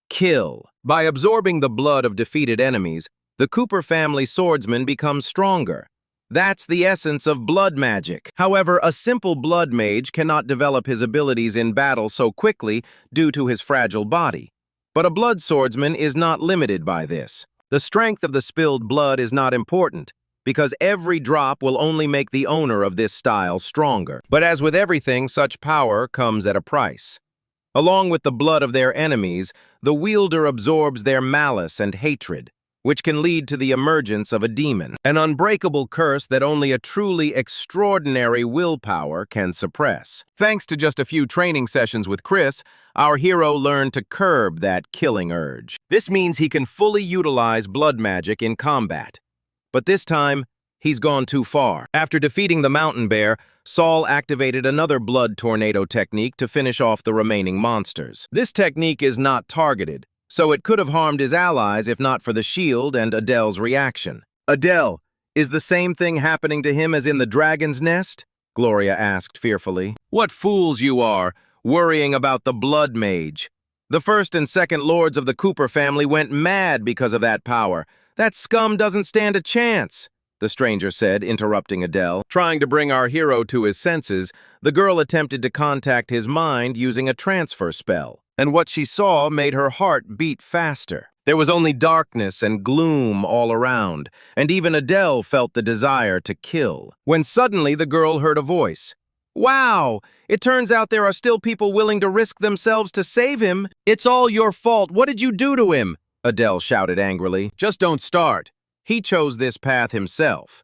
kill. By absorbing the blood of defeated enemies, the Cooper family swordsman becomes stronger. That's the essence of blood magic. However, a simple blood mage cannot develop his abilities in battle so quickly due to his fragile body. But a blood swordsman is not limited by this. The strength of the spilled blood is not important, because every drop will only make the owner of this style stronger. But as with everything, such power comes at a price. Along with the blood of their enemies, the wielder absorbs their malice and hatred. which can lead to the emergence of a demon, an unbreakable curse that only a truly extraordinary willpower can suppress. Thanks to just a few training sessions with Chris, our hero learned to curb that killing urge. This means he can fully utilize blood magic in combat. But this time, he's gone too far. After defeating the mountain bear, Saul activated another blood tornado technique to finish off the remaining monsters. This technique is not targeted, so it could have harmed his allies if not for the shield and Adele's reaction. Adele, is the same thing happening to him as in the dragon's nest? Gloria asked fearfully. What fools you are, worrying about the blood mage. The first and second lords of the Cooper family went mad because of that power. That scum doesn't stand a chance, the stranger said, interrupting Adele. Trying to bring our hero to his senses, the girl attempted to contact his mind using a transfer spell, and what she saw made her heart beat faster. There was only darkness and gloom all around, and even Adele felt the desire to kill, when suddenly the girl heard a voice. Wow! It turns out there are still people willing to risk themselves to save him. It's all your fault. What did you do to him? Adele shouted angrily. Just don't start. He chose this path himself.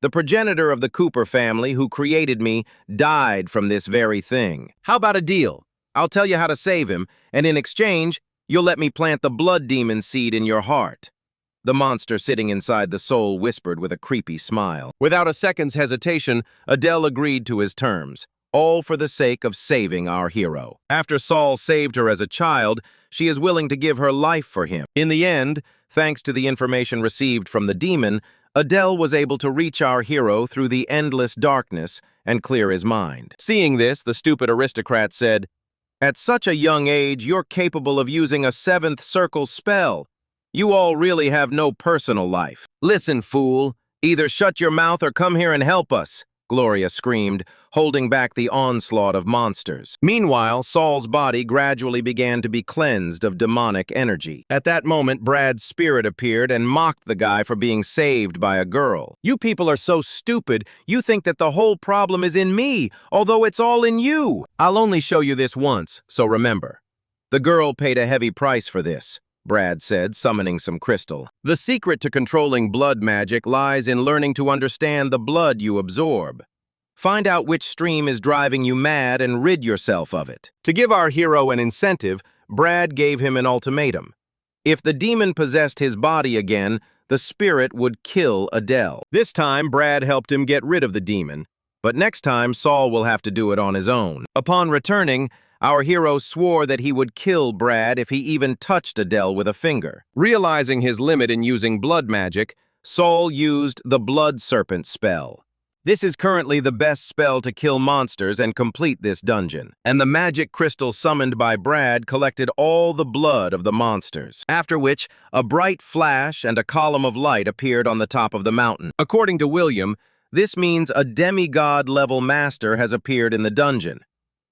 The progenitor of the Cooper family who created me died from this very thing. How about a deal? I'll tell you how to save him, and in exchange, you'll let me plant the blood demon seed in your heart. The monster sitting inside the soul whispered with a creepy smile. Without a second's hesitation, Adele agreed to his terms, all for the sake of saving our hero. After Saul saved her as a child, she is willing to give her life for him. In the end, thanks to the information received from the demon, Adele was able to reach our hero through the endless darkness and clear his mind. Seeing this, the stupid aristocrat said, "At such a young age, you're capable of using a seventh circle spell. You all really have no personal life. Listen, fool, either shut your mouth or come here and help us," Gloria screamed, holding back the onslaught of monsters. Meanwhile, Saul's body gradually began to be cleansed of demonic energy. At that moment, Brad's spirit appeared and mocked the guy for being saved by a girl. You people are so stupid, you think that the whole problem is in me, although it's all in you. I'll only show you this once, so remember. The girl paid a heavy price for this, Brad said, summoning some crystal. The secret to controlling blood magic lies in learning to understand the blood you absorb. Find out which stream is driving you mad and rid yourself of it. To give our hero an incentive, Brad gave him an ultimatum. If the demon possessed his body again, the spirit would kill Adele. This time, Brad helped him get rid of the demon, but next time, Saul will have to do it on his own. Upon returning, our hero swore that he would kill Brad if he even touched Adele with a finger. Realizing his limit in using blood magic, Saul used the Blood Serpent spell. This is currently the best spell to kill monsters and complete this dungeon, and the magic crystal summoned by Brad collected all the blood of the monsters, after which a bright flash and a column of light appeared on the top of the mountain. According to William, this means a demigod-level master has appeared in the dungeon.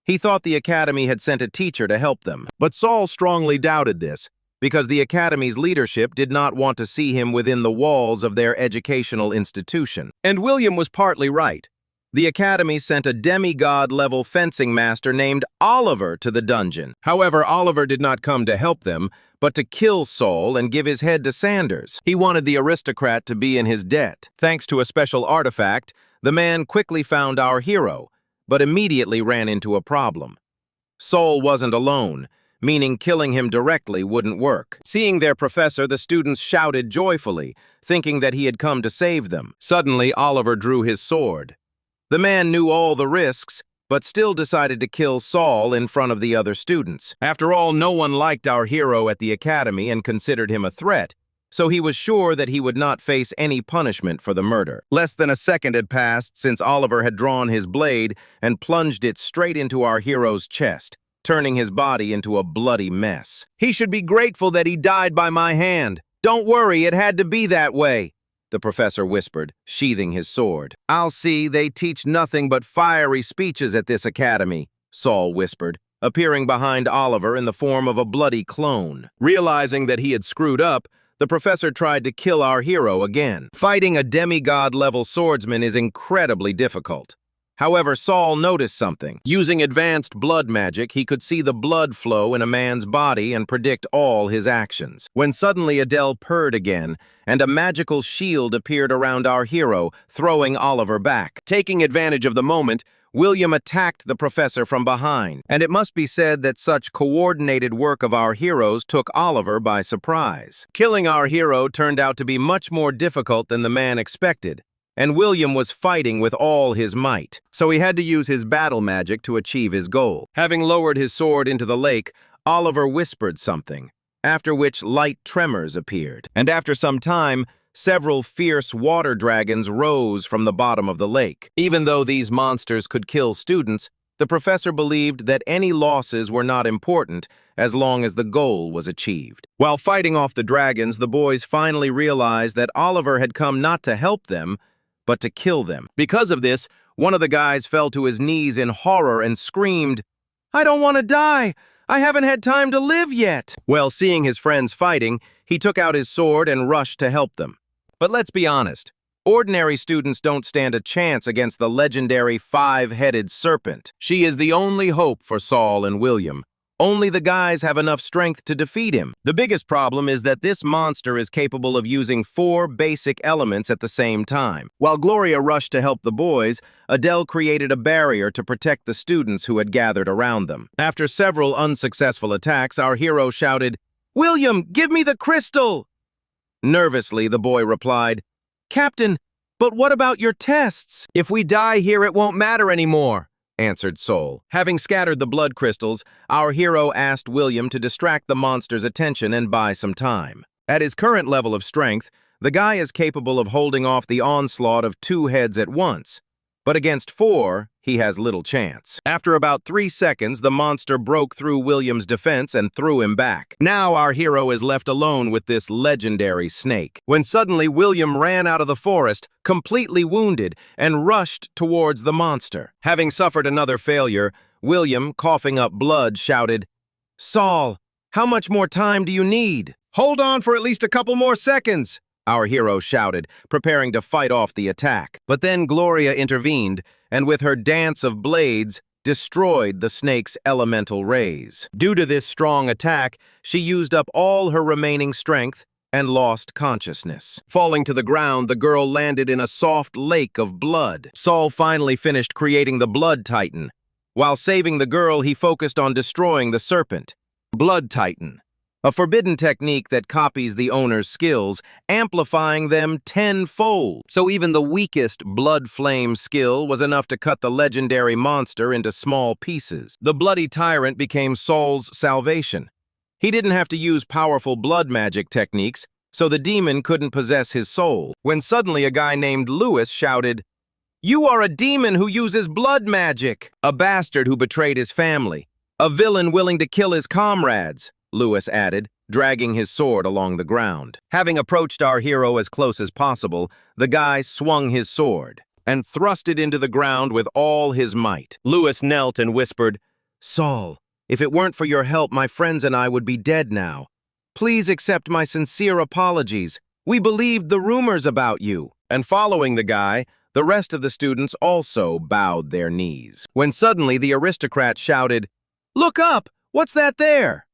He thought the Academy had sent a teacher to help them, but Saul strongly doubted this, because the Academy's leadership did not want to see him within the walls of their educational institution. And William was partly right. The Academy sent a demigod-level fencing master named Oliver to the dungeon. However, Oliver did not come to help them, but to kill Saul and give his head to Sanders. He wanted the aristocrat to be in his debt. Thanks to a special artifact, the man quickly found our hero, but immediately ran into a problem. Saul wasn't alone, meaning killing him directly wouldn't work. Seeing their professor, the students shouted joyfully, thinking that he had come to save them. Suddenly, Oliver drew his sword. The man knew all the risks, but still decided to kill Saul in front of the other students. After all, no one liked our hero at the Academy and considered him a threat, so he was sure that he would not face any punishment for the murder. Less than a second had passed since Oliver had drawn his blade and plunged it straight into our hero's chest, turning his body into a bloody mess. He should be grateful that he died by my hand. Don't worry, it had to be that way, the professor whispered, sheathing his sword. I'll see, they teach nothing but fiery speeches at this academy, Saul whispered, appearing behind Oliver in the form of a bloody clone. Realizing that he had screwed up, the professor tried to kill our hero again. Fighting a demigod-level swordsman is incredibly difficult. However, Saul noticed something. Using advanced blood magic, he could see the blood flow in a man's body and predict all his actions. When suddenly Adele purred again, and a magical shield appeared around our hero, throwing Oliver back. Taking advantage of the moment, William attacked the professor from behind, and it must be said that such coordinated work of our heroes took Oliver by surprise. Killing our hero turned out to be much more difficult than the man expected, and William was fighting with all his might, so he had to use his battle magic to achieve his goal. Having lowered his sword into the lake, Oliver whispered something, after which light tremors appeared. And after some time, several fierce water dragons rose from the bottom of the lake. Even though these monsters could kill students, the professor believed that any losses were not important as long as the goal was achieved. While fighting off the dragons, the boys finally realized that Oliver had come not to help them, but to kill them. Because of this, one of the guys fell to his knees in horror and screamed, "I don't want to die! I haven't had time to live yet!" Well, seeing his friends fighting, he took out his sword and rushed to help them. But let's be honest, ordinary students don't stand a chance against the legendary five-headed serpent. She is the only hope for Saul and William. Only the guys have enough strength to defeat him. The biggest problem is that this monster is capable of using 4 basic elements at the same time. While Gloria rushed to help the boys, Adele created a barrier to protect the students who had gathered around them. After several unsuccessful attacks, our hero shouted, "William, give me the crystal!" Nervously, the boy replied, "Captain, but what about your tests?" "If we die here, it won't matter anymore," answered Saul. Having scattered the blood crystals, our hero asked William to distract the monster's attention and buy some time. At his current level of strength, the guy is capable of holding off the onslaught of 2 heads at once, but against 4, he has little chance. After about 3 seconds, the monster broke through William's defense and threw him back. Now our hero is left alone with this legendary snake, when suddenly William ran out of the forest, completely wounded, and rushed towards the monster. Having suffered another failure, William, coughing up blood, shouted, "Saul, how much more time do you need?" "Hold on for at least a couple more seconds," our hero shouted, preparing to fight off the attack. But then Gloria intervened, and with her dance of blades, destroyed the snake's elemental rays. Due to this strong attack, she used up all her remaining strength and lost consciousness. Falling to the ground, the girl landed in a soft lake of blood. Saul finally finished creating the Blood Titan. While saving the girl, he focused on destroying the serpent. Blood Titan, a forbidden technique that copies the owner's skills, amplifying them tenfold. So even the weakest blood flame skill was enough to cut the legendary monster into small pieces. The bloody tyrant became Saul's salvation. He didn't have to use powerful blood magic techniques, so the demon couldn't possess his soul. When suddenly a guy named Lewis shouted, "You are a demon who uses blood magic!" "A bastard who betrayed his family. A villain willing to kill his comrades," Lewis added, dragging his sword along the ground. Having approached our hero as close as possible, the guy swung his sword and thrust it into the ground with all his might. Lewis knelt and whispered, "Saul, if it weren't for your help, my friends and I would be dead now. Please accept my sincere apologies. We believed the rumors about you." And following the guy, the rest of the students also bowed their knees. When suddenly the aristocrat shouted, "Look up! What's that there?"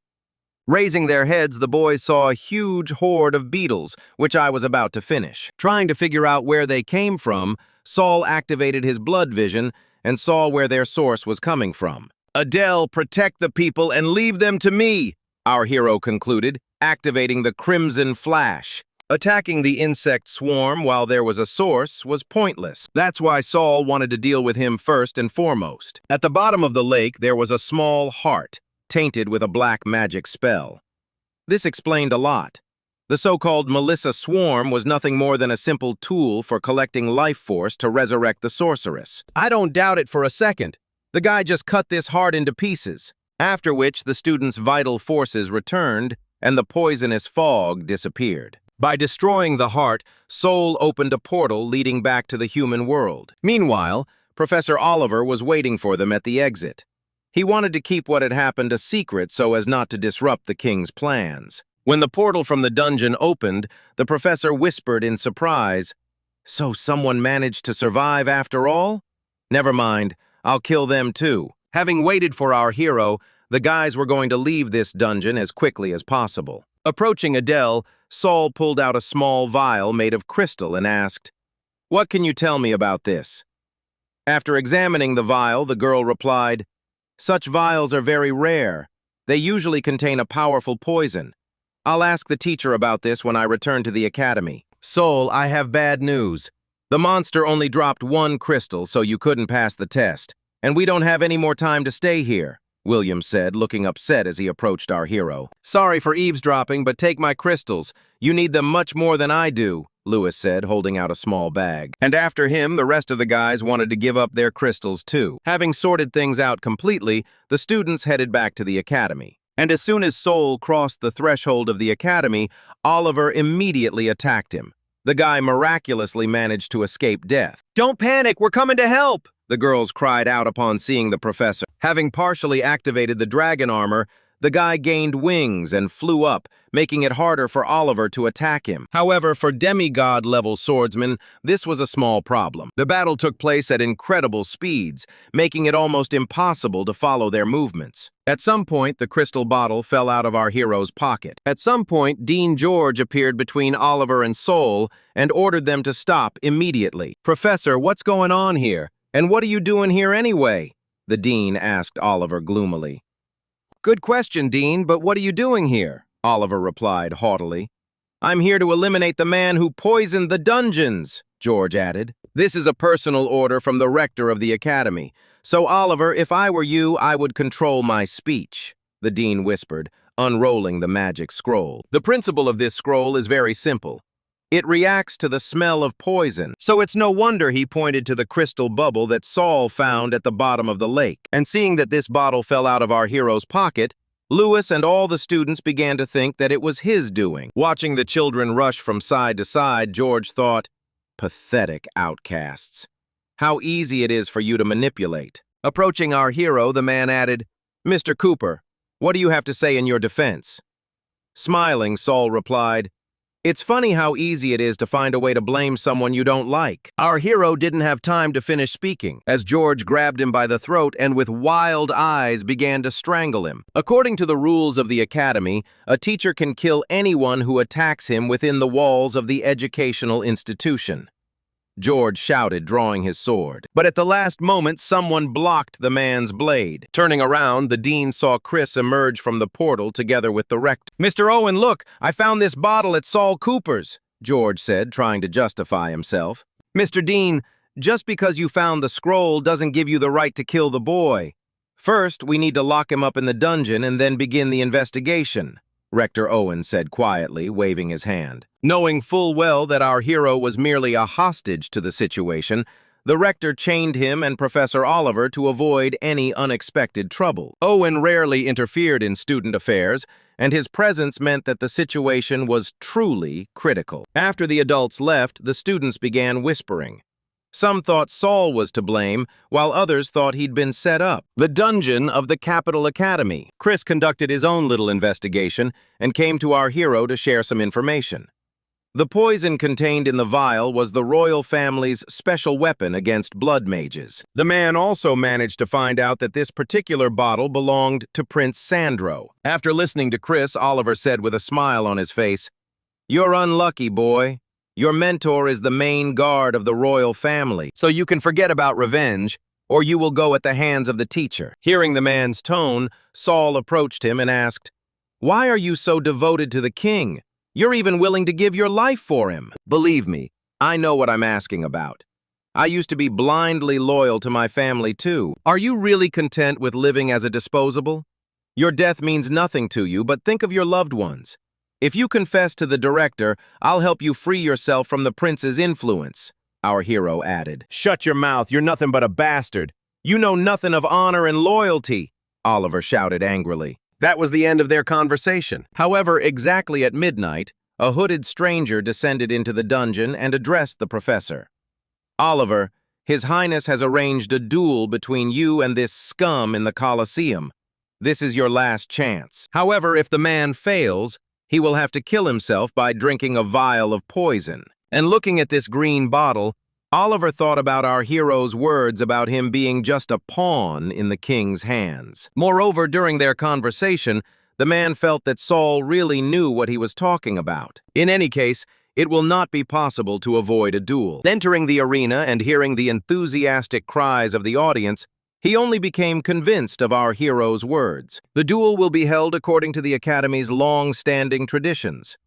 Raising their heads, the boys saw a huge horde of beetles, which I was about to finish. Trying to figure out where they came from, Saul activated his blood vision and saw where their source was coming from. "Adele, protect the people and leave them to me," our hero concluded, activating the Crimson Flash. Attacking the insect swarm while there was a source was pointless. That's why Saul wanted to deal with him first and foremost. At the bottom of the lake, there was a small heart, tainted with a black magic spell. This explained a lot. The so-called Melissa Swarm was nothing more than a simple tool for collecting life force to resurrect the sorceress. I don't doubt it for a second. The guy just cut this heart into pieces, after which the students' vital forces returned and the poisonous fog disappeared. By destroying the heart, Soul opened a portal leading back to the human world. Meanwhile, Professor Oliver was waiting for them at the exit. He wanted to keep what had happened a secret so as not to disrupt the king's plans. When the portal from the dungeon opened, the professor whispered in surprise, "So someone managed to survive after all? Never mind, I'll kill them too. Having waited for our hero, the guys were going to leave this dungeon as quickly as possible. Approaching Adele, Saul pulled out a small vial made of crystal and asked, "What can you tell me about this?" After examining the vial, the girl replied, "Such vials are very rare. They usually contain a powerful poison. I'll ask the teacher about this when I return to the academy." "Soul, I have bad news. The monster only dropped one crystal, so you couldn't pass the test. And we don't have any more time to stay here," William said, looking upset as he approached our hero. "Sorry for eavesdropping, but take my crystals. You need them much more than I do," Lewis said, holding out a small bag. And after him, the rest of the guys wanted to give up their crystals too. Having sorted things out completely, the students headed back to the academy. And as soon as Soul crossed the threshold of the academy, Oliver immediately attacked him. The guy miraculously managed to escape death. "Don't panic, we're coming to help!" the girls cried out upon seeing the professor. Having partially activated the dragon armor, the guy gained wings and flew up, making it harder for Oliver to attack him. However, for demigod-level swordsmen, this was a small problem. The battle took place at incredible speeds, making it almost impossible to follow their movements. At some point, the crystal bottle fell out of our hero's pocket. At some point, Dean George appeared between Oliver and Soul and ordered them to stop immediately. "Professor, what's going on here? And what are you doing here anyway?" the dean asked Oliver gloomily. "Good question, Dean, but what are you doing here?" Oliver replied haughtily. "I'm here to eliminate the man who poisoned the dungeons," George added. "This is a personal order from the rector of the academy. So, Oliver, if I were you, I would control my speech," the dean whispered, unrolling the magic scroll. The principle of this scroll is very simple. It reacts to the smell of poison, so it's no wonder he pointed to the crystal bubble that Saul found at the bottom of the lake. And seeing that this bottle fell out of our hero's pocket, Lewis and all the students began to think that it was his doing. Watching the children rush from side to side, George thought, "Pathetic outcasts. How easy it is for you to manipulate." Approaching our hero, the man added, "Mr. Cooper, what do you have to say in your defense?" Smiling, Saul replied, "It's funny how easy it is to find a way to blame someone you don't like." Our hero didn't have time to finish speaking, as George grabbed him by the throat and with wild eyes began to strangle him. According to the rules of the academy, a teacher can kill anyone who attacks him within the walls of the educational institution. George shouted, drawing his sword. But at the last moment, someone blocked the man's blade. Turning around, the dean saw Chris emerge from the portal together with the rector. "Mr. Owen, look, I found this bottle at Saul Cooper's," George said, trying to justify himself. "Mr. Dean, just because you found the scroll doesn't give you the right to kill the boy. First, we need to lock him up in the dungeon and then begin the investigation," Rector Owen said quietly, waving his hand. Knowing full well that our hero was merely a hostage to the situation, the rector chained him and Professor Oliver to avoid any unexpected trouble. Owen rarely interfered in student affairs, and his presence meant that the situation was truly critical. After the adults left, the students began whispering. Some thought Saul was to blame, while others thought he'd been set up. The dungeon of the Capital Academy. Chris conducted his own little investigation and came to our hero to share some information. The poison contained in the vial was the royal family's special weapon against blood mages. The man also managed to find out that this particular bottle belonged to Prince Sandro. After listening to Chris, Oliver said with a smile on his face, "You're unlucky, boy. Your mentor is the main guard of the royal family, so you can forget about revenge, or you will go at the hands of the teacher." Hearing the man's tone, Saul approached him and asked, "Why are you so devoted to the king? You're even willing to give your life for him." "Believe me, I know what I'm asking about. I used to be blindly loyal to my family too. Are you really content with living as a disposable? Your death means nothing to you, but think of your loved ones. If you confess to the director, I'll help you free yourself from the prince's influence," our hero added. "Shut your mouth, you're nothing but a bastard. You know nothing of honor and loyalty," Oliver shouted angrily. That was the end of their conversation. However, exactly at midnight, a hooded stranger descended into the dungeon and addressed the professor. "Oliver, His Highness has arranged a duel between you and this scum in the Colosseum. This is your last chance. However, if the man fails, he will have to kill himself by drinking a vial of poison." And looking at this green bottle, Oliver thought about our hero's words about him being just a pawn in the king's hands. Moreover, during their conversation, the man felt that Saul really knew what he was talking about. In any case, it will not be possible to avoid a duel. Entering the arena and hearing the enthusiastic cries of the audience, he only became convinced of our hero's words. The duel will be held according to the Academy's long-standing traditions.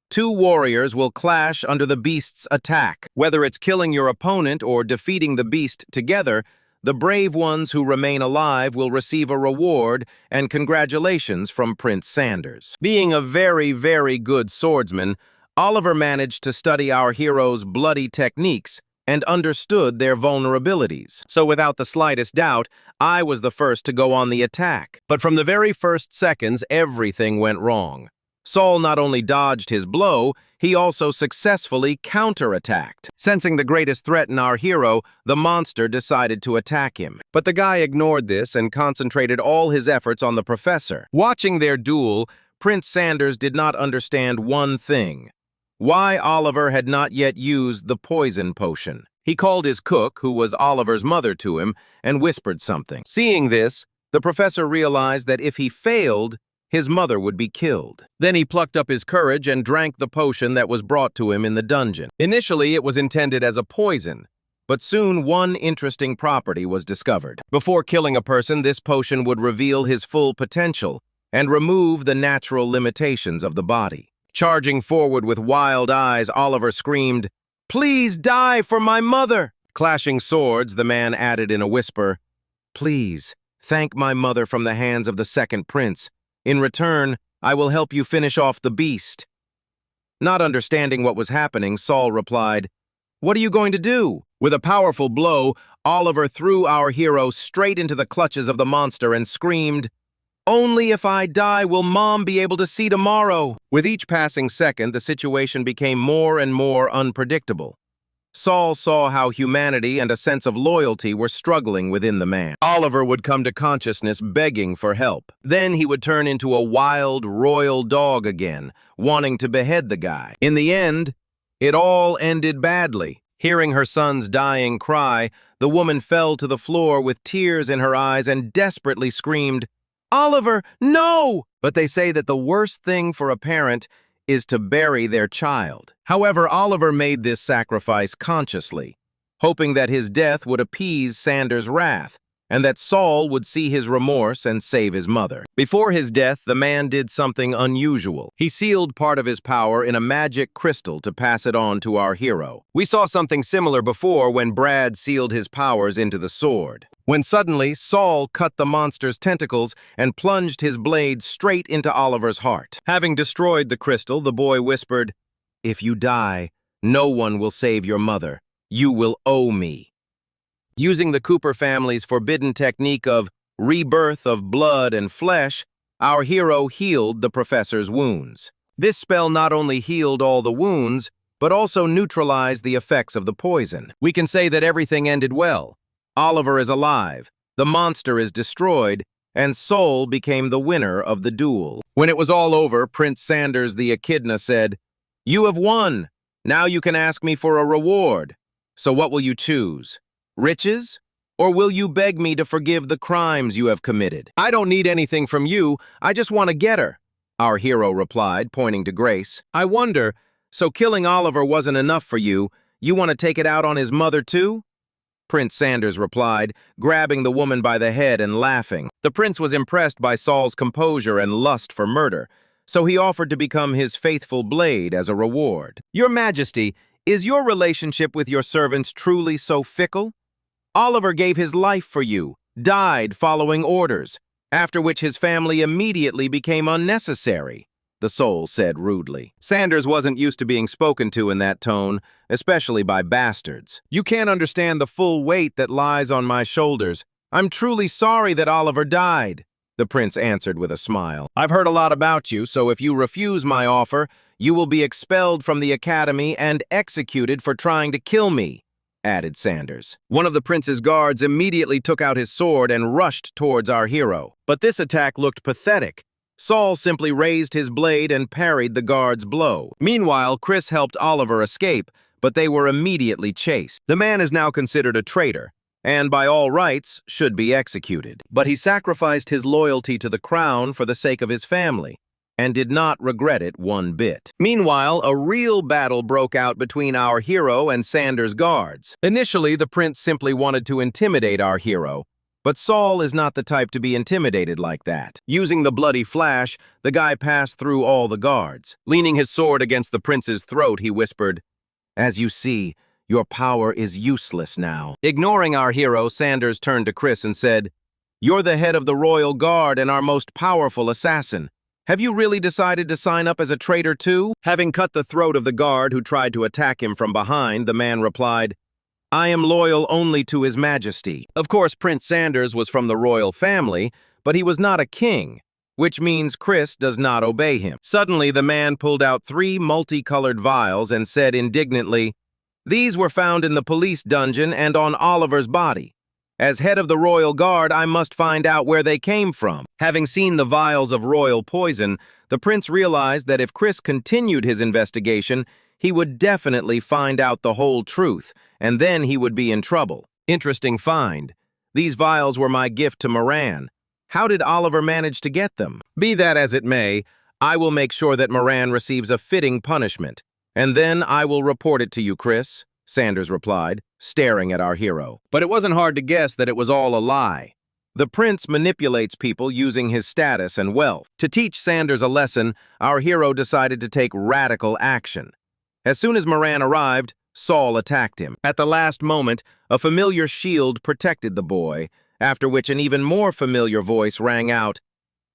Two warriors will clash under the beast's attack. Whether it's killing your opponent or defeating the beast together, the brave ones who remain alive will receive a reward and congratulations from Prince Sanders. Being a very, very good swordsman, Oliver managed to study our heroes' bloody techniques and understood their vulnerabilities. So without the slightest doubt, I was the first to go on the attack. But from the very first seconds, everything went wrong. Saul not only dodged his blow, he also successfully counterattacked. Sensing the greatest threat in our hero, the monster decided to attack him. But the guy ignored this and concentrated all his efforts on the professor. Watching their duel, Prince Sanders did not understand one thing: why Oliver had not yet used the poison potion. He called his cook, who was Oliver's mother, to him and whispered something. Seeing this, the professor realized that if he failed, his mother would be killed. Then he plucked up his courage and drank the potion that was brought to him in the dungeon. Initially, it was intended as a poison, but soon one interesting property was discovered. Before killing a person, this potion would reveal his full potential and remove the natural limitations of the body. Charging forward with wild eyes, Oliver screamed, "Please die for my mother!" Clashing swords, the man added in a whisper, "Please, thank my mother from the hands of the second prince. In return, I will help you finish off the beast." Not understanding what was happening, Saul replied, "What are you going to do?" With a powerful blow, Oliver threw our hero straight into the clutches of the monster and screamed, "Only if I die will Mom be able to see tomorrow." With each passing second, the situation became more and more unpredictable. Saul saw how humanity and a sense of loyalty were struggling within the man. Oliver would come to consciousness begging for help. Then he would turn into a wild, royal dog again, wanting to behead the guy. In the end, it all ended badly. Hearing her son's dying cry, the woman fell to the floor with tears in her eyes and desperately screamed, "Oliver, no!" But they say that the worst thing for a parent is to bury their child. However, Oliver made this sacrifice consciously, hoping that his death would appease Sanders' wrath and that Saul would see his remorse and save his mother. Before his death, the man did something unusual. He sealed part of his power in a magic crystal to pass it on to our hero. We saw something similar before when Brad sealed his powers into the sword. When suddenly, Saul cut the monster's tentacles and plunged his blade straight into Oliver's heart. Having destroyed the crystal, the boy whispered, "If you die, no one will save your mother. You will owe me." Using the Cooper family's forbidden technique of rebirth of blood and flesh, our hero healed the professor's wounds. This spell not only healed all the wounds, but also neutralized the effects of the poison. We can say that everything ended well. Oliver is alive, the monster is destroyed, and Saul became the winner of the duel. When it was all over, Prince Sanders the Echidna said, "You have won. Now you can ask me for a reward. So what will you choose? Riches? Or will you beg me to forgive the crimes you have committed?" "I don't need anything from you. I just want to get her," our hero replied, pointing to Grace. "I wonder, so killing Oliver wasn't enough for you? You want to take it out on his mother too?" Prince Sanders replied, grabbing the woman by the head and laughing. The prince was impressed by Saul's composure and lust for murder, so he offered to become his faithful blade as a reward. "Your Majesty, is your relationship with your servants truly so fickle? Oliver gave his life for you, died following orders, after which his family immediately became unnecessary," the soul said rudely. Sanders wasn't used to being spoken to in that tone, especially by bastards. "You can't understand the full weight that lies on my shoulders. I'm truly sorry that Oliver died," the prince answered with a smile. "I've heard a lot about you, so if you refuse my offer, you will be expelled from the academy and executed for trying to kill me," added Sanders. One of the prince's guards immediately took out his sword and rushed towards our hero. But this attack looked pathetic. Saul simply raised his blade and parried the guard's blow. Meanwhile, Chris helped Oliver escape, but they were immediately chased. The man is now considered a traitor, and by all rights should be executed. But he sacrificed his loyalty to the crown for the sake of his family, and did not regret it one bit. Meanwhile, a real battle broke out between our hero and Sanders' guards. Initially, the prince simply wanted to intimidate our hero, but Saul is not the type to be intimidated like that. Using the bloody flash, the guy passed through all the guards. Leaning his sword against the prince's throat, he whispered, "As you see, your power is useless now." Ignoring our hero, Sanders turned to Chris and said, "You're the head of the royal guard and our most powerful assassin. Have you really decided to sign up as a traitor too?" Having cut the throat of the guard who tried to attack him from behind, the man replied, "I am loyal only to His Majesty." Of course, Prince Sanders was from the royal family, but he was not a king, which means Chris does not obey him. Suddenly, the man pulled out 3 multicolored vials and said indignantly, "These were found in the police dungeon and on Oliver's body. As head of the royal guard, I must find out where they came from." Having seen the vials of royal poison, the prince realized that if Chris continued his investigation, he would definitely find out the whole truth, and then he would be in trouble. Interesting find. These vials were my gift to Moran. How did Oliver manage to get them? Be that as it may, I will make sure that Moran receives a fitting punishment, and then I will report it to you, Chris," Sanders replied, staring at our hero. But it wasn't hard to guess that it was all a lie. The prince manipulates people using his status and wealth. To teach Sanders a lesson, our hero decided to take radical action. As soon as Moran arrived, Saul attacked him. At the last moment, a familiar shield protected the boy, after which an even more familiar voice rang out,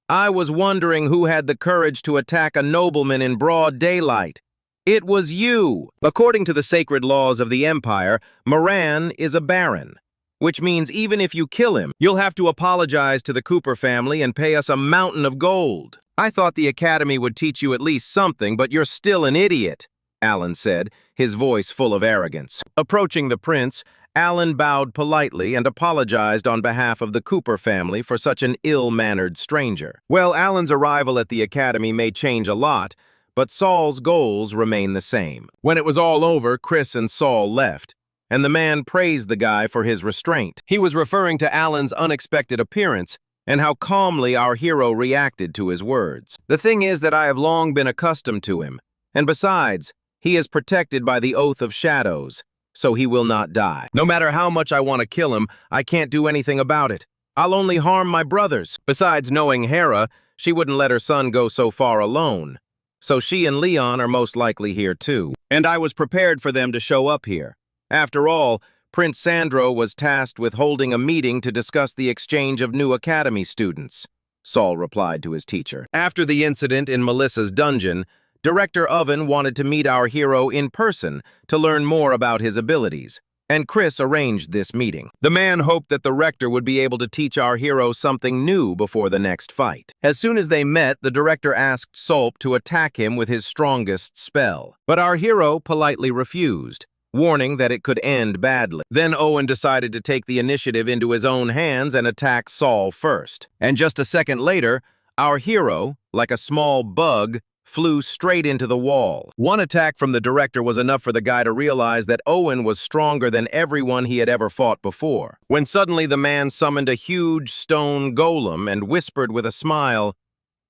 "I was wondering who had the courage to attack a nobleman in broad daylight. It was you." According to the sacred laws of the Empire, Moran is a baron, which means even if you kill him, you'll have to apologize to the Cooper family and pay us a mountain of gold. "I thought the Academy would teach you at least something, but you're still an idiot," Alan said, his voice full of arrogance. Approaching the prince, Alan bowed politely and apologized on behalf of the Cooper family for such an ill-mannered stranger. Well, Alan's arrival at the Academy may change a lot, but Saul's goals remain the same. When it was all over, Chris and Saul left, and the man praised the guy for his restraint. He was referring to Alan's unexpected appearance and how calmly our hero reacted to his words. "The thing is that I have long been accustomed to him, and besides, he is protected by the Oath of Shadows, so he will not die. No matter how much I want to kill him, I can't do anything about it. I'll only harm my brothers." Besides, knowing Hera, she wouldn't let her son go so far alone. So she and Leon are most likely here too. And I was prepared for them to show up here. After all, Prince Sandro was tasked with holding a meeting to discuss the exchange of new Academy students, Saul replied to his teacher. After the incident in Melissa's dungeon, Director Oven wanted to meet our hero in person to learn more about his abilities, and Chris arranged this meeting. The man hoped that the rector would be able to teach our hero something new before the next fight. As soon as they met, the director asked Solp to attack him with his strongest spell, but our hero politely refused, warning that it could end badly. Then Owen decided to take the initiative into his own hands and attack Saul first. And just a second later, our hero, like a small bug, flew straight into the wall. One attack from the director was enough for the guy to realize that Owen was stronger than everyone he had ever fought before. When suddenly the man summoned a huge stone golem and whispered with a smile,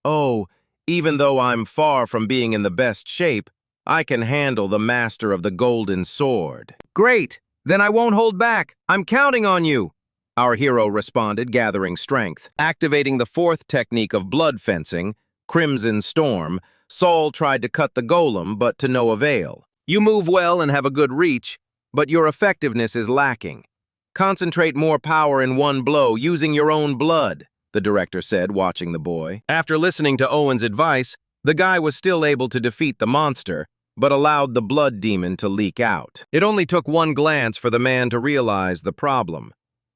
"Oh, even though I'm far from being in the best shape, I can handle the master of the golden sword." "Great! Then I won't hold back. I'm counting on you," our hero responded, gathering strength. Activating the 4th technique of blood fencing, Crimson Storm, Saul tried to cut the golem, but to no avail. "You move well and have a good reach, but your effectiveness is lacking. Concentrate more power in one blow using your own blood," the director said, watching the boy. After listening to Owen's advice, the guy was still able to defeat the monster, but allowed the blood demon to leak out. It only took one glance for the man to realize the problem.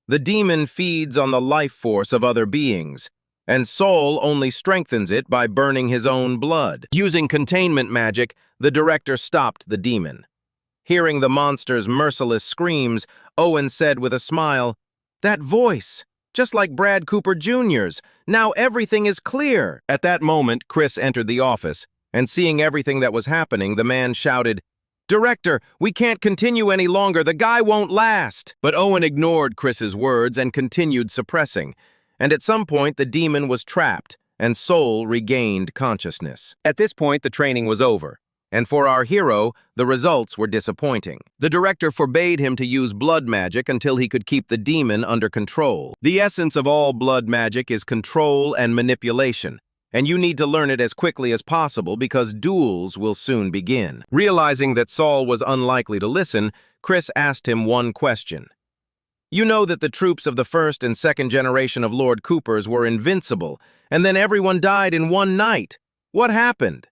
The demon feeds on the life force of other beings, and Saul only strengthens it by burning his own blood. Using containment magic, the director stopped the demon. Hearing the monster's merciless screams, Owen said with a smile, "That voice, just like Brad Cooper Jr.'s. Now everything is clear." At that moment, Chris entered the office, and seeing everything that was happening, the man shouted, "Director, we can't continue any longer. The guy won't last." But Owen ignored Chris's words and continued suppressing. And at some point, the demon was trapped, and Soul regained consciousness. At this point, the training was over. And for our hero, the results were disappointing. The director forbade him to use blood magic until he could keep the demon under control. The essence of all blood magic is control and manipulation, and you need to learn it as quickly as possible because duels will soon begin. Realizing that Saul was unlikely to listen, Chris asked him one question. "You know that the troops of the first and second generation of Lord Coopers were invincible, and then everyone died in one night. What happened?"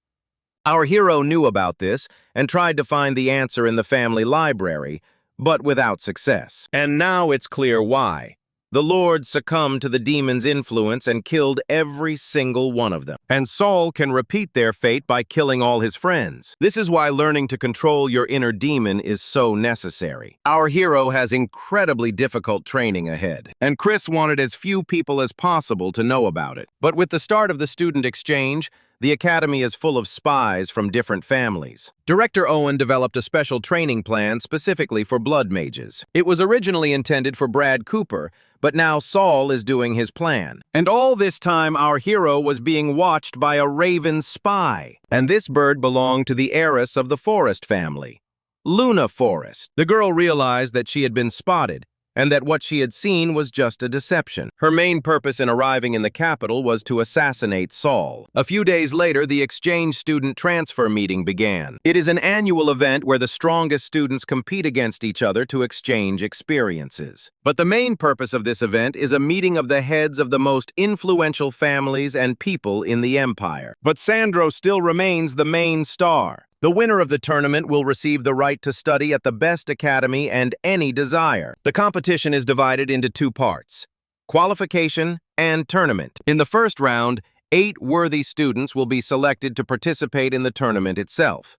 Our hero knew about this and tried to find the answer in the family library, but without success. And now it's clear why. The Lord succumbed to the demon's influence and killed every single one of them. And Saul can repeat their fate by killing all his friends. This is why learning to control your inner demon is so necessary. Our hero has incredibly difficult training ahead, and Chris wanted as few people as possible to know about it. But with the start of the student exchange, the academy is full of spies from different families. Director Owen developed a special training plan specifically for blood mages. It was originally intended for Brad Cooper, but now Saul is doing his plan. And all this time, our hero was being watched by a raven spy. And this bird belonged to the heiress of the Forest family, Luna Forest. The girl realized that she had been spotted, and that what she had seen was just a deception. Her main purpose in arriving in the capital was to assassinate Saul. A few days later, the exchange student transfer meeting began. It is an annual event where the strongest students compete against each other to exchange experiences. But the main purpose of this event is a meeting of the heads of the most influential families and people in the empire. But Sandro still remains the main star. The winner of the tournament will receive the right to study at the best academy and any desire. The competition is divided into two parts: qualification and tournament. In the first round, 8 worthy students will be selected to participate in the tournament itself.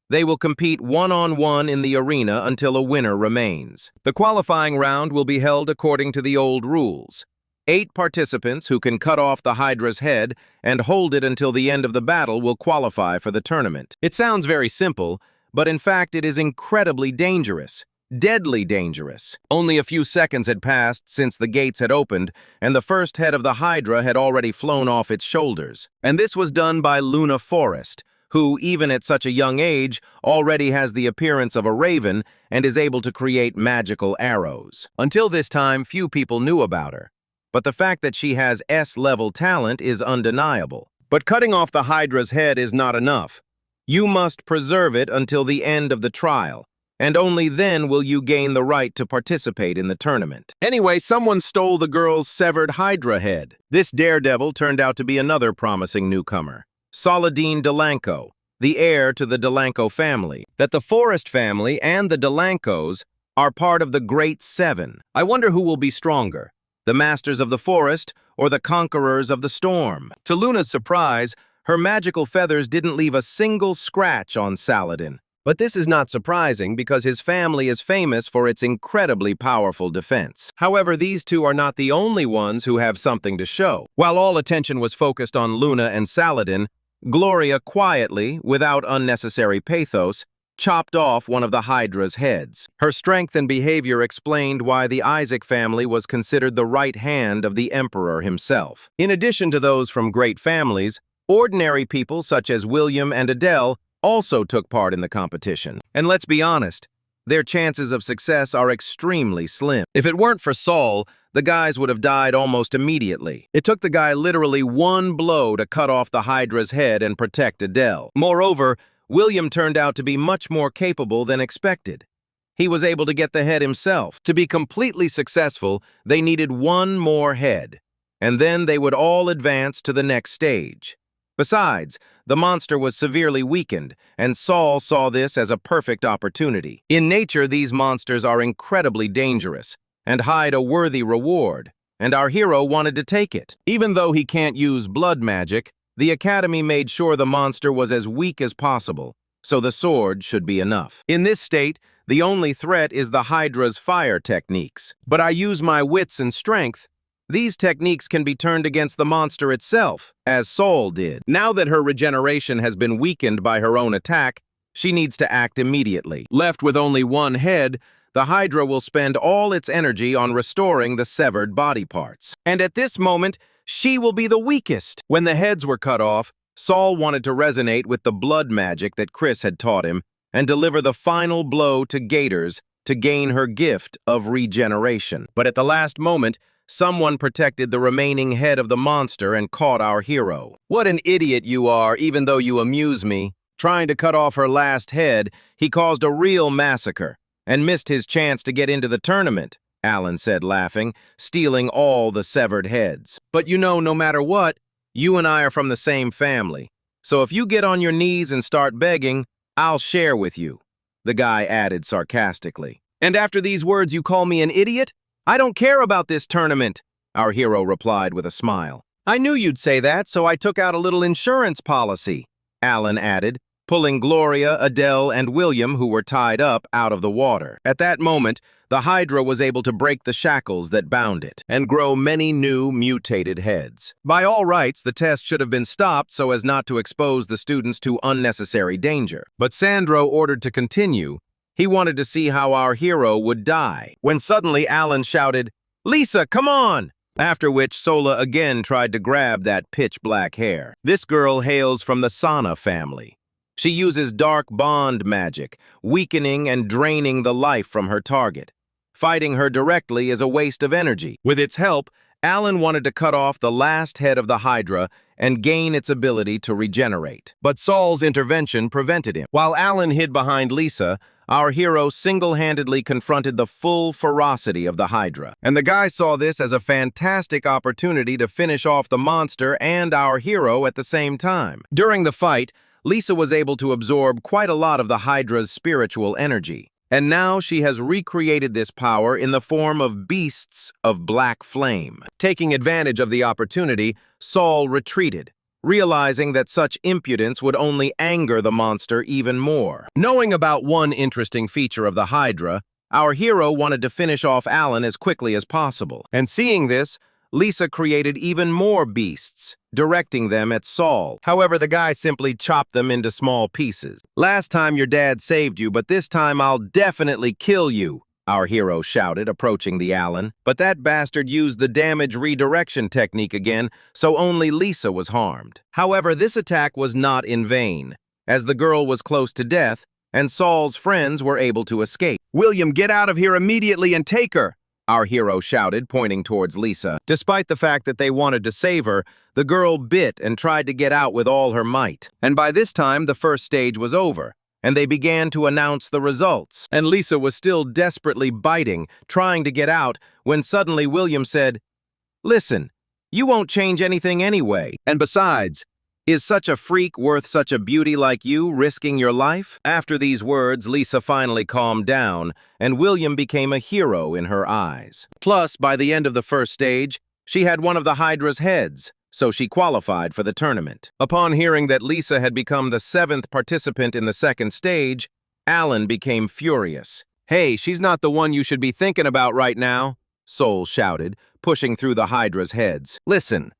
They will compete one-on-one in the arena until a winner remains. The qualifying round will be held according to the old rules. 8 participants who can cut off the Hydra's head and hold it until the end of the battle will qualify for the tournament. It sounds very simple, but in fact it is incredibly dangerous. Deadly dangerous. Only a few seconds had passed since the gates had opened, and the first head of the Hydra had already flown off its shoulders. And this was done by Luna Forest, who, even at such a young age, already has the appearance of a raven and is able to create magical arrows. Until this time, few people knew about her. But the fact that she has S-level talent is undeniable. But cutting off the Hydra's head is not enough. You must preserve it until the end of the trial, and only then will you gain the right to participate in the tournament. Anyway, someone stole the girl's severed Hydra head. This daredevil turned out to be another promising newcomer, Saladin Delanco, the heir to the Delanco family. That the Forest family and the Delancos are part of the Great Seven. I wonder who will be stronger, the Masters of the Forest or the Conquerors of the Storm. To Luna's surprise, her magical feathers didn't leave a single scratch on Saladin. But this is not surprising because his family is famous for its incredibly powerful defense. However, these two are not the only ones who have something to show. While all attention was focused on Luna and Saladin, Gloria quietly, without unnecessary pathos, chopped off one of the Hydra's heads. Her strength and behavior explained why the Isaac family was considered the right hand of the emperor himself. In addition to those from great families, ordinary people such as William and Adele also took part in the competition. And let's be honest, their chances of success are extremely slim. If it weren't for Saul, the guys would have died almost immediately. It took the guy literally one blow to cut off the Hydra's head and protect Adele. Moreover, William turned out to be much more capable than expected. He was able to get the head himself. To be completely successful, they needed one more head, and then they would all advance to the next stage. Besides, the monster was severely weakened, and Saul saw this as a perfect opportunity. In nature, these monsters are incredibly dangerous and hide a worthy reward, and our hero wanted to take it. Even though he can't use blood magic, the Academy made sure the monster was as weak as possible, so the sword should be enough. In this state, the only threat is the Hydra's fire techniques. But I use my wits and strength. These techniques can be turned against the monster itself, as Saul did. Now that her regeneration has been weakened by her own attack, She needs to act immediately. Left with only one head, the Hydra will spend all its energy on restoring the severed body parts. And at this moment, she will be the weakest. When the heads were cut off, Saul wanted to resonate with the blood magic that Chris had taught him and deliver the final blow to Gators to gain her gift of regeneration. But at the last moment, someone protected the remaining head of the monster and caught our hero. What an idiot you are, even though you amuse me. Trying to cut off her last head, he caused a real massacre and missed his chance to get into the tournament, Alan said, laughing, stealing all the severed heads. But you know, no matter what, you and I are from the same family. So if you get on your knees and start begging, I'll share with you, the guy added sarcastically. And after these words, you call me an idiot? I don't care about this tournament, our hero replied with a smile. I knew you'd say that, so I took out a little insurance policy, Alan added, pulling Gloria, Adele, and William, who were tied up, out of the water. At that moment, the Hydra was able to break the shackles that bound it and grow many new mutated heads. By all rights, the test should have been stopped so as not to expose the students to unnecessary danger. But Sandro ordered to continue. He wanted to see how our hero would die. When suddenly Alan shouted, "Lisa, come on!" After which Sola again tried to grab that pitch-black hair. This girl hails from the Sana family. She uses dark bond magic, weakening and draining the life from her target. Fighting her directly is a waste of energy. With its help, Alan wanted to cut off the last head of the Hydra and gain its ability to regenerate. But Saul's intervention prevented him. While Alan hid behind Lisa, our hero single-handedly confronted the full ferocity of the Hydra. And the guy saw this as a fantastic opportunity to finish off the monster and our hero at the same time. During the fight, Lisa was able to absorb quite a lot of the Hydra's spiritual energy. And now she has recreated this power in the form of beasts of black flame. Taking advantage of the opportunity, Saul retreated, realizing that such impudence would only anger the monster even more. Knowing about one interesting feature of the Hydra, our hero wanted to finish off Alan as quickly as possible. And seeing this, Lisa created even more beasts, directing them at Saul. However, the guy simply chopped them into small pieces. Last time your dad saved you, but this time I'll definitely kill you, our hero shouted, approaching the Alan. But that bastard used the damage redirection technique again, so only Lisa was harmed. However, this attack was not in vain, as the girl was close to death, and Saul's friends were able to escape. William, get out of here immediately and take her, our hero shouted, pointing towards Lisa. Despite the fact that they wanted to save her, the girl bit and tried to get out with all her might. And by this time, the first stage was over, and they began to announce the results. And Lisa was still desperately biting, trying to get out, when suddenly William said, "Listen, you won't change anything anyway. And besides, is such a freak worth such a beauty like you risking your life?" After these words, Lisa finally calmed down, and William became a hero in her eyes. Plus, by the end of the first stage, she had one of the Hydra's heads, so she qualified for the tournament. Upon hearing that Lisa had become the 7th participant in the second stage, Alan became furious. "Hey, she's not the one you should be thinking about right now," Soul shouted, pushing through the Hydra's heads. "Listen.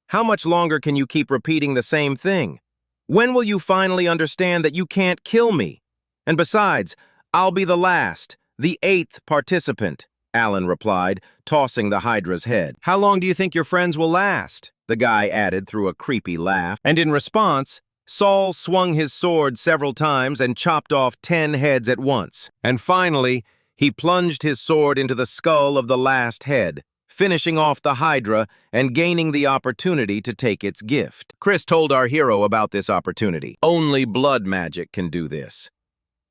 How much longer can you keep repeating the same thing? When will you finally understand that you can't kill me? And besides, I'll be the last, the 8th participant," Alan replied, tossing the Hydra's head. "How long do you think your friends will last?" the guy added through a creepy laugh. And in response, Saul swung his sword several times and chopped off 10 heads at once. And finally, he plunged his sword into the skull of the last head, finishing off the Hydra and gaining the opportunity to take its gift. Chris told our hero about this opportunity. Only blood magic can do this.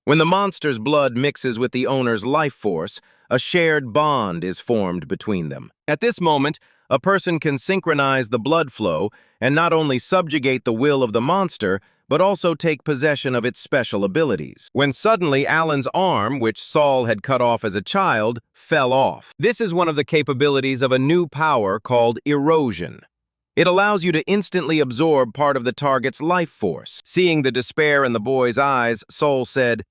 When the monster's blood mixes with the owner's life force, a shared bond is formed between them. At this moment, a person can synchronize the blood flow and not only subjugate the will of the monster, but also take possession of its special abilities. When suddenly Alan's arm, which Saul had cut off as a child, fell off. This is one of the capabilities of a new power called erosion. It allows you to instantly absorb part of the target's life force. Seeing the despair in the boy's eyes, Saul said,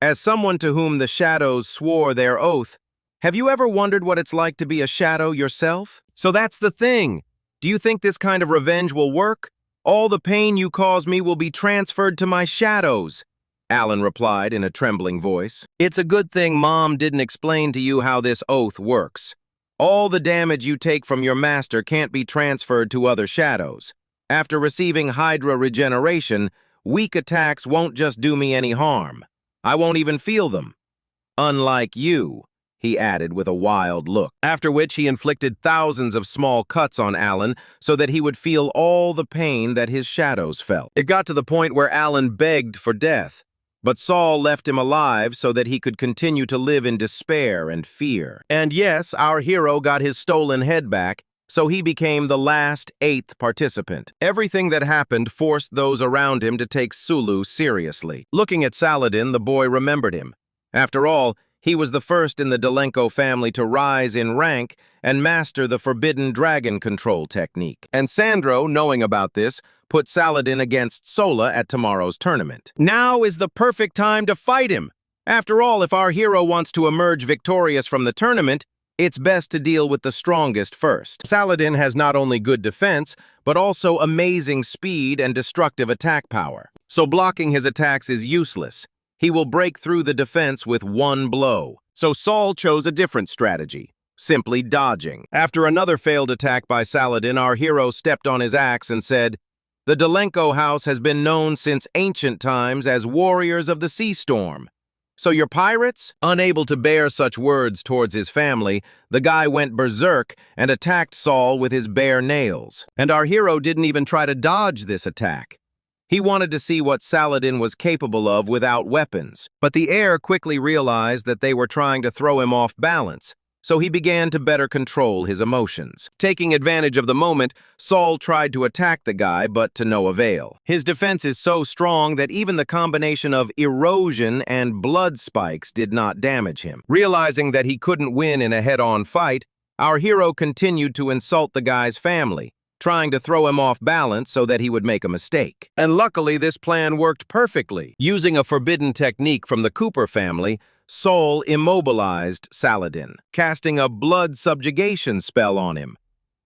"As someone to whom the shadows swore their oath, have you ever wondered what it's like to be a shadow yourself? So that's the thing. Do you think this kind of revenge will work? All the pain you cause me will be transferred to my shadows." Alan replied in a trembling voice. It's a good thing Mom didn't explain to you how this oath works. All the damage you take from your master can't be transferred to other shadows. After receiving Hydra regeneration, weak attacks won't just do me any harm. I won't even feel them. Unlike you, he added with a wild look, after which he inflicted thousands of small cuts on Alan so that he would feel all the pain that his shadows felt. It got to the point where Alan begged for death, but Saul left him alive so that he could continue to live in despair and fear. And yes, our hero got his stolen head back, so he became the last 8th participant. Everything that happened forced those around him to take Sulu seriously. Looking at Saladin, the boy remembered him. After all, he was the first in the Delenko family to rise in rank and master the forbidden dragon control technique. And Sandro, knowing about this, put Saladin against Sola at tomorrow's tournament. Now is the perfect time to fight him. After all, if our hero wants to emerge victorious from the tournament, it's best to deal with the strongest first. Saladin has not only good defense, but also amazing speed and destructive attack power. So blocking his attacks is useless. He will break through the defense with one blow. So Saul chose a different strategy, simply dodging. After another failed attack by Saladin, our hero stepped on his axe and said, "The Delenko house has been known since ancient times as warriors of the sea storm. So you're pirates?" Unable to bear such words towards his family, the guy went berserk and attacked Saul with his bare nails. And our hero didn't even try to dodge this attack. He wanted to see what Saladin was capable of without weapons. But the heir quickly realized that they were trying to throw him off balance, so he began to better control his emotions. Taking advantage of the moment, Saul tried to attack the guy, but to no avail. His defense is so strong that even the combination of erosion and blood spikes did not damage him. Realizing that he couldn't win in a head-on fight, our hero continued to insult the guy's family, trying to throw him off balance so that he would make a mistake. And luckily, this plan worked perfectly. Using a forbidden technique from the Cooper family, Saul immobilized Saladin, casting a blood subjugation spell on him.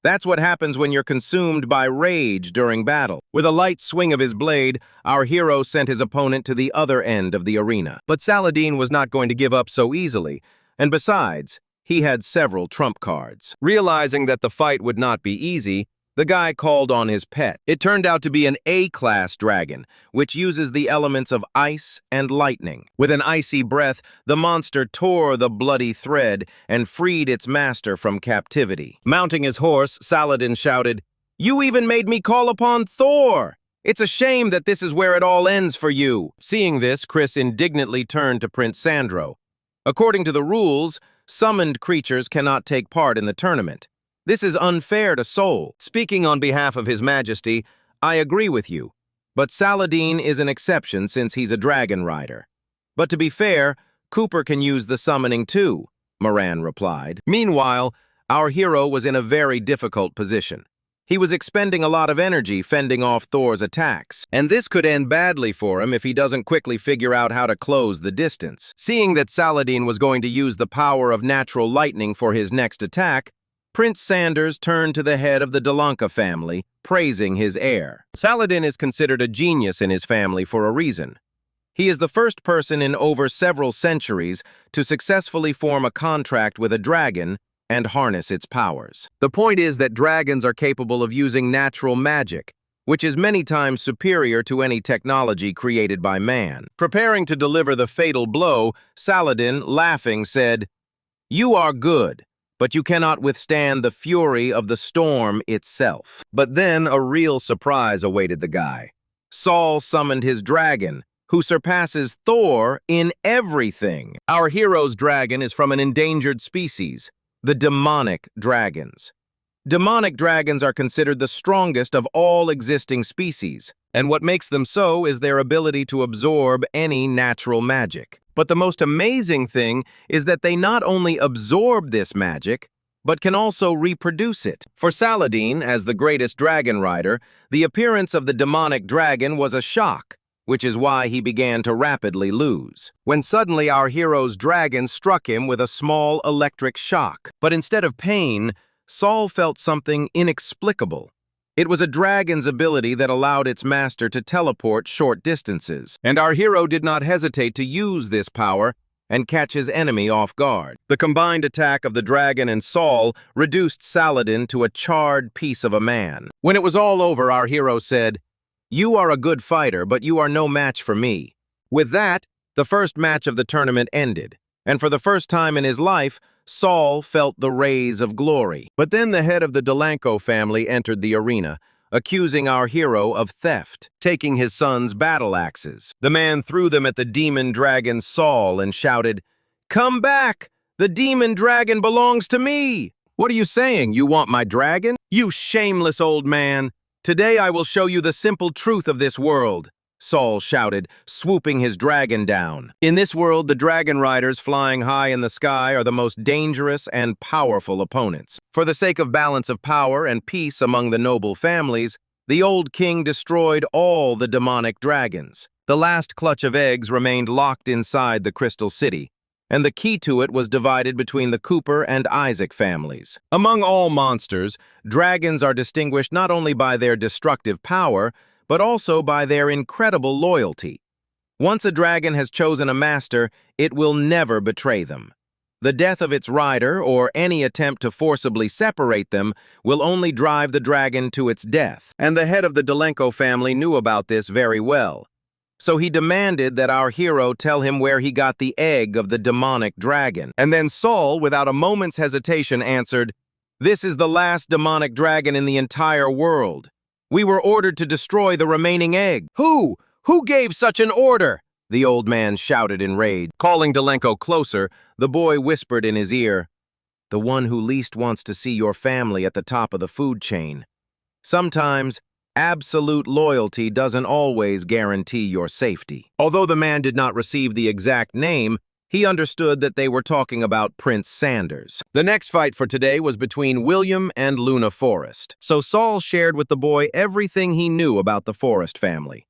That's what happens when you're consumed by rage during battle. With a light swing of his blade, our hero sent his opponent to the other end of the arena. But Saladin was not going to give up so easily, and besides, he had several trump cards. Realizing that the fight would not be easy, the guy called on his pet. It turned out to be an A-class dragon, which uses the elements of ice and lightning. With an icy breath, the monster tore the bloody thread and freed its master from captivity. Mounting his horse, Saladin shouted, "You even made me call upon Thor! It's a shame that this is where it all ends for you." Seeing this, Chris indignantly turned to Prince Sandro. According to the rules, summoned creatures cannot take part in the tournament. This is unfair to Sol. Speaking on behalf of His Majesty, I agree with you, but Saladin is an exception since he's a dragon rider. But to be fair, Cooper can use the summoning too, Moran replied. Meanwhile, our hero was in a very difficult position. He was expending a lot of energy fending off Thor's attacks, and this could end badly for him if he doesn't quickly figure out how to close the distance. Seeing that Saladin was going to use the power of natural lightning for his next attack, Prince Sanders turned to the head of the Delenko family, praising his heir. Saladin is considered a genius in his family for a reason. He is the first person in over several centuries to successfully form a contract with a dragon and harness its powers. The point is that dragons are capable of using natural magic, which is many times superior to any technology created by man. Preparing to deliver the fatal blow, Saladin, laughing, said, "You are good, but you cannot withstand the fury of the storm itself." But then a real surprise awaited the guy. Saul summoned his dragon, who surpasses Thor in everything. Our hero's dragon is from an endangered species, the demonic dragons. Demonic dragons are considered the strongest of all existing species, and what makes them so is their ability to absorb any natural magic. But the most amazing thing is that they not only absorb this magic, but can also reproduce it. For Saladin, as the greatest dragon rider, the appearance of the demonic dragon was a shock, which is why he began to rapidly lose. When suddenly our hero's dragon struck him with a small electric shock. But instead of pain, Saul felt something inexplicable. It was a dragon's ability that allowed its master to teleport short distances, and our hero did not hesitate to use this power and catch his enemy off guard. The combined attack of the dragon and Saul reduced Saladin to a charred piece of a man. When it was all over, our hero said, "You are a good fighter, but you are no match for me." With that, the first match of the tournament ended, and for the first time in his life, Saul felt the rays of glory. But then the head of the Delanco family entered the arena, accusing our hero of theft, taking his son's battle axes. The man threw them at the demon dragon Saul and shouted, "Come back! The demon dragon belongs to me!" "What are you saying? You want my dragon? You shameless old man! Today I will show you the simple truth of this world," Saul shouted, swooping his dragon down. In this world, the dragon riders flying high in the sky are the most dangerous and powerful opponents. For the sake of balance of power and peace among the noble families, the old king destroyed all the demonic dragons. The last clutch of eggs remained locked inside the Crystal City, and the key to it was divided between the Cooper and Isaac families. Among all monsters, dragons are distinguished not only by their destructive power, but also by their incredible loyalty. Once a dragon has chosen a master, it will never betray them. The death of its rider, or any attempt to forcibly separate them, will only drive the dragon to its death. And the head of the Delanco family knew about this very well. So he demanded that our hero tell him where he got the egg of the demonic dragon. And then Saul, without a moment's hesitation, answered, "This is the last demonic dragon in the entire world. We were ordered to destroy the remaining egg." "Who? Who gave such an order?" the old man shouted in rage. Calling Delanco closer, the boy whispered in his ear, "The one who least wants to see your family at the top of the food chain. Sometimes, absolute loyalty doesn't always guarantee your safety." Although the man did not receive the exact name, he understood that they were talking about Prince Sanders. The next fight for today was between William and Luna Forrest. So Saul shared with the boy everything he knew about the Forrest family.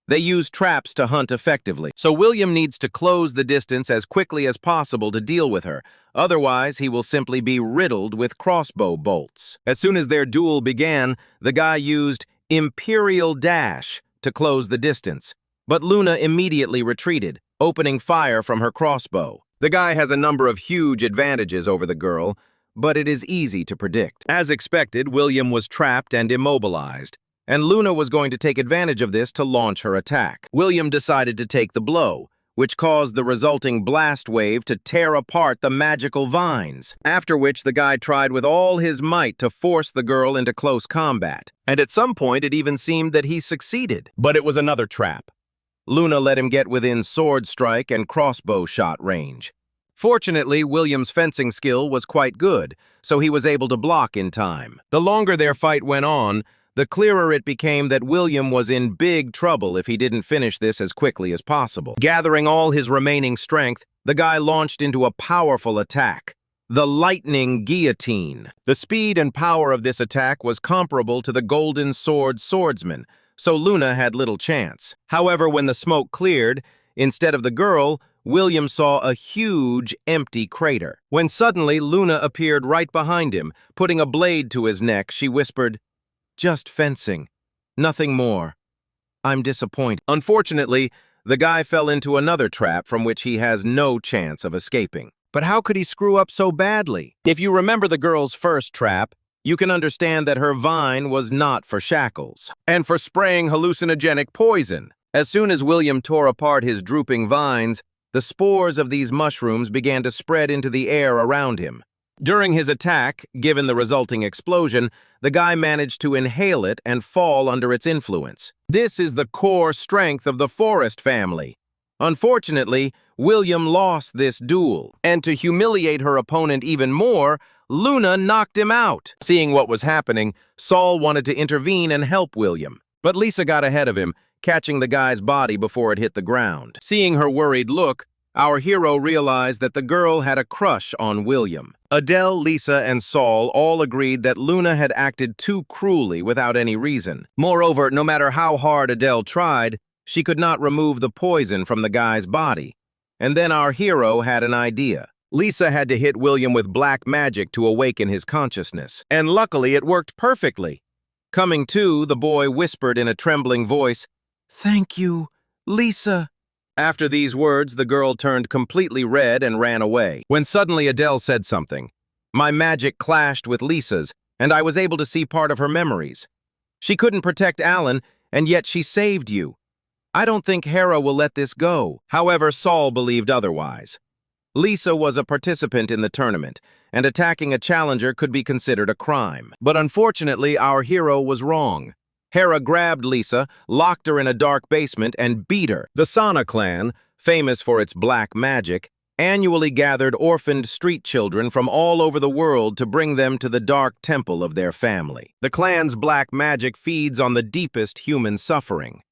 They use traps to hunt effectively, so William needs to close the distance as quickly as possible to deal with her. Otherwise, he will simply be riddled with crossbow bolts. As soon as their duel began, the guy used Imperial Dash to close the distance, but Luna immediately retreated, opening fire from her crossbow. The guy has a number of huge advantages over the girl, but it is easy to predict. As expected, William was trapped and immobilized, and Luna was going to take advantage of this to launch her attack. William decided to take the blow, which caused the resulting blast wave to tear apart the magical vines, after which the guy tried with all his might to force the girl into close combat. And at some point, it even seemed that he succeeded. But it was another trap. Luna let him get within sword strike and crossbow shot range. Fortunately, William's fencing skill was quite good, so he was able to block in time. The longer their fight went on, the clearer it became that William was in big trouble if he didn't finish this as quickly as possible. Gathering all his remaining strength, the guy launched into a powerful attack, the lightning guillotine. The speed and power of this attack was comparable to the golden sword swordsman, so Luna had little chance. However, when the smoke cleared, instead of the girl, William saw a huge, empty crater. When suddenly Luna appeared right behind him, putting a blade to his neck, she whispered, "Just fencing. Nothing more. I'm disappointed." Unfortunately, the guy fell into another trap from which he has no chance of escaping. But how could he screw up so badly? If you remember the girl's first trap, you can understand that her vine was not for shackles, and for spraying hallucinogenic poison. As soon as William tore apart his drooping vines, the spores of these mushrooms began to spread into the air around him. During his attack, given the resulting explosion, the guy managed to inhale it and fall under its influence. This is the core strength of the Forrest family. Unfortunately, William lost this duel, and to humiliate her opponent even more, Luna knocked him out. Seeing what was happening, Saul wanted to intervene and help William, but Lisa got ahead of him, catching the guy's body before it hit the ground. Seeing her worried look, our hero realized that the girl had a crush on William. Adele, Lisa, and Saul all agreed that Luna had acted too cruelly without any reason. Moreover, no matter how hard Adele tried, she could not remove the poison from the guy's body. And then our hero had an idea. Lisa had to hit William with black magic to awaken his consciousness, and luckily it worked perfectly. Coming to, the boy whispered in a trembling voice, "Thank you, Lisa." After these words, the girl turned completely red and ran away, when suddenly Adele said something. My magic clashed with Lisa's, and I was able to see part of her memories. She couldn't protect Alan, and yet she saved you. I don't think Hera will let this go. However, Saul believed otherwise. Lisa was a participant in the tournament, and attacking a challenger could be considered a crime. But unfortunately, our hero was wrong. Hera grabbed Lisa, locked her in a dark basement, and beat her. The Sana clan, famous for its black magic, annually gathered orphaned street children from all over the world to bring them to the dark temple of their family. The clan's black magic feeds on the deepest human suffering.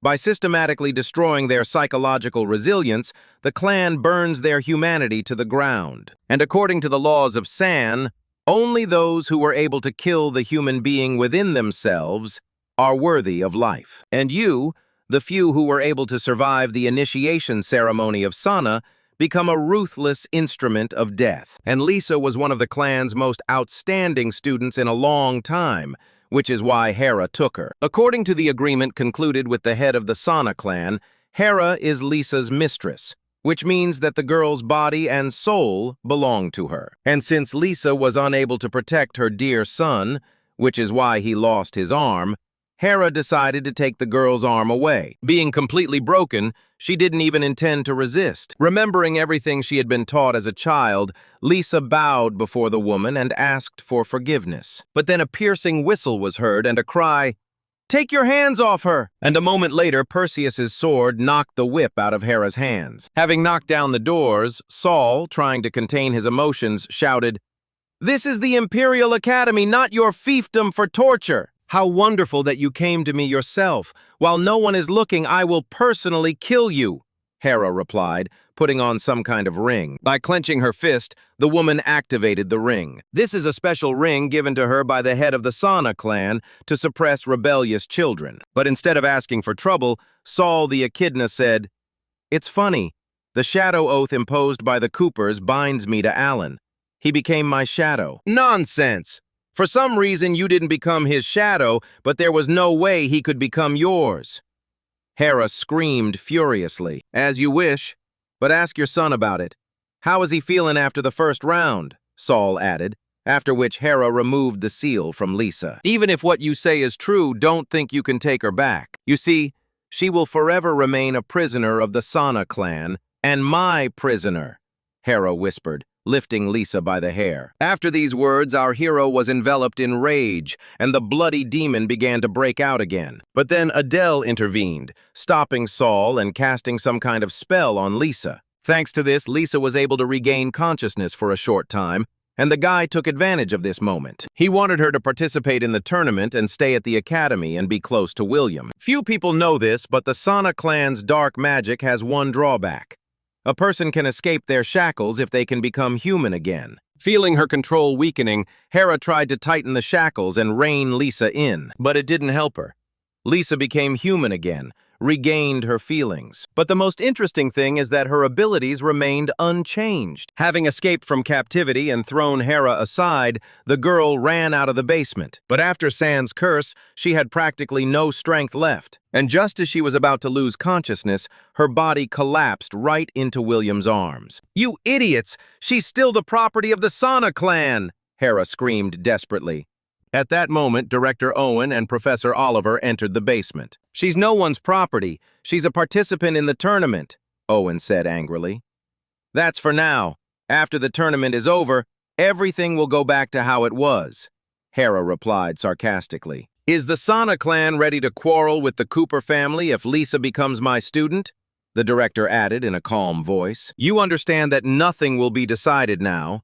By systematically destroying their psychological resilience, the clan burns their humanity to the ground. And according to the laws of San, only those who were able to kill the human being within themselves are worthy of life. And you, the few who were able to survive the initiation ceremony of Sana, become a ruthless instrument of death. And Lisa was one of the clan's most outstanding students in a long time, which is why Hera took her. According to the agreement concluded with the head of the Sana clan, Hera is Lisa's mistress, which means that the girl's body and soul belong to her. And since Lisa was unable to protect her dear son, which is why he lost his arm, Hera decided to take the girl's arm away. Being completely broken, she didn't even intend to resist. Remembering everything she had been taught as a child, Lisa bowed before the woman and asked for forgiveness. But then a piercing whistle was heard and a cry, "Take your hands off her!" And a moment later, Perseus's sword knocked the whip out of Hera's hands. Having knocked down the doors, Saul, trying to contain his emotions, shouted, "This is the Imperial Academy, not your fiefdom for torture! How wonderful that you came to me yourself. While no one is looking, I will personally kill you," Hera replied, putting on some kind of ring. By clenching her fist, the woman activated the ring. This is a special ring given to her by the head of the Sana clan to suppress rebellious children. But instead of asking for trouble, Saul the Echidna said, "It's funny. The shadow oath imposed by the Coopers binds me to Alan. He became my shadow." "Nonsense! For some reason, you didn't become his shadow, but there was no way he could become yours." Hera screamed furiously. "As you wish, but ask your son about it. How is he feeling after the first round?" Saul added, after which Hera removed the seal from Lisa. "Even if what you say is true, don't think you can take her back. You see, she will forever remain a prisoner of the Sana clan, and my prisoner," Hera whispered, lifting Lisa by the hair. After these words, our hero was enveloped in rage, and the bloody demon began to break out again. But then Adele intervened, stopping Saul and casting some kind of spell on Lisa. Thanks to this, Lisa was able to regain consciousness for a short time, and the guy took advantage of this moment. He wanted her to participate in the tournament and stay at the academy and be close to William. Few people know this, but the Sana clan's dark magic has one drawback. A person can escape their shackles if they can become human again. Feeling her control weakening, Hera tried to tighten the shackles and rein Lisa in, but it didn't help her. Lisa became human again, regained her feelings. But the most interesting thing is that her abilities remained unchanged. Having escaped from captivity and thrown Hera aside, the girl ran out of the basement. But after San's curse, she had practically no strength left. And just as she was about to lose consciousness, her body collapsed right into William's arms. "You idiots! She's still the property of the Sana clan!" Hera screamed desperately. At that moment, Director Owen and Professor Oliver entered the basement. "She's no one's property. She's a participant in the tournament," Owen said angrily. "That's for now. After the tournament is over, everything will go back to how it was," Hera replied sarcastically. "Is the Sana clan ready to quarrel with the Cooper family if Lisa becomes my student?" the director added in a calm voice. "You understand that nothing will be decided now."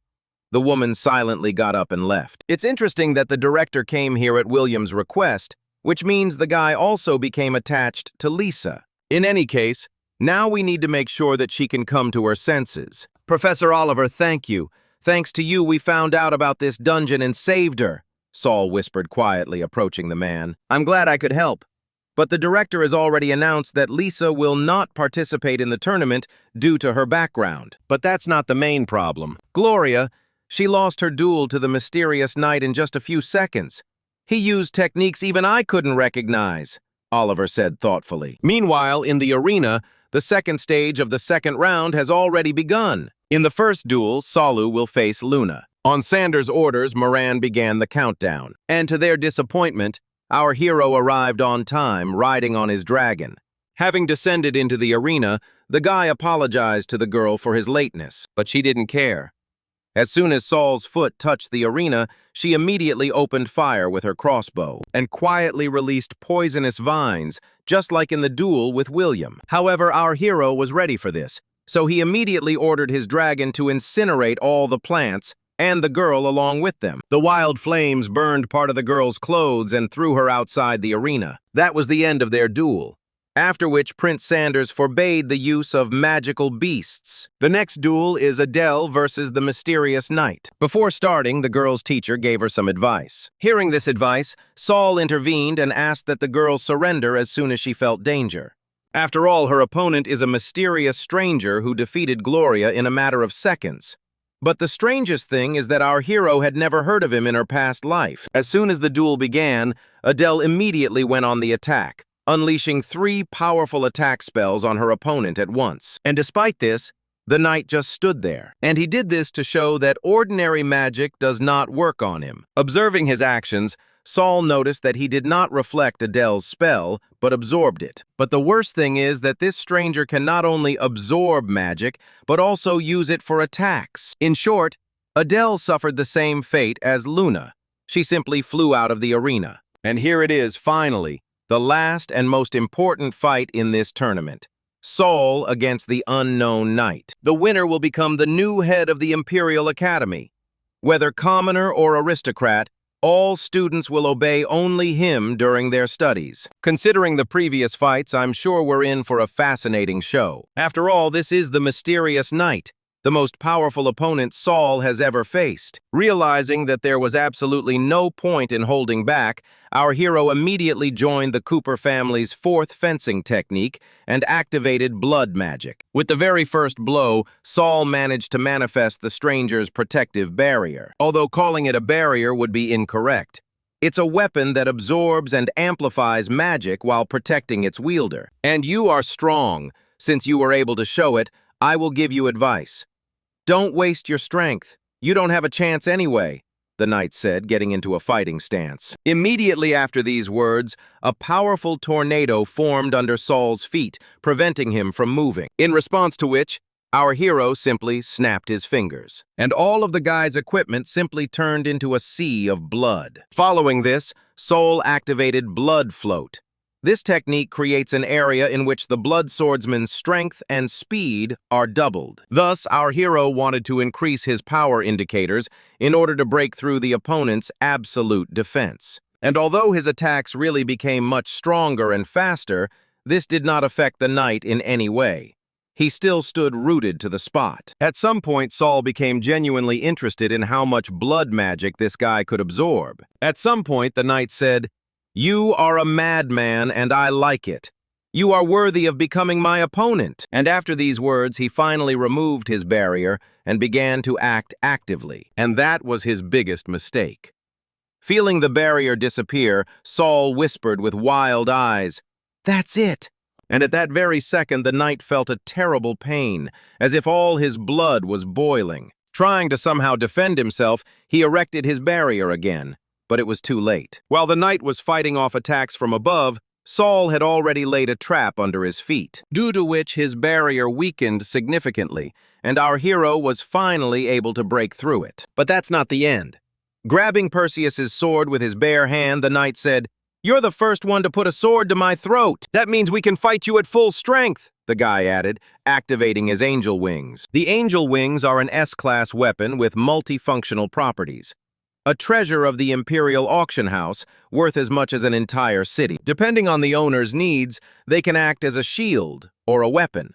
The woman silently got up and left. It's interesting that the director came here at William's request, which means the guy also became attached to Lisa. In any case, now we need to make sure that she can come to her senses. "Professor Oliver, thank you. Thanks to you, we found out about this dungeon and saved her," Saul whispered quietly, approaching the man. "I'm glad I could help. But the director has already announced that Lisa will not participate in the tournament due to her background. But that's not the main problem. Gloria, she lost her duel to the mysterious knight in just a few seconds. He used techniques even I couldn't recognize, Oliver said thoughtfully. Meanwhile, in the arena, the second stage of the second round has already begun. In the first duel, Salu will face Luna. On Sanders' orders, Moran began the countdown. And to their disappointment, our hero arrived on time, riding on his dragon. Having descended into the arena, the guy apologized to the girl for his lateness, but she didn't care. As soon as Saul's foot touched the arena, she immediately opened fire with her crossbow and quietly released poisonous vines, just like in the duel with William. However, our hero was ready for this, so he immediately ordered his dragon to incinerate all the plants and the girl along with them. The wild flames burned part of the girl's clothes and threw her outside the arena. That was the end of their duel, after which Prince Sanders forbade the use of magical beasts. The next duel is Adele versus the mysterious knight. Before starting, the girl's teacher gave her some advice. Hearing this advice, Saul intervened and asked that the girl surrender as soon as she felt danger. After all, her opponent is a mysterious stranger who defeated Gloria in a matter of seconds. But the strangest thing is that our hero had never heard of him in her past life. As soon as the duel began, Adele immediately went on the attack, unleashing 3 powerful attack spells on her opponent at once. And despite this, the knight just stood there. And he did this to show that ordinary magic does not work on him. Observing his actions, Saul noticed that he did not reflect Adele's spell, but absorbed it. But the worst thing is that this stranger can not only absorb magic, but also use it for attacks. In short, Adele suffered the same fate as Luna. She simply flew out of the arena. And here it is, finally, the last and most important fight in this tournament. Saul against the unknown knight. The winner will become the new head of the Imperial Academy. Whether commoner or aristocrat, all students will obey only him during their studies. Considering the previous fights, I'm sure we're in for a fascinating show. After all, this is the mysterious knight, the most powerful opponent Saul has ever faced. Realizing that there was absolutely no point in holding back, our hero immediately joined the Cooper family's 4th fencing technique and activated blood magic. With the very first blow, Saul managed to manifest the stranger's protective barrier. Although calling it a barrier would be incorrect. It's a weapon that absorbs and amplifies magic while protecting its wielder. And you are strong. Since you were able to show it, I will give you advice. Don't waste your strength. You don't have a chance anyway, the knight said, getting into a fighting stance. Immediately after these words, a powerful tornado formed under Saul's feet, preventing him from moving. In response to which, our hero simply snapped his fingers, and all of the guy's equipment simply turned into a sea of blood. Following this, Saul activated Blood Float. This technique creates an area in which the blood swordsman's strength and speed are doubled. Thus, our hero wanted to increase his power indicators in order to break through the opponent's absolute defense. And although his attacks really became much stronger and faster, this did not affect the knight in any way. He still stood rooted to the spot. At some point, Saul became genuinely interested in how much blood magic this guy could absorb. At some point, the knight said, "You are a madman, and I like it. You are worthy of becoming my opponent." And after these words, he finally removed his barrier and began to act actively. And that was his biggest mistake. Feeling the barrier disappear, Saul whispered with wild eyes, "That's it." And at that very second, the knight felt a terrible pain, as if all his blood was boiling. Trying to somehow defend himself, he erected his barrier again. But it was too late. While the knight was fighting off attacks from above, Saul had already laid a trap under his feet, due to which his barrier weakened significantly, and our hero was finally able to break through it. But that's not the end. Grabbing Perseus's sword with his bare hand, the knight said, "You're the first one to put a sword to my throat. That means we can fight you at full strength," the guy added, activating his angel wings. The angel wings are an S-class weapon with multifunctional properties. A treasure of the Imperial Auction House, worth as much as an entire city. Depending on the owner's needs, they can act as a shield or a weapon.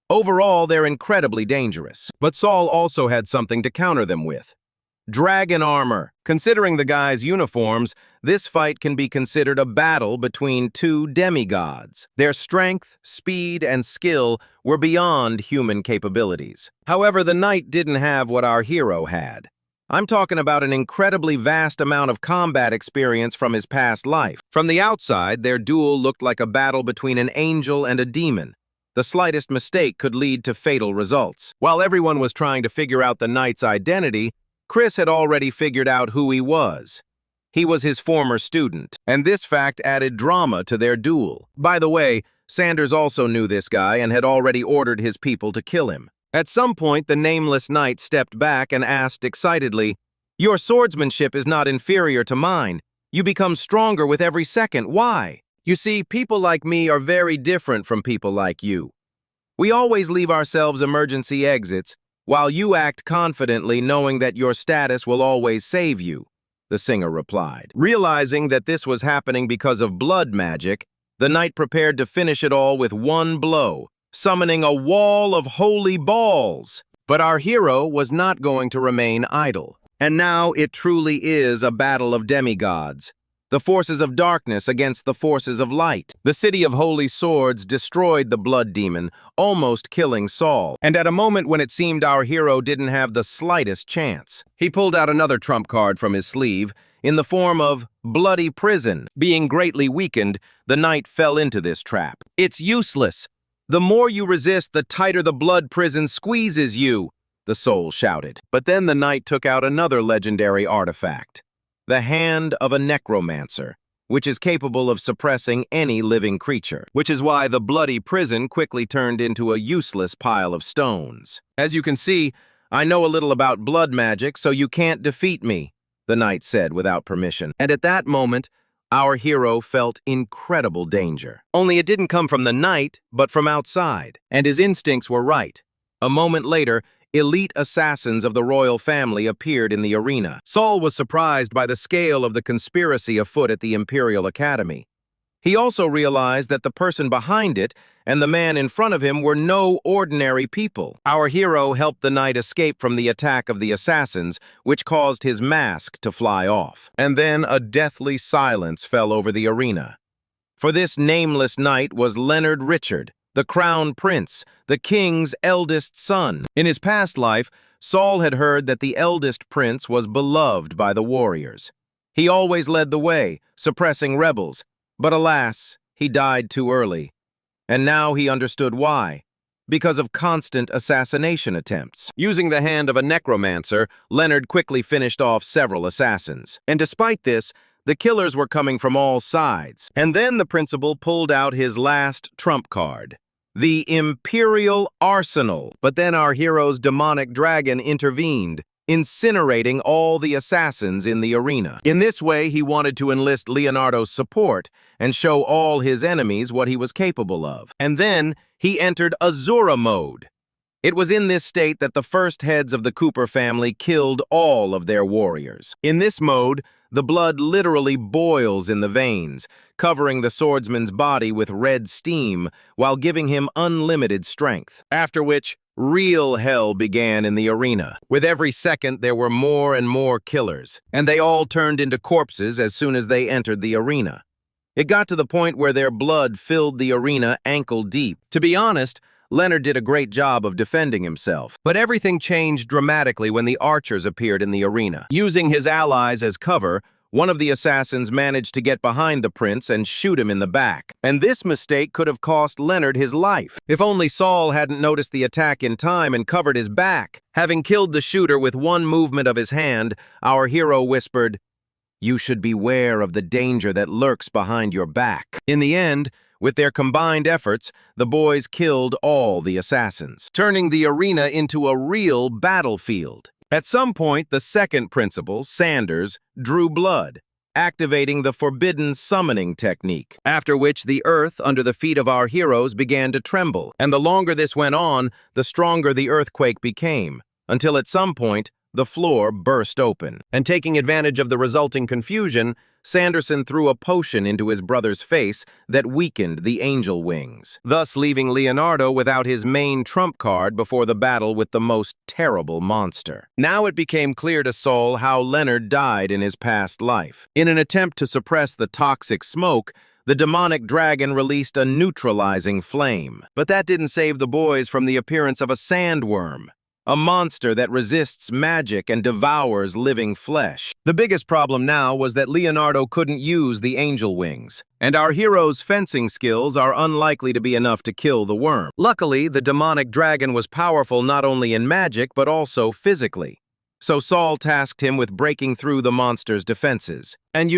Overall, they're incredibly dangerous. But Saul also had something to counter them with. Dragon armor. Considering the guy's uniforms, this fight can be considered a battle between 2 demigods. Their strength, speed, and skill were beyond human capabilities. However, the knight didn't have what our hero had. I'm talking about an incredibly vast amount of combat experience from his past life. From the outside, their duel looked like a battle between an angel and a demon. The slightest mistake could lead to fatal results. While everyone was trying to figure out the knight's identity, Chris had already figured out who he was. He was his former student, and this fact added drama to their duel. By the way, Sanders also knew this guy and had already ordered his people to kill him. At some point, the nameless knight stepped back and asked excitedly, "Your swordsmanship is not inferior to mine. You become stronger with every second. Why? You see, people like me are very different from people like you. We always leave ourselves emergency exits, while you act confidently knowing that your status will always save you," the singer replied. Realizing that this was happening because of blood magic, the knight prepared to finish it all with one blow, summoning a wall of holy balls. But our hero was not going to remain idle. And now it truly is a battle of demigods. The forces of darkness against the forces of light. The city of holy swords destroyed the blood demon, almost killing Saul. And at a moment when it seemed our hero didn't have the slightest chance, he pulled out another trump card from his sleeve in the form of bloody prison. Being greatly weakened, the knight fell into this trap. It's useless. The more you resist, the tighter the blood prison squeezes you, the soul shouted. But then the knight took out another legendary artifact, the hand of a necromancer, which is capable of suppressing any living creature, which is why the bloody prison quickly turned into a useless pile of stones. As you can see, I know a little about blood magic, so you can't defeat me, the knight said without permission. And at that moment, our hero felt incredible danger. Only it didn't come from the knight, but from outside, and his instincts were right. A moment later, elite assassins of the royal family appeared in the arena. Saul was surprised by the scale of the conspiracy afoot at the Imperial Academy. He also realized that the person behind it and the man in front of him were no ordinary people. Our hero helped the knight escape from the attack of the assassins, which caused his mask to fly off. And then a deathly silence fell over the arena. For this nameless knight was Leonard Richard, the crown prince, the king's eldest son. In his past life, Saul had heard that the eldest prince was beloved by the warriors. He always led the way, suppressing rebels, but alas, he died too early. And now he understood why. Because of constant assassination attempts. Using the hand of a necromancer, Leonard quickly finished off several assassins. And despite this, the killers were coming from all sides. And then the principal pulled out his last trump card, the Imperial Arsenal. But then our hero's demonic dragon intervened, incinerating all the assassins in the arena. In this way, he wanted to enlist Leonardo's support and show all his enemies what he was capable of. And then he entered Azura mode. It was in this state that the first heads of the Cooper family killed all of their warriors. In this mode, the blood literally boils in the veins, covering the swordsman's body with red steam while giving him unlimited strength. After which, real hell began in the arena. With every second, there were more and more killers, and they all turned into corpses as soon as they entered the arena. It got to the point where their blood filled the arena ankle deep. To be honest, Leonard did a great job of defending himself. But everything changed dramatically when the archers appeared in the arena. Using his allies as cover, one of the assassins managed to get behind the prince and shoot him in the back. And this mistake could have cost Leonard his life. If only Saul hadn't noticed the attack in time and covered his back. Having killed the shooter with one movement of his hand, our hero whispered, "You should beware of the danger that lurks behind your back." In the end, with their combined efforts, the boys killed all the assassins, turning the arena into a real battlefield. At some point, the second principal, Sanders, drew blood, activating the forbidden summoning technique, after which the earth under the feet of our heroes began to tremble, and the longer this went on, the stronger the earthquake became, until at some point, the floor burst open. And taking advantage of the resulting confusion, Sanderson threw a potion into his brother's face that weakened the angel wings, thus leaving Leonardo without his main trump card before the battle with the most terrible monster. Now it became clear to Saul how Leonard died in his past life. In an attempt to suppress the toxic smoke, the demonic dragon released a neutralizing flame. But that didn't save the boys from the appearance of a sandworm. a monster that resists magic and devours living flesh. The biggest problem now was that Leonardo couldn't use the angel wings, and our hero's fencing skills are unlikely to be enough to kill the worm. Luckily, the demonic dragon was powerful not only in magic but also physically. So Saul tasked him with breaking through the monster's defenses. And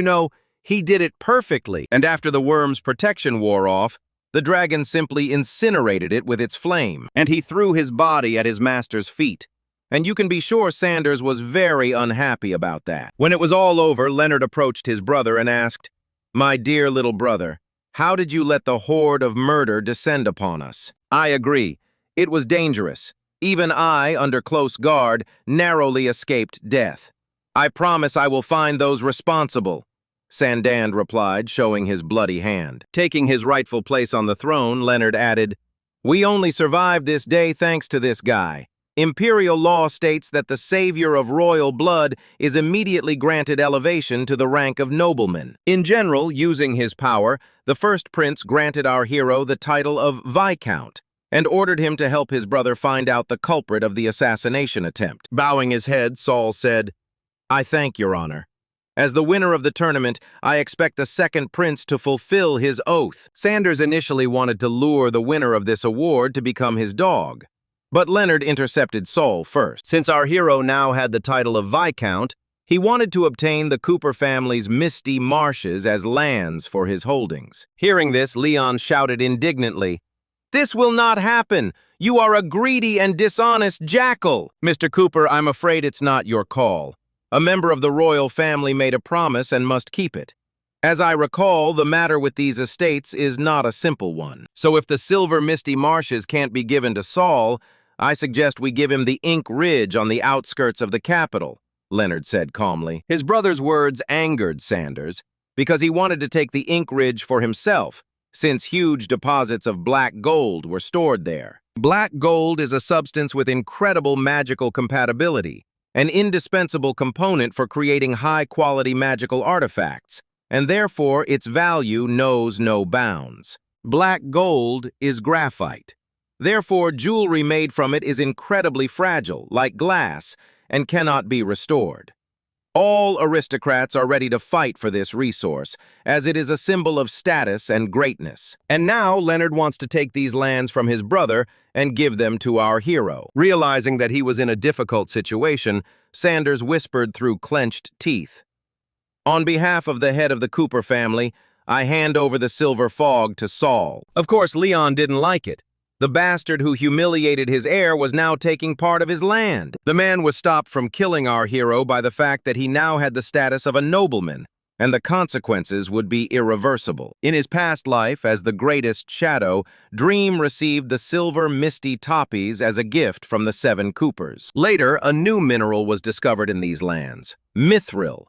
he did it perfectly. And after the worm's protection wore off, the dragon simply incinerated it with its flame, and he threw his body at his master's feet. And you can be sure Sanders was very unhappy about that. When it was all over, Leonard approached his brother and asked, "My dear little brother, how did you let the horde of murder descend upon us?" "I agree. It was dangerous. Even I, under close guard, narrowly escaped death. I promise I will find those responsible," Sandand replied, showing his bloody hand. Taking his rightful place on the throne, Leonard added, "We only survived this day thanks to this guy. Imperial law states that the savior of royal blood is immediately granted elevation to the rank of nobleman. In general, using his power, the first prince granted our hero the title of Viscount and ordered him to help his brother find out the culprit of the assassination attempt." Bowing his head, Saul said, "I thank your honor. As the winner of the tournament, I expect the second prince to fulfill his oath." Sanders initially wanted to lure the winner of this award to become his dog, but Leonard intercepted Saul first. Since our hero now had the title of Viscount, he wanted to obtain the Cooper family's misty marshes as lands for his holdings. Hearing this, Leon shouted indignantly, "This will not happen! You are a greedy and dishonest jackal!" "Mr. Cooper, I'm afraid it's not your call. A member of the royal family made a promise and must keep it. As I recall, the matter with these estates is not a simple one. So if the Silver Misty Marshes can't be given to Saul, I suggest we give him the Ink Ridge on the outskirts of the capital," Leonard said calmly. His brother's words angered Sanders because he wanted to take the Ink Ridge for himself, since huge deposits of black gold were stored there. Black gold is a substance with incredible magical compatibility, an indispensable component for creating high-quality magical artifacts, and therefore its value knows no bounds. Black gold is graphite. Therefore, jewelry made from it is incredibly fragile, like glass, and cannot be restored. All aristocrats are ready to fight for this resource, as it is a symbol of status and greatness. And now Leonard wants to take these lands from his brother and give them to our hero. Realizing that he was in a difficult situation, Sanders whispered through clenched teeth, "On behalf of the head of the Cooper family, I hand over the silver fog to Saul." Of course, Leon didn't like it. The bastard who humiliated his heir was now taking part of his land. The man was stopped from killing our hero by the fact that he now had the status of a nobleman, and the consequences would be irreversible. In his past life, as the greatest shadow, Dream received the silver misty toppies as a gift from the 7 Coopers. Later, a new mineral was discovered in these lands, mithril.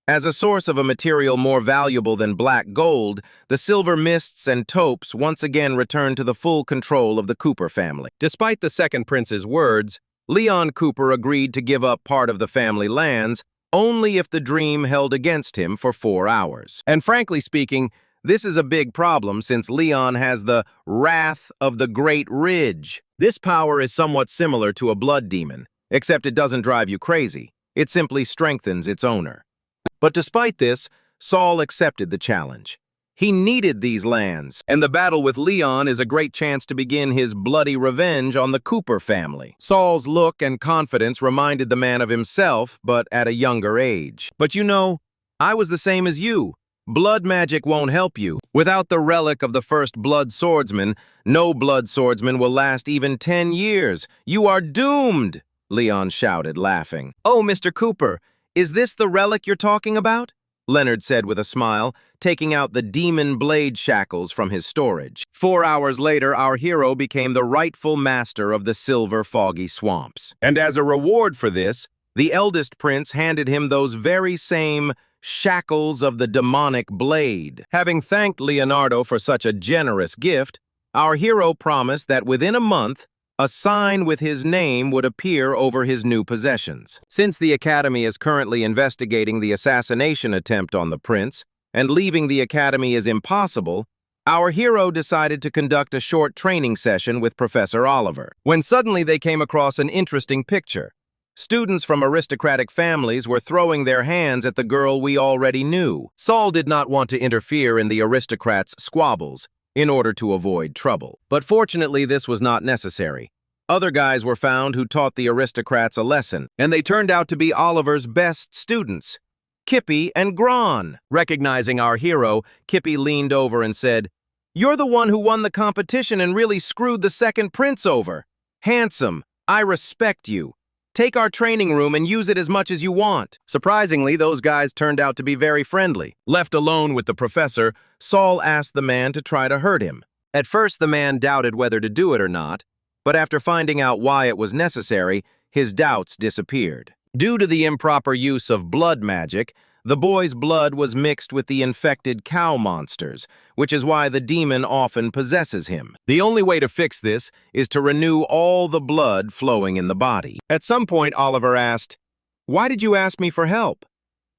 As a source of a material more valuable than black gold, the silver mists and taupes once again returned to the full control of the Cooper family. Despite the second prince's words, Leon Cooper agreed to give up part of the family lands only if the Dream held against him for 4 hours. And frankly speaking, this is a big problem since Leon has the Wrath of the Great Ridge. This power is somewhat similar to a blood demon, except it doesn't drive you crazy. It simply strengthens its owner. But despite this, Saul accepted the challenge. He needed these lands, and the battle with Leon is a great chance to begin his bloody revenge on the Cooper family. Saul's look and confidence reminded the man of himself, but at a younger age. "But I was the same as you. Blood magic won't help you. Without the relic of the first blood swordsman, no blood swordsman will last even 10 years. You are doomed!" Leon shouted, laughing. "Oh, Mr. Cooper, is this the relic you're talking about?" Leonard said with a smile, taking out the demon blade shackles from his storage. 4 hours later, our hero became the rightful master of the silver foggy swamps. And as a reward for this, the eldest prince handed him those very same shackles of the demonic blade. Having thanked Leonardo for such a generous gift, our hero promised that within a month, a sign with his name would appear over his new possessions. Since the Academy is currently investigating the assassination attempt on the prince, and leaving the Academy is impossible, our hero decided to conduct a short training session with Professor Oliver, when suddenly they came across an interesting picture. Students from aristocratic families were throwing their hands at the girl we already knew. Saul did not want to interfere in the aristocrats' squabbles in order to avoid trouble. But fortunately, this was not necessary. Other guys were found who taught the aristocrats a lesson, and they turned out to be Oliver's best students, Kippy and Gron. Recognizing our hero, Kippy leaned over and said, "You're the one who won the competition and really screwed the second prince over. Handsome, I respect you. Take our training room and use it as much as you want." Surprisingly, those guys turned out to be very friendly. Left alone with the professor, Saul asked the man to try to hurt him. At first, the man doubted whether to do it or not, but after finding out why it was necessary, his doubts disappeared. Due to the improper use of blood magic, the boy's blood was mixed with the infected cow monsters, which is why the demon often possesses him. The only way to fix this is to renew all the blood flowing in the body. At some point, Oliver asked, "Why did you ask me for help?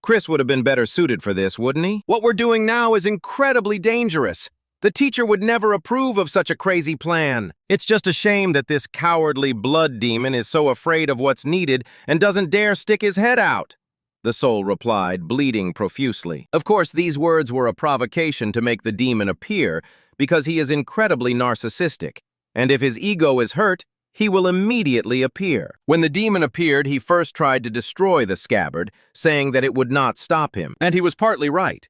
Chris would have been better suited for this, wouldn't he? What we're doing now is incredibly dangerous. The teacher would never approve of such a crazy plan. It's just a shame that this cowardly blood demon is so afraid of what's needed and doesn't dare stick his head out," the soul replied, bleeding profusely. Of course, these words were a provocation to make the demon appear, because he is incredibly narcissistic, and if his ego is hurt, he will immediately appear. When the demon appeared, he first tried to destroy the scabbard, saying that it would not stop him, and he was partly right.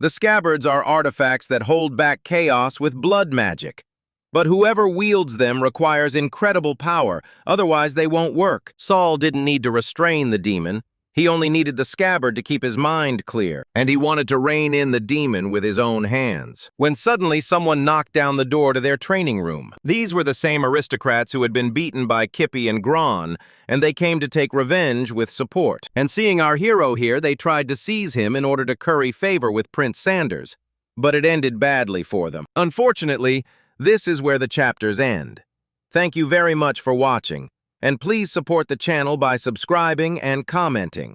The scabbards are artifacts that hold back chaos with blood magic. But whoever wields them requires incredible power, otherwise they won't work. Saul didn't need to restrain the demon. He only needed the scabbard to keep his mind clear, and he wanted to rein in the demon with his own hands. When suddenly someone knocked down the door to their training room. These were the same aristocrats who had been beaten by Kippy and Gron, and they came to take revenge with support. And seeing our hero here, they tried to seize him in order to curry favor with Prince Sanders, but it ended badly for them. Unfortunately, this is where the chapters end. Thank you very much for watching, and please support the channel by subscribing and commenting.